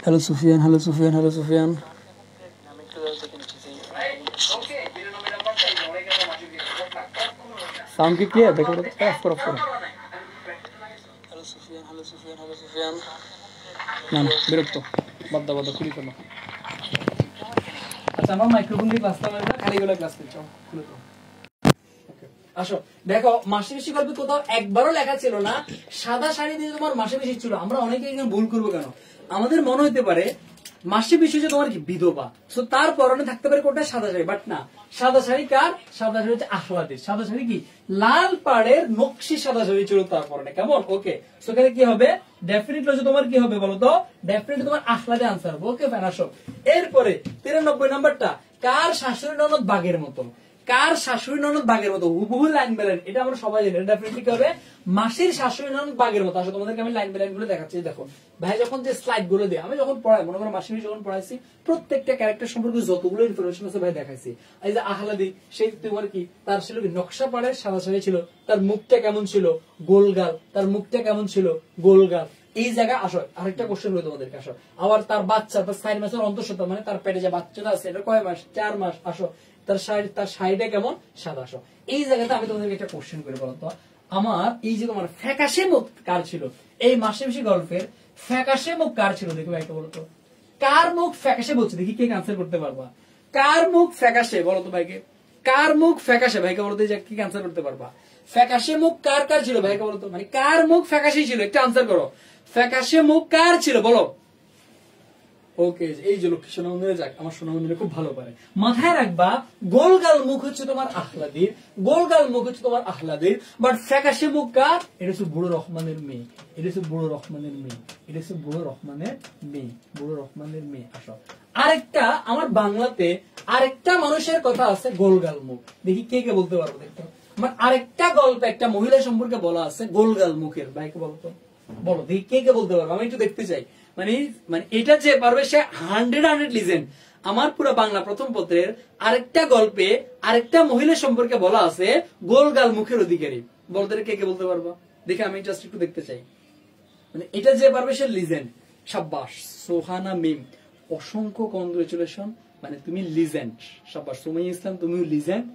Hello Sufian, hello Sufian, hello Sufian. Sound কি ক্লিয়ার? দেখো অফ করো, অফ করো। Hello Sufian, hello Sufian, hello Sufian. না না বিরক্ত, বাদ দাও, বাদ দাও, খুলি ফেলো। আচ্ছা আমার মাইক্রোফোন দিয়ে ক্লাসটা মানে খালি গুলো ক্লাস করছো, খুলে দাও। আসো দেখো, মাসে বেশি গল্পে কোথাও একবারও লেখা ছিল না সাদা শাড়ি দিয়ে তোমার মাসে বেশি ছিল। আমরা অনেকে এখানে ভুল করবো কেন? আমাদের মনে হতে পারে মাসে বেশি যে তোমার কি বিধবা, সো তার পরনে থাকতে পারে কোনটা? সাদা শাড়ি। বাট না, সাদা শাড়ি কার? সাদা শাড়ি হচ্ছে আহ্লাদের। সাদা শাড়ি কি? লাল পাড়ের নকশি সাদা শাড়ি ছিল তার পরনে। কেমন? ওকে সেখানে কি হবে? ডেফিনেটলি হচ্ছে তোমার কি হবে বলো তো? ডেফিনেটলি তোমার আহ্লাদে আনসার হবে। ওকে ফ্যান আসো এরপরে 93 নাম্বারটা, কার শাশুড়ি ননদ বাঘের মতো? কার শাশুড়ি ননদ বাঘের মতো? হুবহু লাইন ব্যালেন্স, এটা আমরা সবাই জানি। ডেফিনেটলি কি হবে? মাসির শাশুড়ি ননদ বাঘের মতো। আসলে তোমাদেরকে আমি লাইন ব্যালেন্স গুলো দেখাচ্ছি। দেখো ভাই যখন যে স্লাইড গুলো দিই, আমি যখন পড়াই, মনে করো মাসির যখন পড়াইছি, প্রত্যেকটা ক্যারেক্টার সম্পর্কে যতগুলো ইনফরমেশন আছে ভাই দেখাইছি। এই যে আহ্লাদি, সেই তোমার কি তার ছিল কি নকশা পাড়ের সাদা শাড়ি ছিল, তার মুখটা কেমন ছিল? গোলগাল। তার মুখটা কেমন ছিল? গোলগাল। এই জায়গায় আসো আরেকটা কোশ্চেন হলো তোমাদেরকে, আসো আবার তার বাচ্চা তার 4 মাসের অন্তঃসত্ত্বা মানে তার পেটে যে বাচ্চাটা আছে এটা কয় মাস? 4 মাস। আসো তার সাইডে কেমন? সাদা। আসো এই জায়গাতে আমি তোমাদেরকে একটা কোশ্চেন করে বলতো, আমার এই যে তোমার ফ্যাকাশে মুখ কার ছিল? এই মাসেমসি গল্পের ফ্যাকাশে মুখ কার ছিল? দেখো একটা বলতো, কার মুখ ফ্যাকাশে বলছে? দেখি কে আনসার করতে পারবা। কার মুখ ফ্যাকাশে বলো তো ভাইকে, কার মুখ ফ্যাকাশে? ভাইকে বলতো যে কি আনসার করতে পারবা। ফ্যাকাশে মুখ কার কার ছিল ভাইকে বলতো, মানে কার মুখ ফ্যাকাশে ছিল? একটা আনসার করো, ফ্যাকাশে মুখ কার ছিল বলো। ওকে, এই যে লক্ষ্মী সোনা মন্দিরে যাক, আমার সোনা মন্দিরে খুব ভালো পারে। মাথায় রাখবা গোলগাল মুখ হচ্ছে তোমার আহ্লাদির, গোলগাল মুখ হচ্ছে তোমার আহ্লাদির, বাট ফ্যাকাশে মুখ কার? এটা হচ্ছে বুড়ো রহমানের মেয়ে, এটা হচ্ছে বুড়ো রহমানের মেয়ে, এটা হচ্ছে বুড়ো রহমানের মেয়ে, বুড়ো রহমানের মেয়ে। আসো আরেকটা আমার বাংলাতে আরেকটা মানুষের কথা আছে গোলগাল মুখ, দেখি কে কে বলতে পারবো। দেখো আমার আরেকটা গল্পে একটা মহিলা সম্পর্কে বলা আছে গোলগাল মুখের, ভাইকে বলতো, বলো দেখি কে কে বলতে পারবো, আমি একটু দেখতে চাই। মানে মানে এটা যে পারবে সে 100 লিজেন্ড। আমার পুরো বাংলা প্রথম পত্রের আরেকটা গল্পে আরেকটা মহিলা সম্পর্কে বলা আছে গোলগাল মুখের অধিকারী, বলতে কে কে বলতে পারবো দেখে আমি জাস্ট একটু দেখতে চাই। মানে এটা যে পারবে সে লিজেন্ড। সাব্বাস সোহানা মিম, অসংখ্য কংগ্রেচুলেশন, মানে তুমি লিজেন্ড। সাব্বাস সুমাইয়া ইসলাম, তুমিও লিজেন্ড,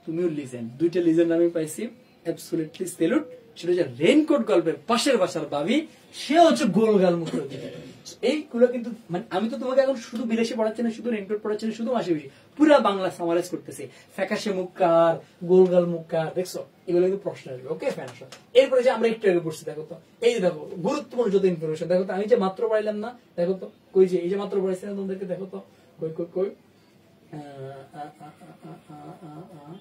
তুমিও লিজেন্ড, দুইটা লিজেন্ড আমি পাইছি, অ্যাবসলিউটলি সেলুট। সেটা হচ্ছে রেইনকোট গল্পের পাশের বাসার ভাবি, সে হচ্ছে গোলগাল মুখের অধিকারী। এইগুলো কিন্তু মানে আমি তো তোমাকে এখন শুধু বিদেশি পড়াচ্ছি না, শুধু রেইনকোট পড়াচ্ছি না, শুধু মাসে বেশি পুরো বাংলা সামারাইজ করতেছি। ফ্যাকাশে মুখ কার, গোলগাল মুখ কার, দেখছো এগুলো কিন্তু প্রশ্ন আসবে। ওকে ফ্যান আসো, এরপরে যে আমরা একটু আগে পড়ছি দেখো তো, এই যে দেখো গুরুত্বপূর্ণ যত ইনফরমেশন দেখো তো, আমি যে মাত্র পড়াইলাম না, দেখো তো কই যে এই যে মাত্র পড়াইছিলাম তোমাদেরকে, দেখো তো কই কই কই,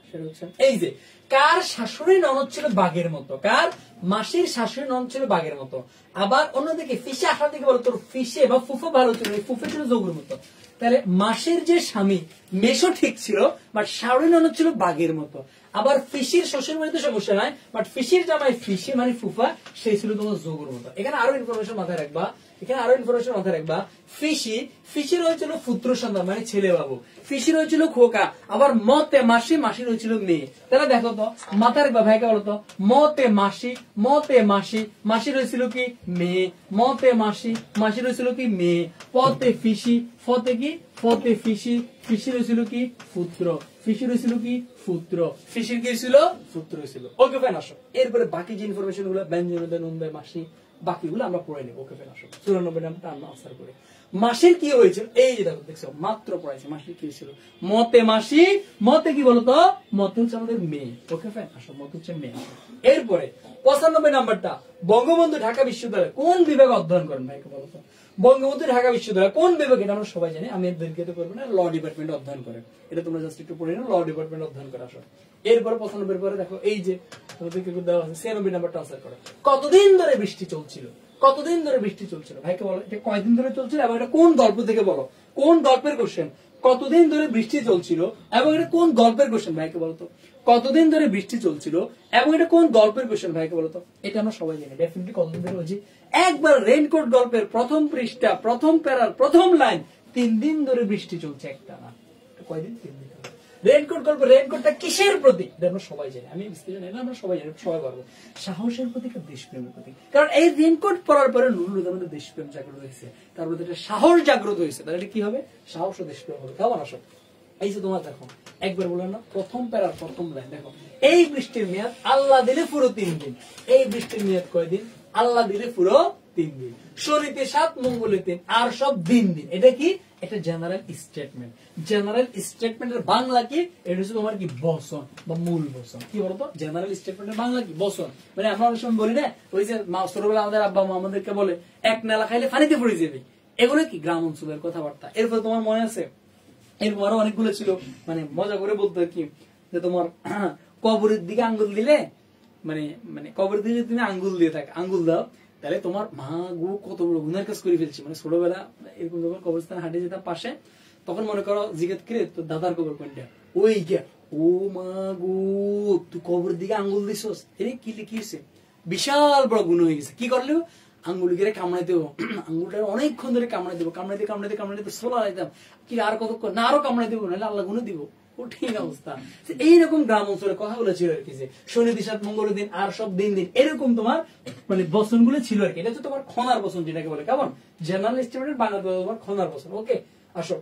সেটা হচ্ছে এই যে কার শাশুড়ি ননদ ছিল বাঘের মতো, কার মাসির শাশুড়ি ননদ ছিল বাঘের মতো। আবার অন্যদিকে ফিসে আসার দিকে বলো তোর ফিসে বা ফুফো ভালো ছিল, ফুফে ছিল যোগের মতো। তাহলে মাসির যে স্বামী মেশো ঠিক ছিল, বাট শাশুড়ি ননদ ছিল বাঘের মতো। আবার ফিসির শ্বশুর বাড়িতে সমস্যা নাই, বাট ফিসির জামাই ফিসি মানে ফুফা, সেই ছিল তোমার যোগের মতো। এখানে আরো ইনফরমেশন মাথায় রাখবা, এখানে আরো ইনফরমেশন মাথায় রাখবা। ফিসির হয়েছিল পুত্র সন্তান মানে ছেলে বাবু, ফিসির হয়েছিল খোকা। আবার মতে মাসি, মাসির হয়েছিল মেয়ে। তাহলে দেখো তো মাথায় রাখবা ভাইকে বলতো, মতে মাসি, মতে মাসি, মাসির হয়েছিল কি মেয়ে, মতে মাসি, মাসির হয়েছিল কি মেয়ে, পতে ফিসি, ফতে কি ফতে ফিসি, ফিসির হয়েছিল কি পুত্র, ফিসির হয়েছিল কি পুত্র, ফিসির কি ছিল পুত্র হয়েছিল। ওকে ফ্যান আসো, এরপরে বাকি যে ইনফরমেশন গুলো ব্যঞ্জন নুনবে মাসি বাকিগুলো আমরা পড়ে নেবো। ওকে ফ্যান আসো, 94 নামটা আমরা আনসার করে। মাসির কি হয়েছিল এই যে দেখো, দেখছো মাত্র পড়াইছে, মাসির কি হয়েছিল মতে মাসি, মতে কি বলতো, মতে হচ্ছে আমাদের মেয়ে। ওকে ফ্যান আসো, মতে হচ্ছে মেয়ে। এরপরে 95 নাম্বারটা, বঙ্গবন্ধু ঢাকা বিশ্ববিদ্যালয় কোন বিভাগে অধ্যয়ন করেন ভাইকে বলতো। বঙ্গবন্ধু ঢাকা বিশ্ববিদ্যালয় কোন বিভাগে, এটা আমরা সবাই জানি, আমি এদেরকে তো করবো না, ল ডিপার্টমেন্ট অধ্যয়ন করেন, এটা তোমরা জাস্ট একটু পড়ে নাও, ল ডিপার্টমেন্ট অধ্যয়ন করে আসো। এরপরে 95 পরে দেখো এই যে তোমাদেরকে দেওয়া আছে 96 নাম্বারটা আনসার করো। কতদিন ধরে বৃষ্টি চলছিল, কতদিন ধরে বৃষ্টি চলছিল ভাইকে বলো, এটা কয়দিন ধরে চলছিল এবং এটা কোন গল্প থেকে বলো, কোন গল্পের কোশ্চেন। কতদিন ধরে বৃষ্টি চলছিল এবং এটা কোন গল্পের কোশ্চেন ভাইকে বলতো, কতদিন ধরে বৃষ্টি চলছিল এবং এটা কোন গল্পের কোশ্চেন ভাইকে বলতো। এটা আমরা সবাই জানি ডেফিনেটলি কতদিন ধরে বলছি। একবার রেইনকোট গল্পের প্রথম পৃষ্ঠা প্রথম প্যারার প্রথম লাইন, 3 দিন ধরে বৃষ্টি চলছে একটা না, কয়দিন, 3 দিন। রেইনকোট গল্প, রেইনকোটটা কিসের প্রতীক আমরা সবাই জানি, আমি বিশ্লেষণ জানি, আমরা সবাই জানি, সবাই পারবো সাহসের প্রতীক আর দেশপ্রেমের প্রতীক। কারণ এই রেইনকোট পরার পরে নুরুল আমাদের দেশপ্রেম জাগ্রত হয়েছে, তার মধ্যে একটা সাহস জাগ্রত হয়েছে, তাহলে এটা কি হবে, সাহস ও দেশপ্রেম হবে। কেমন আসো এই যে তোমার দেখো একবার বললাম না প্রথম প্যারার প্রথম লাইন, দেখো এই বৃষ্টির মেয়াদ আল্লাহ দিলে পুরো 3 দিন। এই বৃষ্টির মেয়াদ কয়দিন, আল্লাহ দিলে পুরো 3 দিন। শনিতে 7 মঙ্গলে 3 আর সব দিন দিন। এটা কি, এটা জেনারেল স্টেটমেন্ট। জেনারেল স্টেটমেন্টের বাংলা কি, এটা হচ্ছে তোমার কি বচন বা মূল বচন। কি বলতো জেনারেল স্টেটমেন্টের বাংলা কি, বচন। মানে আমরা অনেক সময় বলি না, ওই যে ছোটবেলা আমাদের আব্বা মা আমাদেরকে বলে এক নেলা খাইলে পানিতে পড়ে যাবে, এগুলো কি গ্রাম অঞ্চলের কথাবার্তা। এরপর তোমার মনে আছে এরপর আরো অনেকগুলো ছিল, মানে মজা করে বলতো কি, যে তোমার কবরের দিকে আঙ্গুল দিলে, মানে মানে কবরের দিকে তুমি আঙ্গুল দিয়ে থাক, আঙ্গুল দাও, তাহলে তোমার মা গো কত বড় গুনার কাজ করে ফেলছি। মানে ছোটবেলা এরকম যখন কবরস্থানে হাঁটে যেতাম পাশে, তখন মনে করো জিজ্ঞেস করে তোর দাদার কবর কোনটা, ওই গে, ও মা গো তুই কবরের দিকে আঙ্গুল দিছস, এরে কি লিখিয়েছে, বিশাল বড় গুণ হয়ে গেছে। কি করলো, আঙ্গুল গিয়ে কামড়াই দেবো, আঙ্গুলটা অনেকক্ষণ ধরে কামড়াই দেবো, কামড়াইতে কামড়াইতে কামড়াইতে সোলা লাইতাম, কি আর কতক্ষণ না, আরো কামড়াই দেবো, নাহলে আল্লাহ গুনে দিব। কঠিন অবস্থা। এইরকম গ্রাম অঞ্চলে কথাগুলো ছিল আর কি, যে শনি দিশাত মঙ্গল দিন আর সব দিন দিন, এরকম তোমার মানে বচনগুলো ছিল আর কি। এটা হচ্ছে তোমার খনার বচন যেটাকে বলে, কেমন জেনারেল এস্টিমেটেড বাংলা তোমার খনার বচন। ওকে আসো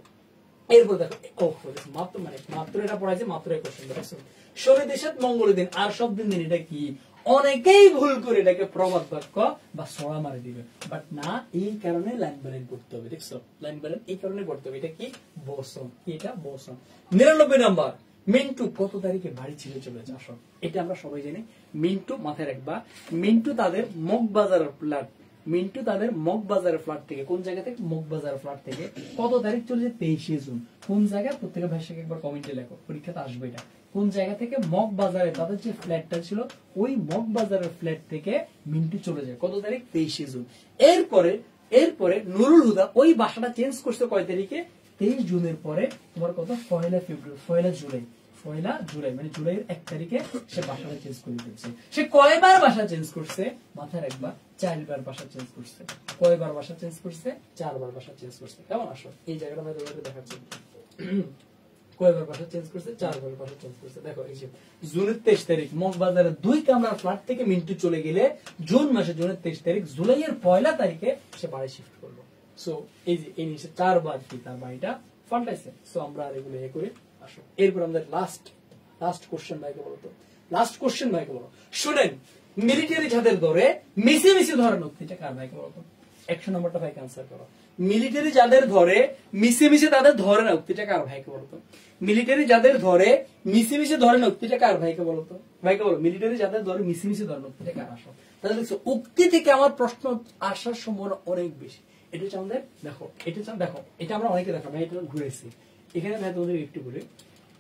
এরপর দেখো, মাত্র এটা পড়াইছে, মাত্র এই কোশ্চেন দেখো, শনি দিশাত মঙ্গল দিন আর সব দিন দিন, এটা কি? অনেকেই ভুল করে এটাকে প্রবাদ বাক্য বা ছড়া মারি দিবে, বাট না, এই কারণে লাইন বারেন করতে হবে। দেখছো, লাইন বারেন এই কারণে করতে হবে। এটা কি? বচন। এটা বচন। 99 নাম্বার, মিন্টু কত তারিখে বাড়ি ছেড়ে চলে যায়? আসো এটা আমরা সবাই জানি। মিন্টু, মাথায় রাখবা, মিন্টু তাদের মগবাজারের ফ্ল্যাট, মিন্টু তাদের মগবাজারের ফ্ল্যাট থেকে, কোন জায়গা থেকে? মগবাজারের ফ্ল্যাট থেকে কত তারিখ চলে যায়? 23শে জুন। কোন জায়গা? প্রত্যেকের ভাষাকে একবার কমেন্টে লেখো, পরীক্ষাতে আসবে এটা। কোন জায়গা থেকে? মগবাজারে, তাদের যে ফ্ল্যাটটা ছিল ওই মগবাজারের ফ্ল্যাট থেকে মিন্টু চলে যায় কত তারিখ? 23শে জুন। এরপরে নুরুল হুদা ওই বাসাটা চেঞ্জ করছে কয় তারিখে? 23 জুনের পরে তোমার কত? 1 ফেব্রুয়ারি, 1 জুলাই মানে জুলাইয়ের 1 তারিখে সে বাসাটা চেঞ্জ করে দিচ্ছে। সে কয়বার বাসা চেঞ্জ করছে? মাথায় রাখবা, 4বার বাসা চেঞ্জ করছে। কয়বার বাসা চেঞ্জ করছে? 4বার বাসা চেঞ্জ করছে। কেমন? আসো এই জায়গাটা আমি তোমাদের দেখাচ্ছি, কয়বার বাসা চেঞ্জ করছে? 4বার বাসা চেঞ্জ করছে। দেখো এই যে জুনের 23 তারিখ মগবাজারের 2 কামরার ফ্ল্যাট থেকে মিন্টু চলে গেলে জুন মাসে, জুনের 23 তারিখ, জুলাইয়ের 1 তারিখে সে বাড়ি শিফট করলো। সো এই যে এই নিচে 4বার কি তার বাড়িটা পাল্টাইছে। সো আমরা আর এগুলো এ করে আসো। এরপর আমাদের লাস্ট কোশ্চেন ভাইকে বলো তো, লাস্ট কোশ্চেন ভাইকে বলো। শুনেন, মিলিটারি যাদের ধরে মিশে মিশে ধরে উক্তিটা কার? ভাইকে বলো তো, 100 নম্বরটা ভাইকে আনসার করো। মিলিটারি যাদের ধরে মিশে মিশে তাদের ধরে না, উক্তিটা কার? ভাইকে বলো তো। মিলিটারি যাদের ধরে মিশে মিশে ধরে না, উক্তিটা কার? ভাইকে বলো তো, ভাইকে বলো। মিলিটারি যাদের ধরে মিশে মিশে ধরে না, উক্তিটা কার? আসো তাহলে দেখছো, উক্তি থেকে আমার প্রশ্ন আসার সম্ভাবনা অনেক বেশি। এটা হচ্ছে আমাদের, দেখো এটা দেখো, এটা আমরা অনেকে দেখো ভাই, এটা ঘুরেছি। এখানে ভাই তোমাদের একটু বলে,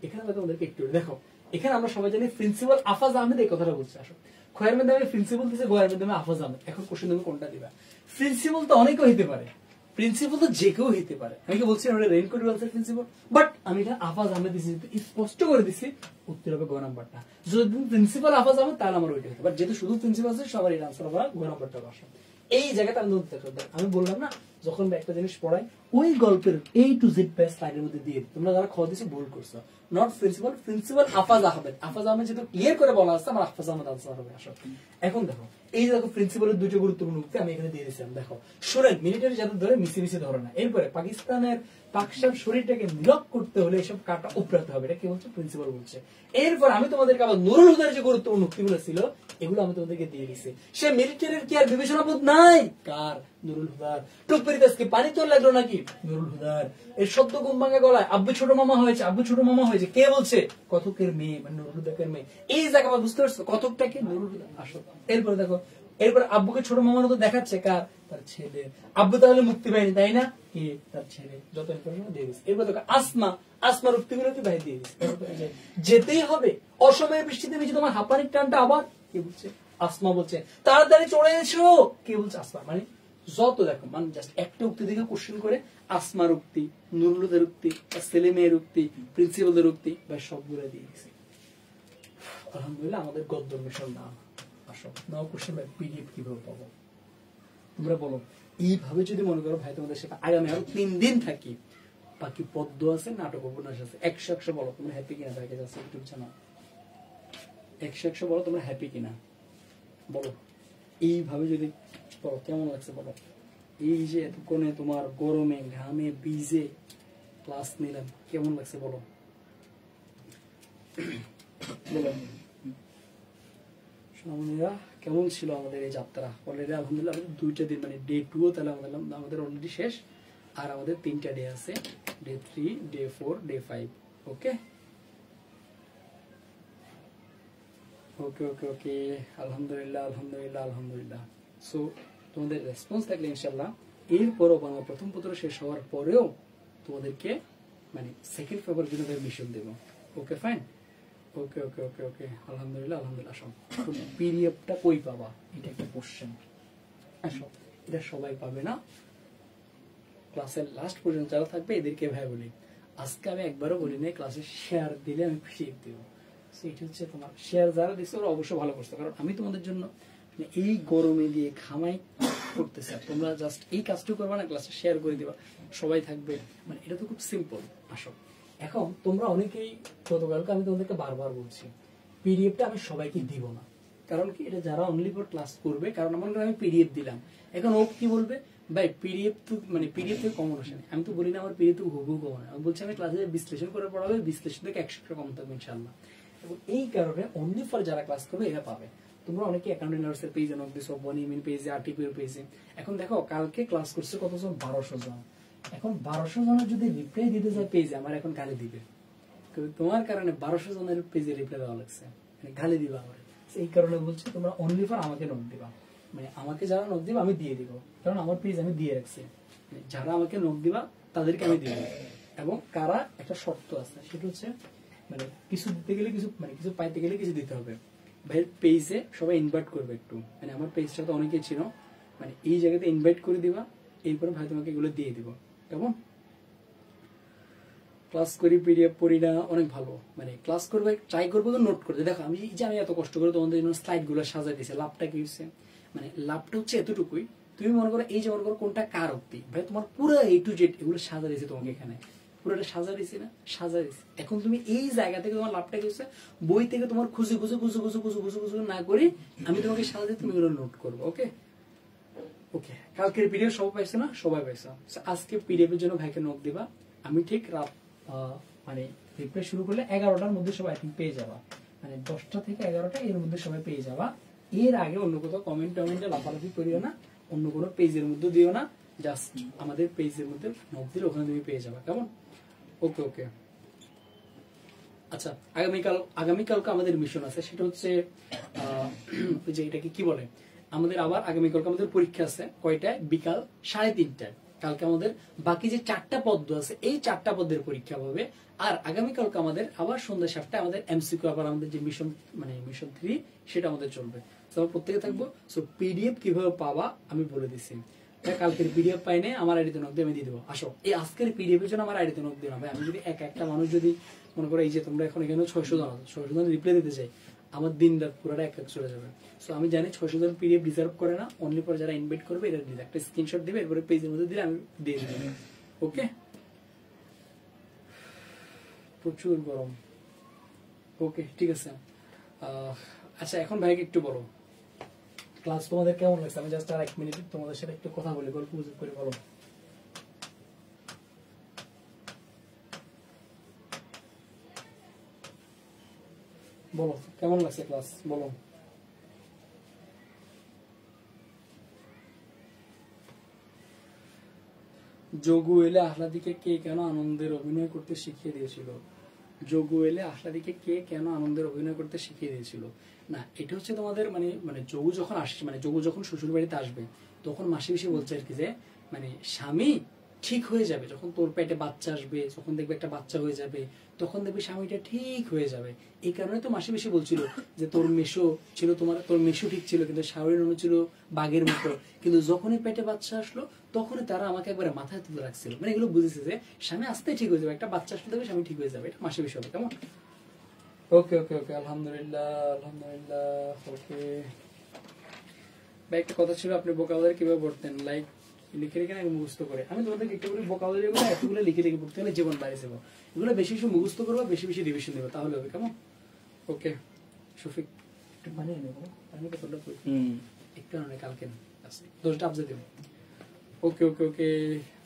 এখানে ভাই তোমাদেরকে একটু দেখো, এখানে আমরা সবাই জানি প্রিন্সিপাল আফাজ আহমেদ এই কথাটা বলছে। আসো খয়ের মাধ্যমে প্রিন্সিপাল দিচ্ছে, গোয়ের মাধ্যমে আফাজ আহমেদ। এখন কোশ্চেন তুমি কোনটা দিবা? প্রিন্সিপাল তো অনেকেও হইতে পারে, প্রিন্সিপাল তো যে কেউ হইতে পারে। আমি কি বলছি আমরা রেইনকোট বলছে প্রিন্সিপাল, বাট আমি এটা আফাজ আহমেদ দিচ্ছি, স্পষ্ট করে দিচ্ছি উত্তর হবে গ নাম্বারটা। যদি প্রিন্সিপাল আফাজ আহমেদ তাহলে আমার ওইটা হতে, বাট যেহেতু শুধু প্রিন্সিপাল আছে সবার এটা আনসার হবে গ নাম্বারটা। আসো এই জায়গাতে আমি বললাম না, যখন একটা জিনিস পড়াই ওই গল্পের A to Z স্লাইডের মধ্যে দিয়ে তোমরা যারা খ দিছো ভুল করছো। নট প্রিন্সিপাল আফাজ আহমেদ, আফাজ আহমেদ যেহেতু ক্লিয়ার করে বলা আছে, আমার আফাজ আহমেদ আনসার হবে। আসো এখন দেখো, এই যে দেখো প্রিন্সিপালের দুটো গুরুত্বপূর্ণ উক্তি আমি এখানে দিয়ে দিয়েছিলাম। দেখো শুনেন, মিলিটারি যাদের ধরে মিশে মিশে ধরে না, এরপরে পাকিস্তানের পাকশান শরীরটাকে নিরক করতে হলে এসব কাটা উপরাতে হবে, এটা কি বলছে? প্রিন্সিপাল বলছে। এরপর আমি তোমাদেরকে আবার নুরুল হুদার যে গুরুত্বপূর্ণ উক্তিগুলো ছিল এগুলো আমি তোমাদেরকে দিয়ে দিচ্ছি। সে মিলিটারির কি আর বিবেচনা বোধ নাই? কার? নুরুল হুদার। টুকপেরিতাসকে পানি তোর লাগলো নাকি? নুরুল হুদার। এর শব্দ ঘুম ভাঙা গলায় আব্বু ছোট মামা হয়েছে, আব্বু ছোট মামা হয়েছে, কে বলছে? কথকের মেয়ে, মানে নুরুল হুদাকের মেয়ে। এই জায়গা বুঝতে পারছো কথকটা কি? নুরুল হুদা। আসো এরপরে দেখো, এরপর আব্বুকে ছোট মামার মতো দেখাচ্ছে, কার? তার ছেলে। আব্বু তাহলে মুক্তি পায়নি, তাই না? কে? তার ছেলে। যত ইনফরমেশন দিয়ে দিচ্ছে। এরপর দেখো আসমার উক্তিগুলো কি ভাই দিয়ে দিচ্ছে। যেতেই হবে, অসময়ের বৃষ্টিতে নিচে তোমার হাঁপানির টানটা আবার কে বলছে? আসমা বলছে। তাড়াতাড়ি চলে এসো, কে বলছে? আসমা। মানে যত দেখো, মানে জাস্ট একটা উক্তি থেকে কোশ্চেন করে আসমার উক্তি, নুরুলদের উক্তি, ছেলে মেয়ের উক্তি, প্রিন্সিপালদের উক্তি ভাই সবগুলো দিয়ে দিচ্ছে। আলহামদুলিল্লাহ আমাদের গদ্দর মিশন নাম। আসো নাও কোশ্চেন ভাই, পিডিএফ কিভাবে পাবো তোমরা বলো। এইভাবে যদি মনে করো ভাই তোমাদের সাথে আগামী আরো 3 দিন থাকি, বাকি পদ্ম আছে, নাটক উপন্যাস আছে, 100 বলো তোমরা হ্যাপি কিনা? ভাইকে যাচ্ছে ইউটিউব চ্যানেল 100 বলো তোমরা হ্যাপি কিনা বলো। এইভাবে যদি বলো কেমন লাগছে বলো। এই যে এতক্ষণে তোমার গরমে ঘামে ভিজে ক্লাস নিলাম, কেমন লাগছে বলো বলো। সোনামণিরা কেমন ছিল আমাদের এই যাত্রা? অলরেডি আলহামদুলিল্লাহ আমাদের 2টা দিন, মানে ডে 2 তাহলে আমাদের অলরেডি শেষ, আর আমাদের 3টা ডে আছে, ডে 3, ডে 4, ডে 5। ওকে ওকে ওকে ওকে আলহামদুলিল্লাহ আলহামদুলিল্লাহ আলহামদুলিল্লাহ। সো তোমাদের রেসপন্স থাকলে ইনশাল্লাহ এরপরও বাংলা প্রথম পত্র শেষ হওয়ার পরেও তোমাদেরকে মানে সেকেন্ড পেপার জন্য মিশন দেবো। ওকে ফাইন, ওকে ওকে ওকে ওকে আলহামদুলিল্লাহ আলহামদুলিল্লাহ। সব পিডিএফটা কই পাবা? এটা একটা কোশ্চেন। আসো এটা সবাই পাবে না, ক্লাসের লাস্ট পর্যন্ত যারা থাকবে এদেরকে ভাই বলি। আজকে আমি একবারও বলি নাই ক্লাসে শেয়ার দিলে আমি পিডিএফ দেবো। এটা হচ্ছে তোমার শেয়ার যারা দিচ্ছে ওরা অবশ্যই ভালো করছে, কারণ আমি তোমাদের জন্য এই গরমে দিয়ে খামাই করতেছি, তোমরা জাস্ট এই কাজটুকু করবা না, ক্লাসে শেয়ার করে দিবা, সবাই থাকবে, মানে এটা তো খুব সিম্পল। আসো এখন তোমরা অনেকেই, গতকালকে আমি তোমাদেরকে বারবার বলছি, পিডিএফটা আমি সবাইকে দিব না। কারণ কি, এটা যারা অনলি ফর ক্লাস করবে, কারণ আমার আমি পিডিএফ দিলাম, এখন ও কি বলবে, ভাই পিডিএফ তো মানে পিডিএফ থেকে কমন আসে না। আমি তো বলি না আমার পিডিএফ তো হুবহু কমন, আমি বলছি আমি ক্লাসে বিশ্লেষণ করে পড়াবে, বিশ্লেষণ থেকে 100 কম থাকবে ইনশাআল্লাহ। এবং এই কারণে অনলি ফর যারা ক্লাস করবে এরা পাবে। তোমরা অনেকে অ্যাকাউন্টিং নার্সের পেজে নক দিছো, বনিমিন পেজে, আরটিপির পেজে। এখন দেখো কালকে ক্লাস করছে কতজন, 1200 জন। এখন 1200 জনের যদি রিপ্লাই দিতে যায় পেজে, আমার এখন গালি দিবে, তোমার কারণে 1200 জনের পেজে রিপ্লাই দেওয়া লাগছে, মানে গালি দিবা আমার। এই কারণে বলছি তোমরা অনলি ফর আমাকে নক দিবা, মানে আমাকে যারা নক দিবা আমি দিয়ে দিব, কারণ আমার পেজ আমি দিয়ে রাখছি। মানে যারা আমাকে নক দিবা তাদেরকে আমি দিয়ে দিব। এবং কারা একটা শর্ত আছে, সেটা হচ্ছে মানে কিছু দিতে গেলে কিছু, মানে কিছু পাইতে গেলে কিছু দিতে হবে। ভাইয়ের পেজে সবাই ইনভাইট করবে একটু, মানে আমার পেজটা তো অনেকেই ছিল, মানে এই জায়গাতে ইনভাইট করে দিবা, এরপরে ভাই তোমাকে এগুলো দিয়ে দিব। কেমন? ক্লাস করি, পিডিএফ পড়ি না, অনেক ভালো, মানে ক্লাস করবে, ট্রাই করবো তো নোট করতে। দেখো আমি যে আমি এত কষ্ট করে তোমাদের জন্য স্লাইড গুলো সাজাই দিয়েছি, লাভটা কি হচ্ছে, মানে লাভটা হচ্ছে এতটুকুই, তুমি মনে করো এই যে মনে করো কোনটা কার অব্দি, ভাই তোমার পুরো A to Z এগুলো সাজা দিয়েছে তোমাকে এখানে, পুরোটা সাজা দিয়েছি না, সাজা দিয়েছি। এখন তুমি এই জায়গা থেকে তোমার লাভটা কি হচ্ছে, বই থেকে তোমার খুঁজে খুঁজে খুঁজে খুঁজে খুঁজে খুঁজে খুঁজে না করে আমি তোমাকে সাজা দিয়ে তুমি এগুলো নোট করবো। ওকে ওকে, কালকের পিডিএফ সবাই পাইছো না? সবাই পাইছো। আজকে পিডিএফ এর জন্য ভাইকে নক দিবা, আমি ঠিক রাত মানে রিপ্লাই শুরু করলে 11টার মধ্যে সবাই আই থিঙ্ক পেয়ে যাবা, মানে 10টা থেকে 11টা এর মধ্যে সবাই পেয়ে যাবা। এর আগে অন্য কোথাও কমেন্ট টমেন্টে লাফালাফি করিও না, অন্য কোনো পেজের মধ্যে দিও না, জাস্ট আমাদের পেজের মধ্যে নক দিলে ওখানে তুমি পেয়ে যাবা। কেমন? ওকে ওকে। আচ্ছা, আগামীকালকে আমাদের মিশন আছে, সেটা হচ্ছে যে এটাকে কি বলে, আমাদের আবার আগামীকালকে আমাদের পরীক্ষা আছে। কয়টায়? বিকাল 3:30টায়। কালকে আমাদের বাকি যে 4টা পদ্ম আছে, এই 4টা পদের পরীক্ষা হবে। আর আগামীকালকে আমাদের আবার সন্ধ্যা 7টায় আমাদের এমসিকিউ, আবার আমাদের যে মিশন মানে মিশন 3 সেটা আমাদের চলবে। তো আমরা প্রত্যেকে থাকবো। সো পিডিএফ কিভাবে পাবা আমি বলে দিচ্ছি। কালকের পিডিএফ পাইনে আমার আইডিতে নক দিয়ে আমি দিয়ে দেবো। আসো, এই আজকের পিডিএফ এর জন্য আমার আইডিতে নক দিও না ভাই। আমি যদি একটা মানুষ যদি মনে করো, এই যে তোমরা এখন এখানে 600 জন আছো, 600 জন রিপ্লাই দিতে চাই, আমার দিন রাত পুরোটা এক চলে যাবে। সো আমি জানি 600 জন পিডিএফ ডিজার্ভ করে না, অনলি পর যারা ইনভাইট করবে এরা একটা স্ক্রিনশট দিবে, এরপরে পেজের মধ্যে দিলে আমি দিয়ে দিব। ওকে, প্রচুর গরম। ওকে ঠিক আছে। আচ্ছা এখন ভাইকে একটু বলো ক্লাস তোমাদের কেমন লাগছে। আমি জাস্ট আর 1 মিনিট তোমাদের সাথে একটু কথা বলি, গল্প গুজব করে। বলো বলো কেমন লাগছে ক্লাস, বলো। যোগু এলে আহ্লাদিকে কে কেন আনন্দের অভিনয় করতে শিখিয়ে দিয়েছিল? যোগু এলে আহ্লাদিকে কে কেন আনন্দের অভিনয় করতে শিখিয়ে দিয়েছিল? না, এটা হচ্ছে তোমাদের মানে মানে যোগু যখন আসছে, মানে যোগু যখন শ্বশুর বাড়িতে আসবে, তখন মাসি পিসি বলছে আর কি যে মানে স্বামী ঠিক হয়ে যাবে, যখন তোর পেটে বাচ্চা আসবে, যখন দেখবে একটা বাচ্চা হয়ে যাবে, তখন দেখবে স্বামীটা ঠিক হয়ে যাবে। এই কারণে তো মাসি পিসি বলছিল যে তোর মেশো ছিল, তোর মেশো ঠিক ছিল, কিন্তু শাওরির অনু ছিল বাঘের মতো, কিন্তু যখনই পেটে বাচ্চা আসলো তখনই তারা আমাকে একবারে মাথায় তুলে রাখছিল। মানে এগুলো বুঝেছে যে স্বামী আসতে ঠিক হয়ে যাবে, একটা বাচ্চা আসলে দেখবে স্বামী ঠিক হয়ে যাবে, এটা মাসি পিসি হবে। কেমন? ওকে ওকে ওকে, আলহামদুলিল্লাহ আলহামদুলিল্লাহ। ওকে ভাই, একটা কথা ছিল, আপনি ভোকাবুলারি কিভাবে পড়তেন? লাইক লিখে রেখে নাকি মুখস্থ করে? আমি তোমাদেরকে একটু করে ভোকাবুলারি গুলো এতগুলো লিখে রেখে পড়তে গেলে জীবন বাইরে যাবো। এগুলো বেশি বেশি মুখস্থ করবো, বেশি বেশি রিভিশন দেবো, তাহলে হবে। কেমন? ওকে শফিক একটু বানিয়ে নেবো, আমি কতটা একটু অনেক কালকে আছে 10টা আপডেট দেবো। ওকে ওকে ওকে।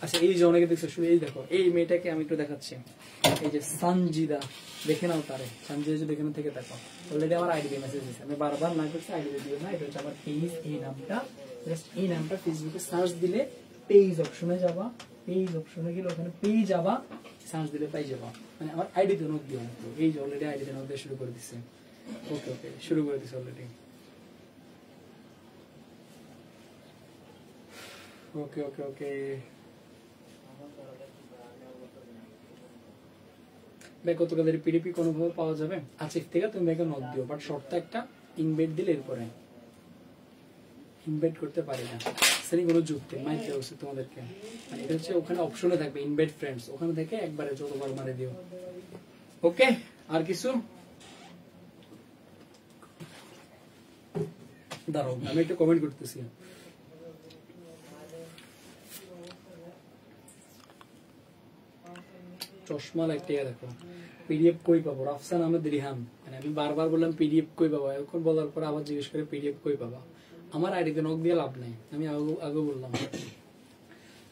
আচ্ছা এই যে অনেকে দেখছো, শুনে এই দেখো, এই মেয়েটাকে আমি একটু দেখাচ্ছি, এই যে সঞ্জিদা, দেখে নাও তারে। সঞ্জিদা যদি এখানে থেকে দেখো, অলরেডি আমার আইডি মেসেজ দিয়েছে, আমি বারবার না করছি আইডি দিও না, এটা হচ্ছে আমার পেজ। এই নামটা জাস্ট এই নামটা ফেসবুকে সার্চ দিলে পেজ অপশনে যাবা, পেজ অপশনে গেলে ওখানে পেজ যাবা, সার্চ দিলে পাই যাবা, মানে আমার আইডি তে নোট দিও। এই যে অলরেডি আইডি তে নোট দিয়ে শুরু করে দিচ্ছে। ওকে ওকে, শুরু করে দিচ্ছে অলরেডি। ওকে ওকে ওকে ভাই, গতকালের পিডিপি কোনোভাবে পাওয়া যাবে? আজকে থেকে তুমি ভাইকে নক দিও, বাট শর্ত একটা, ইনভাইট দিলে এরপরে ইনভাইট করতে পারি না, সেটা কোনো যুক্তি মাইক দেওয়া উচিত তোমাদেরকে। মানে এটা হচ্ছে ওখানে অপশনে থাকবে ইনভাইট ফ্রেন্ডস, ওখানে থেকে একবারে যতবার মারে দিও। ওকে, আর কিছু? দাঁড়াও আমি একটা কমেন্ট করতেছি। চশমা লাগতে দেখো পিডিএফ কই পাবো, রাফসান আহমেদ রিহান, মানে আমি বারবার বললাম পিডিএফ কই পাবো, এখন বলার পর আবার জিজ্ঞেস করে পিডিএফ কই পাবা। আমার আইডিতে নক দিয়ে লাভ নাই, আমি আগে বললাম।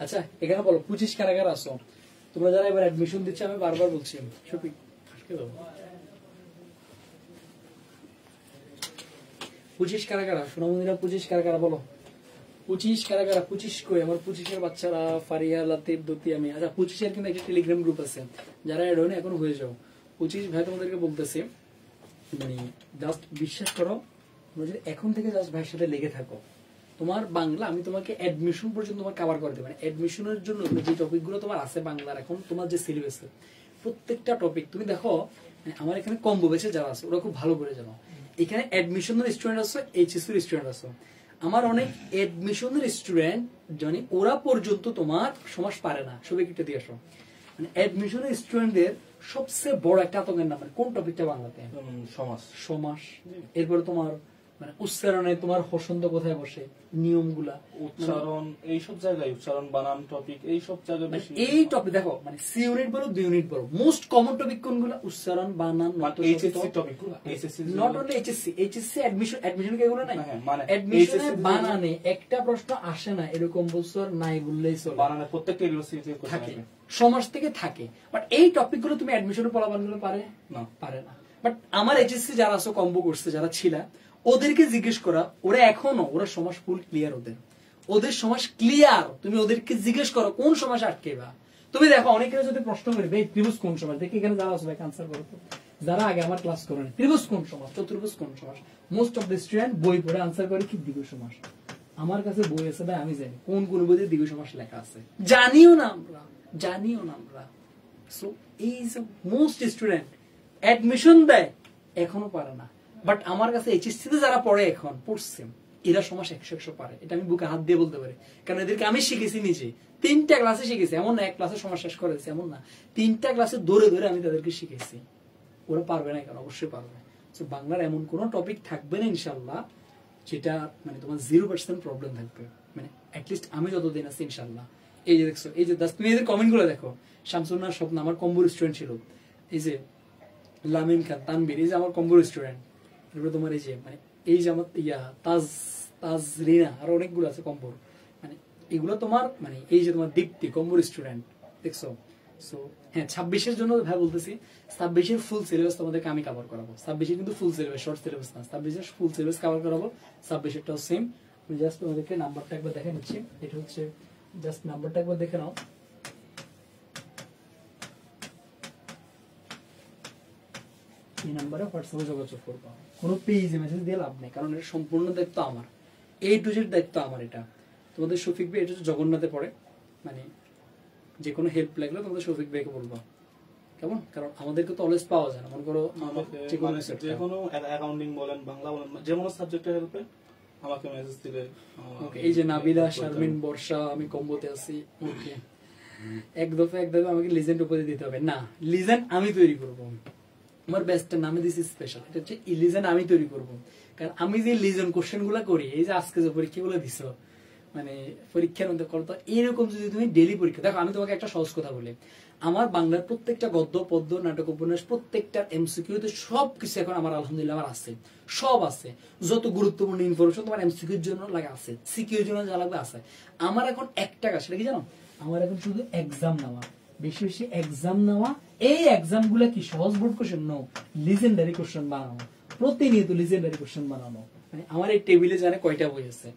আচ্ছা এখানে বলো 25 কারাগার আসো তোমরা যারা এবার অ্যাডমিশন দিচ্ছে, আমি বারবার বলছি শফিক 25 কারাগার সোনামন্দিরা 25 কারাগার বলো 25 কারাগার 25 কই আমার 25 বাচ্চারা ফারিয়া লাতিফ দুতি আমি। আচ্ছা 25 কিন্তু একটা টেলিগ্রাম গ্রুপ আছে, যারা এড হয় না এখন হয়ে যাও। 25 ভাই তোমাদেরকে বলতেছে মানে জাস্ট বিশ্বাস করো, তোমরা যদি এখন থেকে জাস্ট ভাইয়ের সাথে লেগে থাকো, তোমার বাংলা আমি তোমাকে অ্যাডমিশন পর্যন্ত তোমার কভার করে দেব। মানে অ্যাডমিশনের জন্য যে টপিকগুলো তোমার আছে বাংলার, এখন তোমার যে সিলেবাসে প্রত্যেকটা টপিক তুমি দেখো, মানে আমার এখানে কম্বো বেছে যারা আছে ওরা খুব ভালো করে জানো। এখানে অ্যাডমিশনের স্টুডেন্ট আছে, এইচএসসি এর স্টুডেন্ট আছে। আমার অনেক অ্যাডমিশনের স্টুডেন্ট জানি ওরা পর্যন্ত তোমার সমাস পারে না, সবাই কিটা দিয়ে আসো। মানে অ্যাডমিশনের স্টুডেন্টদের সবচেয়ে বড় একটা আতঙ্কের নাম কোন টপিকটা বাংলাতে? সমাস। সমাস। এরপরে তোমার মানে উচ্চারণে তোমার হসন্ত কোথায় বসে, নিয়মগুলা, উচ্চারণ, এইসব জায়গায় উচ্চারণ, বানান টপিক, এইসব জায়গায় বেশি। এই টপিক দেখো মানে সি ইউনিট বলো 2 ইউনিট বলো, মোস্ট কমন টপিক কোনগুলো? উচ্চারণ, বানান, এইচএসসি টপিকগুলো। HSC not only HSC admission কি এগুলো নাই? মানে অ্যাডমিশনে বানানে একটা প্রশ্ন আসে না এরকম বছর নাই বললেই চলে, বানানে প্রত্যেকটা ইউনিভার্সিটিতে থাকে, সমাজ থেকে থাকে। বাট এই টপিক গুলো তুমি অ্যাডমিশনে পড়াবানগুলো পারে না, পারে না। বাট আমার এইচএসসি যারা আছে কম্বো করছে, যারা ছিল ওদেরকে জিজ্ঞেস করা, ওরা এখনো ওরা সমাজ ফুল ক্লিয়ার, ওদের সমাজ ক্লিয়ার। তুমি ওদেরকে জিজ্ঞেস করো কোন সমাজ আটকেবা। তুমি দেখো অনেকে যদি প্রশ্ন করবে ত্রিভুজ কোন সমাজ, দেখি এখানে যারা আসবে আনসার করো তো, যারা আগে আমার ক্লাস করেন ত্রিভুজ কোন সমাজ, চতুর্ভুজ কোন সমাজ, মোস্ট অফ দ্য স্টুডেন্ট বই পড়ে আনসার করে কি দ্বিগু সমাজ। আমার কাছে বই আছে ভাই, আমি জানি কোন কোন বইতে দ্বিগু সমাজ লেখা আছে, জানিও না আমরা। সো এই যে মোস্ট স্টুডেন্ট অ্যাডমিশন দেয় এখনো পারে না। বাট আমার কাছে এইচএসসি তে যারা পড়ে এখন পড়ছে এরা সমাজ 100 পারে, এটা আমি বুকে হাত দিয়ে বলতে পারি, কারণ এদেরকে আমি শিখেছি নিজে। 3টা ক্লাসে শিখেছি, এমন না এক ক্লাসে সমাজ শেষ করেছি এমন না, 3টা ক্লাসে ধরে ধরে আমি তাদেরকে শিখেছি। ওরা পারবে না কেন? অবশ্যই পারবে। তো বাংলার এমন কোন টপিক থাকবে না ইনশাল্লাহ যেটা মানে তোমার 0% প্রবলেম থাকবে, মানে অ্যাটলিস্ট আমি যতদিন আছি ইনশাল্লাহ। এই যে দেখছো, এই যে তুমি এদের কমেন্ট গুলো দেখো, শামসুন্নাহর স্বপ্ন আমার কম্বোর স্টুডেন্ট ছিল, এই যে লামিন খান, তানবীর, এই যে আমার কম্বোর স্টুডেন্ট। এরপরে তোমার এই যে মানে এই যে আমার তাজরিনা, আর অনেকগুলো আছে কম্বোর, মানে এগুলো তোমার মানে এই যে তোমার দীপ্তি কম্বোর স্টুডেন্ট দেখছো। সো হ্যাঁ 26-এর জন্য ভাই বলতেছি 26-এর ফুল সিলেবাস তোমাদেরকে আমি কভার করাবো। 26-এর কিন্তু ফুল সিলেবাস, শর্ট সিলেবাস না, 26-এর ফুল সিলেবাস কভার করাবো। 26-এরটাও সেম। আমি জাস্ট তোমাদেরকে নাম্বারটা একবার দেখে নিচ্ছি, এটা হচ্ছে জাস্ট নাম্বারটা একবার দেখে নাও। এই নাম্বারে হোয়াটসঅ্যাপে যোগাযোগ করবো, কোনো পেজে মেসেজ দিয়ে লাভ নেই, কারণ এটা সম্পূর্ণ দায়িত্ব আমার, A to Z দায়িত্ব আমার। এটা তোমাদের শফিক ভাই, এটা হচ্ছে জগন্নাথে পড়ে, মানে যে কোনো হেল্প লাগলে তোমাদের শফিক ভাইকে বলবো, কেমন? কারণ আমাদেরকে তো অলওয়েজ পাওয়া যায় না, মনে করো যে কোনো অ্যাকাউন্টিং বলেন, বাংলা বলেন, যে কোনো সাবজেক্টে হেল্পে আমাকে মেসেজ দিলে। ওকে, এই যে নাবিলা, শারমিন, বর্ষা, আমি কম্বোতে আছি। ওকে, এক দফা আমাকে লিজেন্ড উপাধি দিতে হবে না, লিজেন্ড আমি তৈরি করবো। আমার বেস্টের নামে দিছি স্পেশাল, এটা হচ্ছে লিজেন্ড আমি তৈরি করবো। কারণ আমি যে লিজেন্ড কোশ্চেন গুলা করি, এই যে আজকে যে পরীক্ষা গুলো দিছ, মানে পরীক্ষার মধ্যে করতো এরকম যদি তুমি ডেলি পরীক্ষা দেখো। আমি তোমাকে একটা সহজ কথা বলি, আমার বাংলার প্রত্যেকটা গদ্য, পদ্য, নাটক, উপন্যাস প্রত্যেকটা এমসিকিউতে সবকিছু এখন আমার আলহামদুলিল্লাহ আমার আছে, সব আছে। যত গুরুত্বপূর্ণ ইনফরমেশন তোমার এমসিকিউর জন্য লাগে আছে, সিকিউর জন্য যা লাগবে আছে। আমার এখন একটা কাজ, সেটা কি জানো? আমার এখন শুধু এক্সাম নেওয়া, বেশি বেশি এক্সাম নেওয়া। এই এক্সাম গুলা কি সহজ board question? No, legendary question বানানো, প্রতিনিয়ত লিজেন্ডারি কোশ্চেন বানানো। মানে আমার এই টেবিলে জানে কয়টা বই আছে,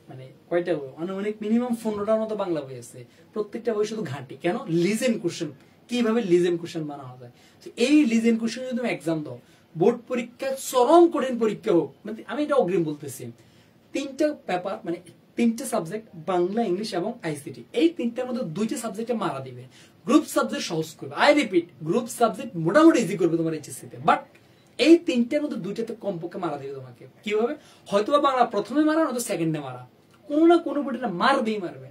মানে কয়টা বই, অনেক মিনিমাম 15টার মতো বাংলা বই আছে। প্রত্যেকটা বই শুধু ঘাঁটি কেন? লিজেন্ড কোশ্চেন, কিভাবে লিজেন্ড কোশ্চেন বানানো যায়। এই লিজেন্ড কোশ্চেন যদি তুমি এক্সাম দাও, বোর্ড পরীক্ষা চরম কঠিন পরীক্ষা হোক, মানে আমি এটা অগ্রিম বলতেছি, 3টা পেপার মানে 3টে সাবজেক্ট, বাংলা, ইংলিশ এবং আইসিটি, এই 3টার মধ্যে 2টা সাবজেক্টে মারা দিবে। গ্রুপ সাবজেক্ট সহজ করবে, আই রিপিট, গ্রুপ সাবজেক্ট মোটামুটি ইজি করবে তোমার এইচএসসি তে। বাট এই 3টার মধ্যে 2টাতে কমপক্ষে মারা দিবে তোমাকে। কিভাবে? হয়তোবা বাংলা প্রথমে মারা, নয়তো সেকেন্ডে মারা, কোনো না কোনো বইটা মারবেই মারবে।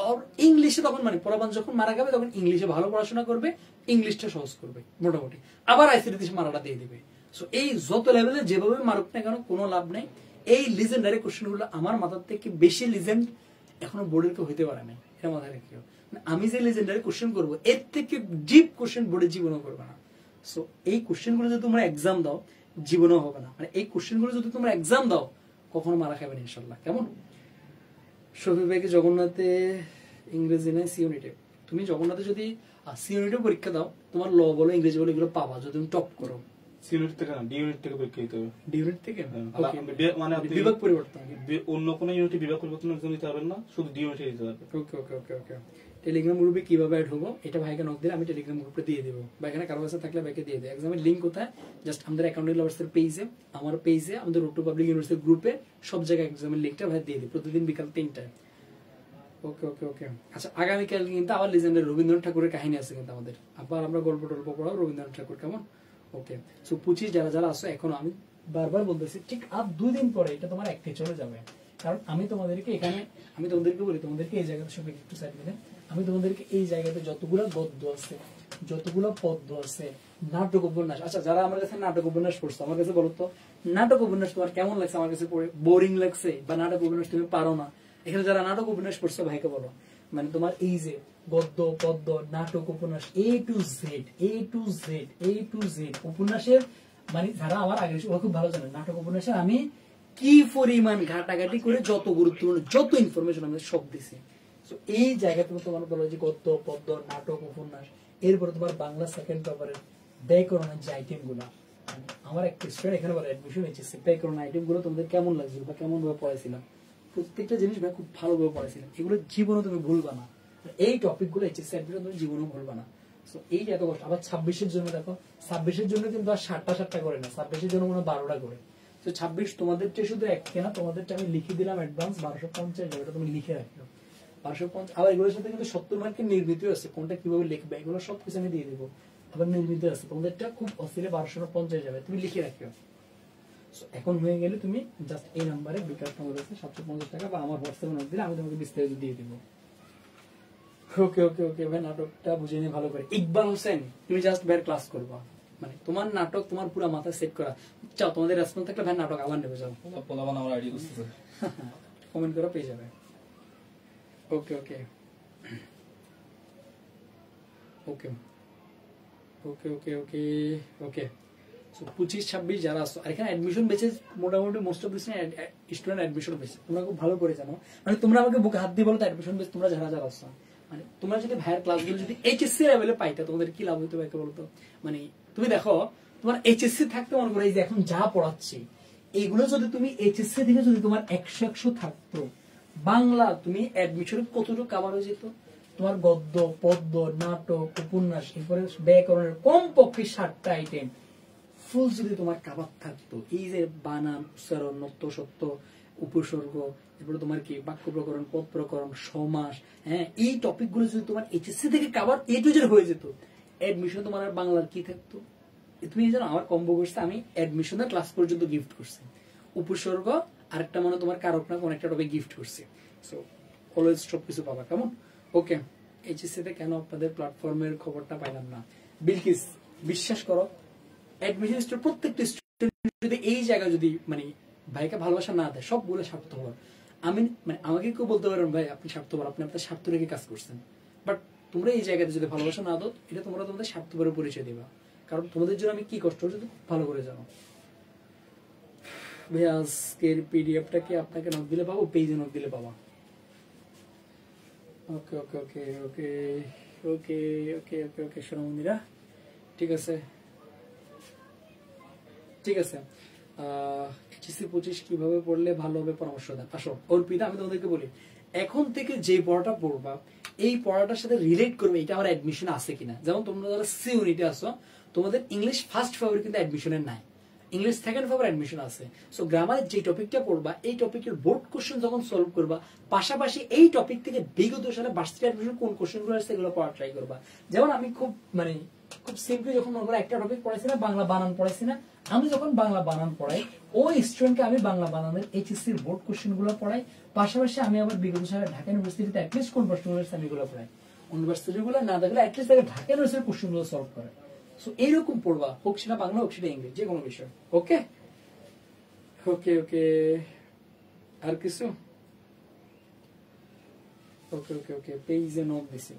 আর ইংলিশে তখন মানে পড়াবান যখন মারা যাবে, তখন ইংলিশে ভালো পড়াশোনা করবে, ইংলিশটা সহজ করবে মোটামুটি, আবার আইসিটি মারাটা দিয়ে দিবে। সো এই যত লেভেলে যেভাবে মারুক না কেন কোনো লাভ নেই। এই লিজেন্ডারি কোশ্চেন গুলো আমার মাথার থেকে বেশি লিজেন্ড এখনো বোর্ডের কেউ হইতে পারে নাই, এটা মাথায় রাখিও। মানে আমি যে লেজেন্ডারি কোশ্চেন করবো এর থেকে ডিপ কোশ্চেন বোর্ডের জীবনও করবে না। সো এই কোশ্চেন গুলো যদি তোমরা এক্সাম দাও জীবনও হবে না, মানে এই কোশ্চেন গুলো যদি তোমরা এক্সাম দাও কখনো মারা খাবে না ইনশাল্লাহ। কেমন? শফি ভাইকে জগন্নাথে ইংরেজি নাই সি ইউনিটে, তুমি জগন্নাথে যদি সি ইউনিটে পরীক্ষা দাও তোমার ল বলো ইংরেজি বলো এগুলো পাবা যদি তুমি টপ করো। সি ইউনিট থেকে না, ডি ইউনিট থেকে পরীক্ষা দিতে হবে। ডি ইউনিট থেকে মানে আপনি বিভাগ পরিবর্তন, অন্য কোনো ইউনিটে বিভাগ পরিবর্তন এক্সাম দিতে পারবেন না, শুধু ডি ইউনিটে দিতে পারবেন। ওকে ওকে ওকে ওকে। টেলিগ্রাম গ্রুপে কিভাবে অ্যাড হবো এটা ভাইকে নক দিলে আমি টেলিগ্রাম গ্রুপে দিয়ে দেবো, বা এখানে কারো কাছে থাকলে ভাইকে দিয়ে দেবো। এক্সামের লিঙ্ক কোথায়? জাস্ট আমাদের অ্যাকাউন্টের লাভার্সের পেজে, আমার পেজে, আমাদের রোড টু পাবলিক ইউনিভার্সিটি গ্রুপে সব জায়গায় এক্সামের লিঙ্কটা ভাই দিয়ে দিই প্রতিদিন বিকাল 3টায়। ওকে ওকে ওকে। আচ্ছা আগামীকাল কিন্তু আবার লিজেন্ডার রবীন্দ্রনাথ ঠাকুরের কাহিনী আছে কিন্তু আমাদের, আবার আমরা গল্প টল্প পড়াবো রবীন্দ্রনাথ ঠাকুর। কেমন? ওকে। সো 25 যারা যারা আসো এখনো, আমি বারবার বলতেছি ঠিক আর 2 দিন পরে এটা তোমার একটি চলে যাবে। কারণ আমি তোমাদেরকে এখানে, আমি তোমাদেরকে বলি তোমাদেরকে এই জায়গাতে সবাই একটু সাইড দিলে, আমি তোমাদেরকে এই জায়গাতে যতগুলো গদ্য আছে, যতগুলো পদ্য আছে, নাটক উপন্যাস, আচ্ছা যারা আমার কাছে নাটক উপন্যাস পড়ছো আমার কাছে বলো তো নাটক উপন্যাস তোমার কেমন লাগছে? আমার কাছে পড়ে বোরিং লাগছে বা নাটক উপন্যাস তুমি পারো না? এখানে যারা নাটক উপন্যাস পড়ছো ভাইকে বলো, মানে তোমার এই যে গদ্য পদ্য নাটক উপন্যাস A to Z উপন্যাসের, মানে যারা আমার আগে ওরা খুব ভালো জানে নাটক উপন্যাসের আমি কি পরিমাণ ঘাটাঘাটি করে যত গুরুত্বপূর্ণ যত ইনফরমেশন আমি সব দিছি। তো এই জায়গায় তুমি তোমার বলো যে গদ্য পদ্য নাটক উপন্যাস, এরপরে তোমার বাংলা সেকেন্ড পেপারের ব্যাকরণের যে আইটেম গুলা, আমার একটা স্টুডেন্ট এখানে বলে অ্যাডমিশন হয়েছে, ব্যাকরণ আইটেম গুলো তোমাদের কেমন লাগছে বা কেমন ভাবে পড়াইছিলাম, প্রত্যেকটা জিনিস ভাই খুব ভালোভাবে পড়াইছিলাম, এগুলো জীবনে তুমি ভুলবা না। এই টপিক গুলো এইচএসসি অ্যাডমিশন তুমি জীবনেও ভুলবা না। তো এই যে এত কষ্ট, আবার 26-এর জন্য দেখো 26-এর জন্য কিন্তু আর 7টা করে না, 26-এর জন্য মনে 12টা করে। তো 26 তোমাদেরটা শুধু একটা না, তোমাদেরটা আমি লিখে দিলাম অ্যাডভান্স 1250, যেটা তুমি লিখে রাখো 1250। আবার এগুলোর সাথে কিন্তু 70 মার্কের নির্মিত আছে, কোনটা কিভাবে লিখবে এগুলো সবকিছু আমি দিয়ে দিবো, আবার নির্মিত আছে। তোমাদেরটা খুব অস্থিরে 1250 যাবে, তুমি লিখে রাখিও। এখন হয়ে গেলে তুমি জাস্ট এই নাম্বারে বিকাশ নম্বর আছে 750 টাকা, বা আমার হোয়াটসঅ্যাপে নোট দিলে আমি তোমাকে বিস্তারিত দিয়ে দিব। ওকে ওকে ওকে ভাই, নাটকটা বুঝে নিয়ে ভালো করে। ইকবাল হোসেন তুমি জাস্ট ভাইয়ের ক্লাস করবা, মানে তোমার নাটক তোমার পুরো মাথা সেট করা। চাও তোমাদের রেসপন্স থাকলে ভাই নাটক আবার নেবে, যাও পোলাপান আমার আইডি করতেছে, কমেন্ট করে পেয়ে যাবে। ওকে ওকে ওকে ওকে ওকে ওকে ওকে। 25-26 যারা আসছো, আর এখানে অ্যাডমিশন বেচে মোটামুটি মোস্ট অফ স্টুডেন্ট অ্যাডমিশন বেচে, তোমরা খুব ভালো করে জানো। মানে তোমরা আমাকে বুকে হাত দিয়ে বলো তো অ্যাডমিশন বেচ তোমরা যারা যারা আসছো, মানে তোমরা যদি ভাইয়ের ক্লাসগুলো যদি এইচএসসি লেভেলে পাইতা তোমাদের কি লাভ হইতো ভাইকে বলতো? মানে তুমি দেখো তোমার এইচএসসি থাকতে মনে করো এই যে এখন যা পড়াচ্ছি এইগুলো যদি তুমি এইচএসসি থেকে যদি তোমার 100 থাকতো, বাংলা তুমি অ্যাডমিশন কতটুকু কাভার হয়ে যেত? তোমার গদ্য পদ্য নাটক উপন্যাস এরপরে ব্যাকরণের কমপক্ষে 7টা আইটেম ফুল যদি তোমার কাবাব থাকতো, এই যে বানান উচ্চারণ নত্য সত্য উপসর্গ, এরপরে তোমার কি বাক্য প্রকরণ পদ প্রকরণ সমাস, হ্যাঁ এই টপিক গুলো যদি তোমার এইচএসসি থেকে কাভার A to Z হয়ে যেত, এডমিশন তোমার আর বাংলার কি থাকতো? তুমি জানো আমার কম্বো করছে, আমি এডমিশনের ক্লাস পর্যন্ত গিফট করছি, উপসর্গ আরেকটা মানে তোমার কারক না কোন একটা টপিক গিফট করছি। সো অলওয়েজ সব কিছু পাবা। কেমন? ওকে। এইচএসসি তে কেন আপনাদের প্ল্যাটফর্মের খবরটা পাইলাম না? বিলকিস বিশ্বাস করো অ্যাডমিশন প্রত্যেকটা স্টুডেন্ট যদি এই জায়গায় যদি মানে ভাইকে ভালোবাসা না দেয় সবগুলো স্বার্থপর। আমি মানে আমাকে কেউ বলতে পারেন ভাই আপনি স্বার্থপর, আপনি আপনার স্বার্থ রেখে কাজ করছেন, বাট তোমরা এই জায়গাতে যদি ভালোবাসা না দাও এটা তোমরা তোমাদের স্বার্থপরের পরিচয় দিবা, কারণ তোমাদের জন্য আমি কি কষ্ট করছি ভালো করে জানো। ভাই আজকের পিডিএফটা কি আপনাকে নক দিলে পাবো, পেজে নক দিলে পাবা? ওকে ওকে ওকে ওকে ওকে ওকে ওকে ওকে সোনামন্দিরা ঠিক আছে ঠিক আছে। এইচএসসি 25 কিভাবে পড়লে ভালো হবে পরামর্শ দেন। আসো অর্পিতা আমি তোমাদেরকে বলি, এখন থেকে যে পড়াটা পড়বা এই পড়াটার সাথে রিলেট করবে এটা আমার অ্যাডমিশন আছে কিনা। যেমন তোমরা যারা সি ইউনিটে আসো তোমাদের ইংলিশ ফার্স্ট ফেভার কিন্তু অ্যাডমিশনের নাই, ইংলিশ সেকেন্ড ফেভার অ্যাডমিশন আছে। সো গ্রামারের যে টপিকটা পড়বা এই টপিকের বোর্ড কোশ্চেন যখন সলভ করবা পাশাপাশি এই টপিক থেকে বিগত সালে ভার্সিটি অ্যাডমিশন কোন কোশ্চেনগুলো আসছে এগুলো পড়া ট্রাই করবা। যেমন আমি খুব সিম্পলি যখন মনে করো একটা টপিক পড়াইছি না বাংলা বানান পড়াইছি না, আমি যখন বাংলা বানান পড়াই ওই স্টুডেন্টকে আমি বাংলা বানানের এইচএসসির বোর্ড কোশ্চেন গুলো পড়াই, পাশাপাশি আমি আবার বিগত সালে ঢাকা ইউনিভার্সিটিতে অ্যাটলিস্ট কোন প্রশ্ন আমি এগুলো পড়াই, ইউনিভার্সিটি গুলো না দেখলে অ্যাটলিস্ট তাকে ঢাকা ইউনিভার্সিটির কোশ্চেন গুলো সলভ করে। সো এইরকম পড়বা, হোক সেটা বাংলা হোক সেটা ইংরেজি যে কোনো বিষয়। ওকে ওকে ওকে। আর কিছু ওকে ওকে ওকে পেজে নক দিছি।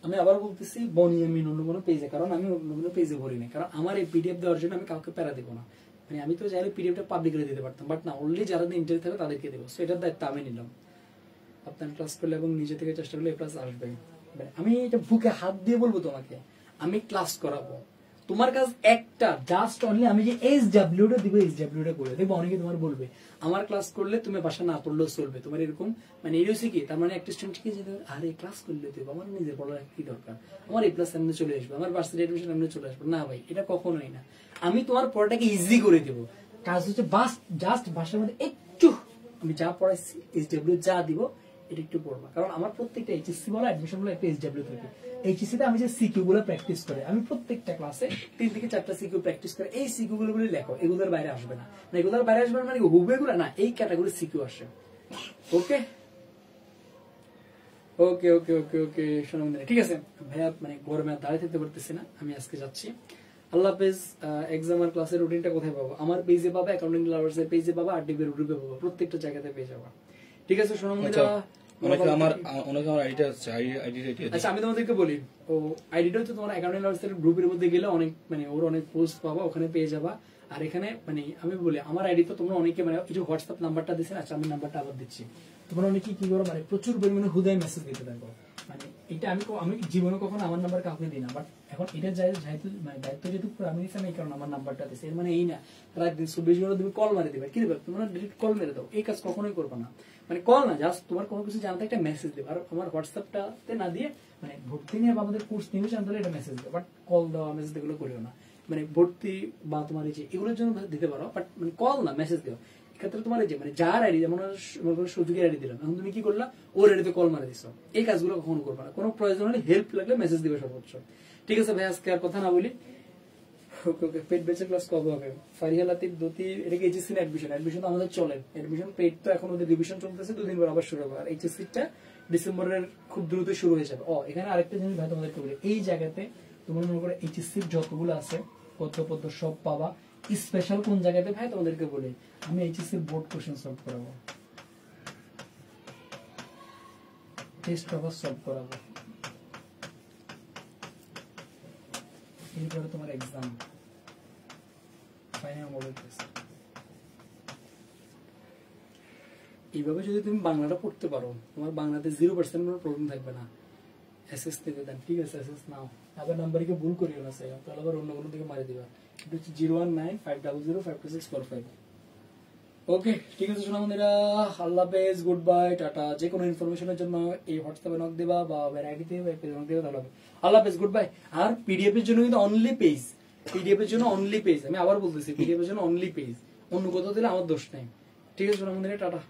আমি আবার বলতেছি বনিয়ামিন অন্য কোনো পেজে, কারণ আমি অন্য কোনো পেজে ভরি না, কারণ আমার এই পিডিএফ দেওয়ার জন্য আমি কাউকে প্যারা দেবো না। মানে আমি তো চাইলে পিডিএফটা পাবলিক করে দিতে পারতাম, বাট না, অনলি যারা ইন্টারেস্ট থাকবে তাদেরকে দেবো। সো এটার দায়িত্ব আমি নিলাম। আপনার ক্লাস করলে এবং নিজে থেকে চেষ্টা করলে প্লাস আসবে। আমি এটা বুকে হাত দিয়ে বলবো তোমাকে, আমি ক্লাস করাবো, তোমার কাজ একটা জাস্ট অনলি আমি যে SWটা দিব, SWটা করে দেখবো। অনেকে তোমার বলবে আমার ক্লাস করলে তুমি বাসা না পড়লেও চলবে, তোমার এরকম মানে এই হচ্ছে কি, তার মানে একটা স্টুডেন্ট কি যে আরে ক্লাস করলে দেবো, আমার নিজের পড়ার কি দরকার, আমার A+ সামনে চলে আসবে, আমার ভার্সিটি এডমিশন সামনে চলে আসবে। না ভাই, এটা কখনোই না। আমি তোমার পড়াটাকে ইজি করে দেবো। কাজ হচ্ছে বাস জাস্ট ভাষার মধ্যে একটু আমি যা পড়াইছি SW যা দিব এটা একটু পড়বা, কারণ আমার প্রত্যেকটা HSC বলো অ্যাডমিশন বলো একটা SW থাকে। HSC তে আমি যে সিকিউ গুলো প্র্যাকটিস করে, আমি প্রত্যেকটা ক্লাসে 3 থেকে 4টা সিকিউ প্র্যাকটিস করে, এই সিকিউ গুলো লেখো, এগুলোর বাইরে আসবে না। না এগুলোর বাইরে আসবে না মানে হুবে গুলো না, এই ক্যাটাগরি সিকিউ আসে। ওকে ওকে ওকে ওকে ওকে শোনাম, ঠিক আছে ভাইয়া, মানে গরমে দাঁড়িয়ে থাকতে পারতেছি না, আমি আজকে যাচ্ছি। আল্লাহ হাফেজ। এক্সাম আর ক্লাসের রুটিনটা কোথায় পাবো? আমার পেজে পাবা, অ্যাকাউন্টিং লাভার্স এর পেজে পাবা, RTB এর রুটিনে পাবা, প্রত্যেকটা জায়গাতে পেয়ে যাবা। ঠিক আছে শোনাম। আচ্ছা আমি তোমাদেরকে বলি, ও আইডিটা হচ্ছে তোমার অ্যাকাউন্টিং লাভার্স এর গ্রুপের মধ্যে গেলে অনেক মানে ওর অনেক পোস্ট পাবা, ওখানে পেয়ে যাবা। আর এখানে মানে আমি বলি আমার আইডি তো তোমরা অনেকে মানে এই যে হোয়াটসঅ্যাপ নাম্বারটা দিচ্ছেন, আচ্ছা আমি নাম্বারটা আবার দিচ্ছি। তোমরা অনেকে কি করো মানে প্রচুর পরিমাণে হুদায় মেসেজ দিতে থাকো। মানে এটা আমি জীবনে কখনো আমার নাম্বার কাউকে দিই না, বাট এখন এটা যেহেতু মানে দায়িত্ব যেহেতু আমি দিচ্ছি, এই কারণে আমার নাম্বারটা দিচ্ছি। এর মানে এই না রাত দিন 24 ঘন্টা তুমি কল মারি দিবে, কি দেবে তোমরা ডিরেক্ট কল মেরে দাও, এই কাজ কখনোই করবে না। মানে কল না, জাস্ট তোমার কোনো কিছু জানতে একটা মেসেজ দেবে। আর আমার হোয়াটসঅ্যাপটাতে না দিয়ে মানে ভর্তি নিয়ে বা আমাদের কোর্স নিয়ে জানতে হলে এটা মেসেজ দেবে, বাট কল দেওয়া মেসেজ এগুলো করিও না। মানে ভর্তি বা তোমার এই যে এগুলোর জন্য দিতে পারো, বাট মানে কল না, মেসেজ দেওয়া। এক্ষেত্রে তোমার এই যে মানে যার আইডি, যেমন সুযোগের আইডি দিলাম, এখন তুমি কি করলা ওর আইডিতে কল মারা দিচ্ছ, এই কাজগুলো কখনো করবে না। কোনো প্রয়োজন হলে হেল্প লাগলে মেসেজ দিবে সর্বোচ্চ। ঠিক আছে ভাই, আজকে আর কথা না বলি। ওকে ওকে, পেড ব্যাচের ক্লাস কবে হবে? ফারিহা লাতিফ দতি, এটা কি HSC এর অ্যাডমিশন তো আমাদের চলে, অ্যাডমিশন পেড তো এখন ওদের রিভিশন চলতেছে, 2 দিন পর আবার শুরু হবে। আর HSC টা ডিসেম্বরের খুব দ্রুত শুরু হয়ে যাবে। এখানে আরেকটা জিনিস ভাই তোমাদেরকে বলি, এই জায়গাতে তোমরা মনে করো HSC এর যতগুলো আছে পদ্য সব পাবা। স্পেশাল কোন জায়গাতে ভাই তোমাদেরকে বলি, আমি HSC এর বোর্ড কোশ্চেন সলভ করাবো, টেস্ট পেপার সলভ করাবো, এরপরে তোমার এক্সাম ফাইনাল মডেল টেস্ট। এইভাবে যদি তুমি বাংলাটা পড়তে পারো, তোমার বাংলাতে 0% কোনো প্রবলেম থাকবে না। এসএস থেকে দেন, ঠিক আছে এসএস নাও, আবার নাম্বারকে ভুল করিও না, সেই তাহলে আবার অন্য কোনো দিকে মারি দিবা। এটা হচ্ছে 01950052645। ওকে ঠিক আছে শোনা বন্ধুরা, আল্লাহ হাফেজ, গুড বাই, টাটা। যে কোনো ইনফরমেশনের জন্য এই হোয়াটসঅ্যাপে নক দিবা বা আইডিতে নক দিবা, তাহলে হবে। আল্লাহ হাফেজ, গুড বাই। আর পিডিএফ এর জন্য কিন্তু অনলি পেজ, পিডিএফ এর জন্য অনলি পেজ, আমি আবার বলতেছি পিডিএফ এর জন্য অনলি পেজ, অন্য কোথাও দিলে আমার দোষ নেই। ঠিক আছে শোনা বন্ধুরা, টাটা।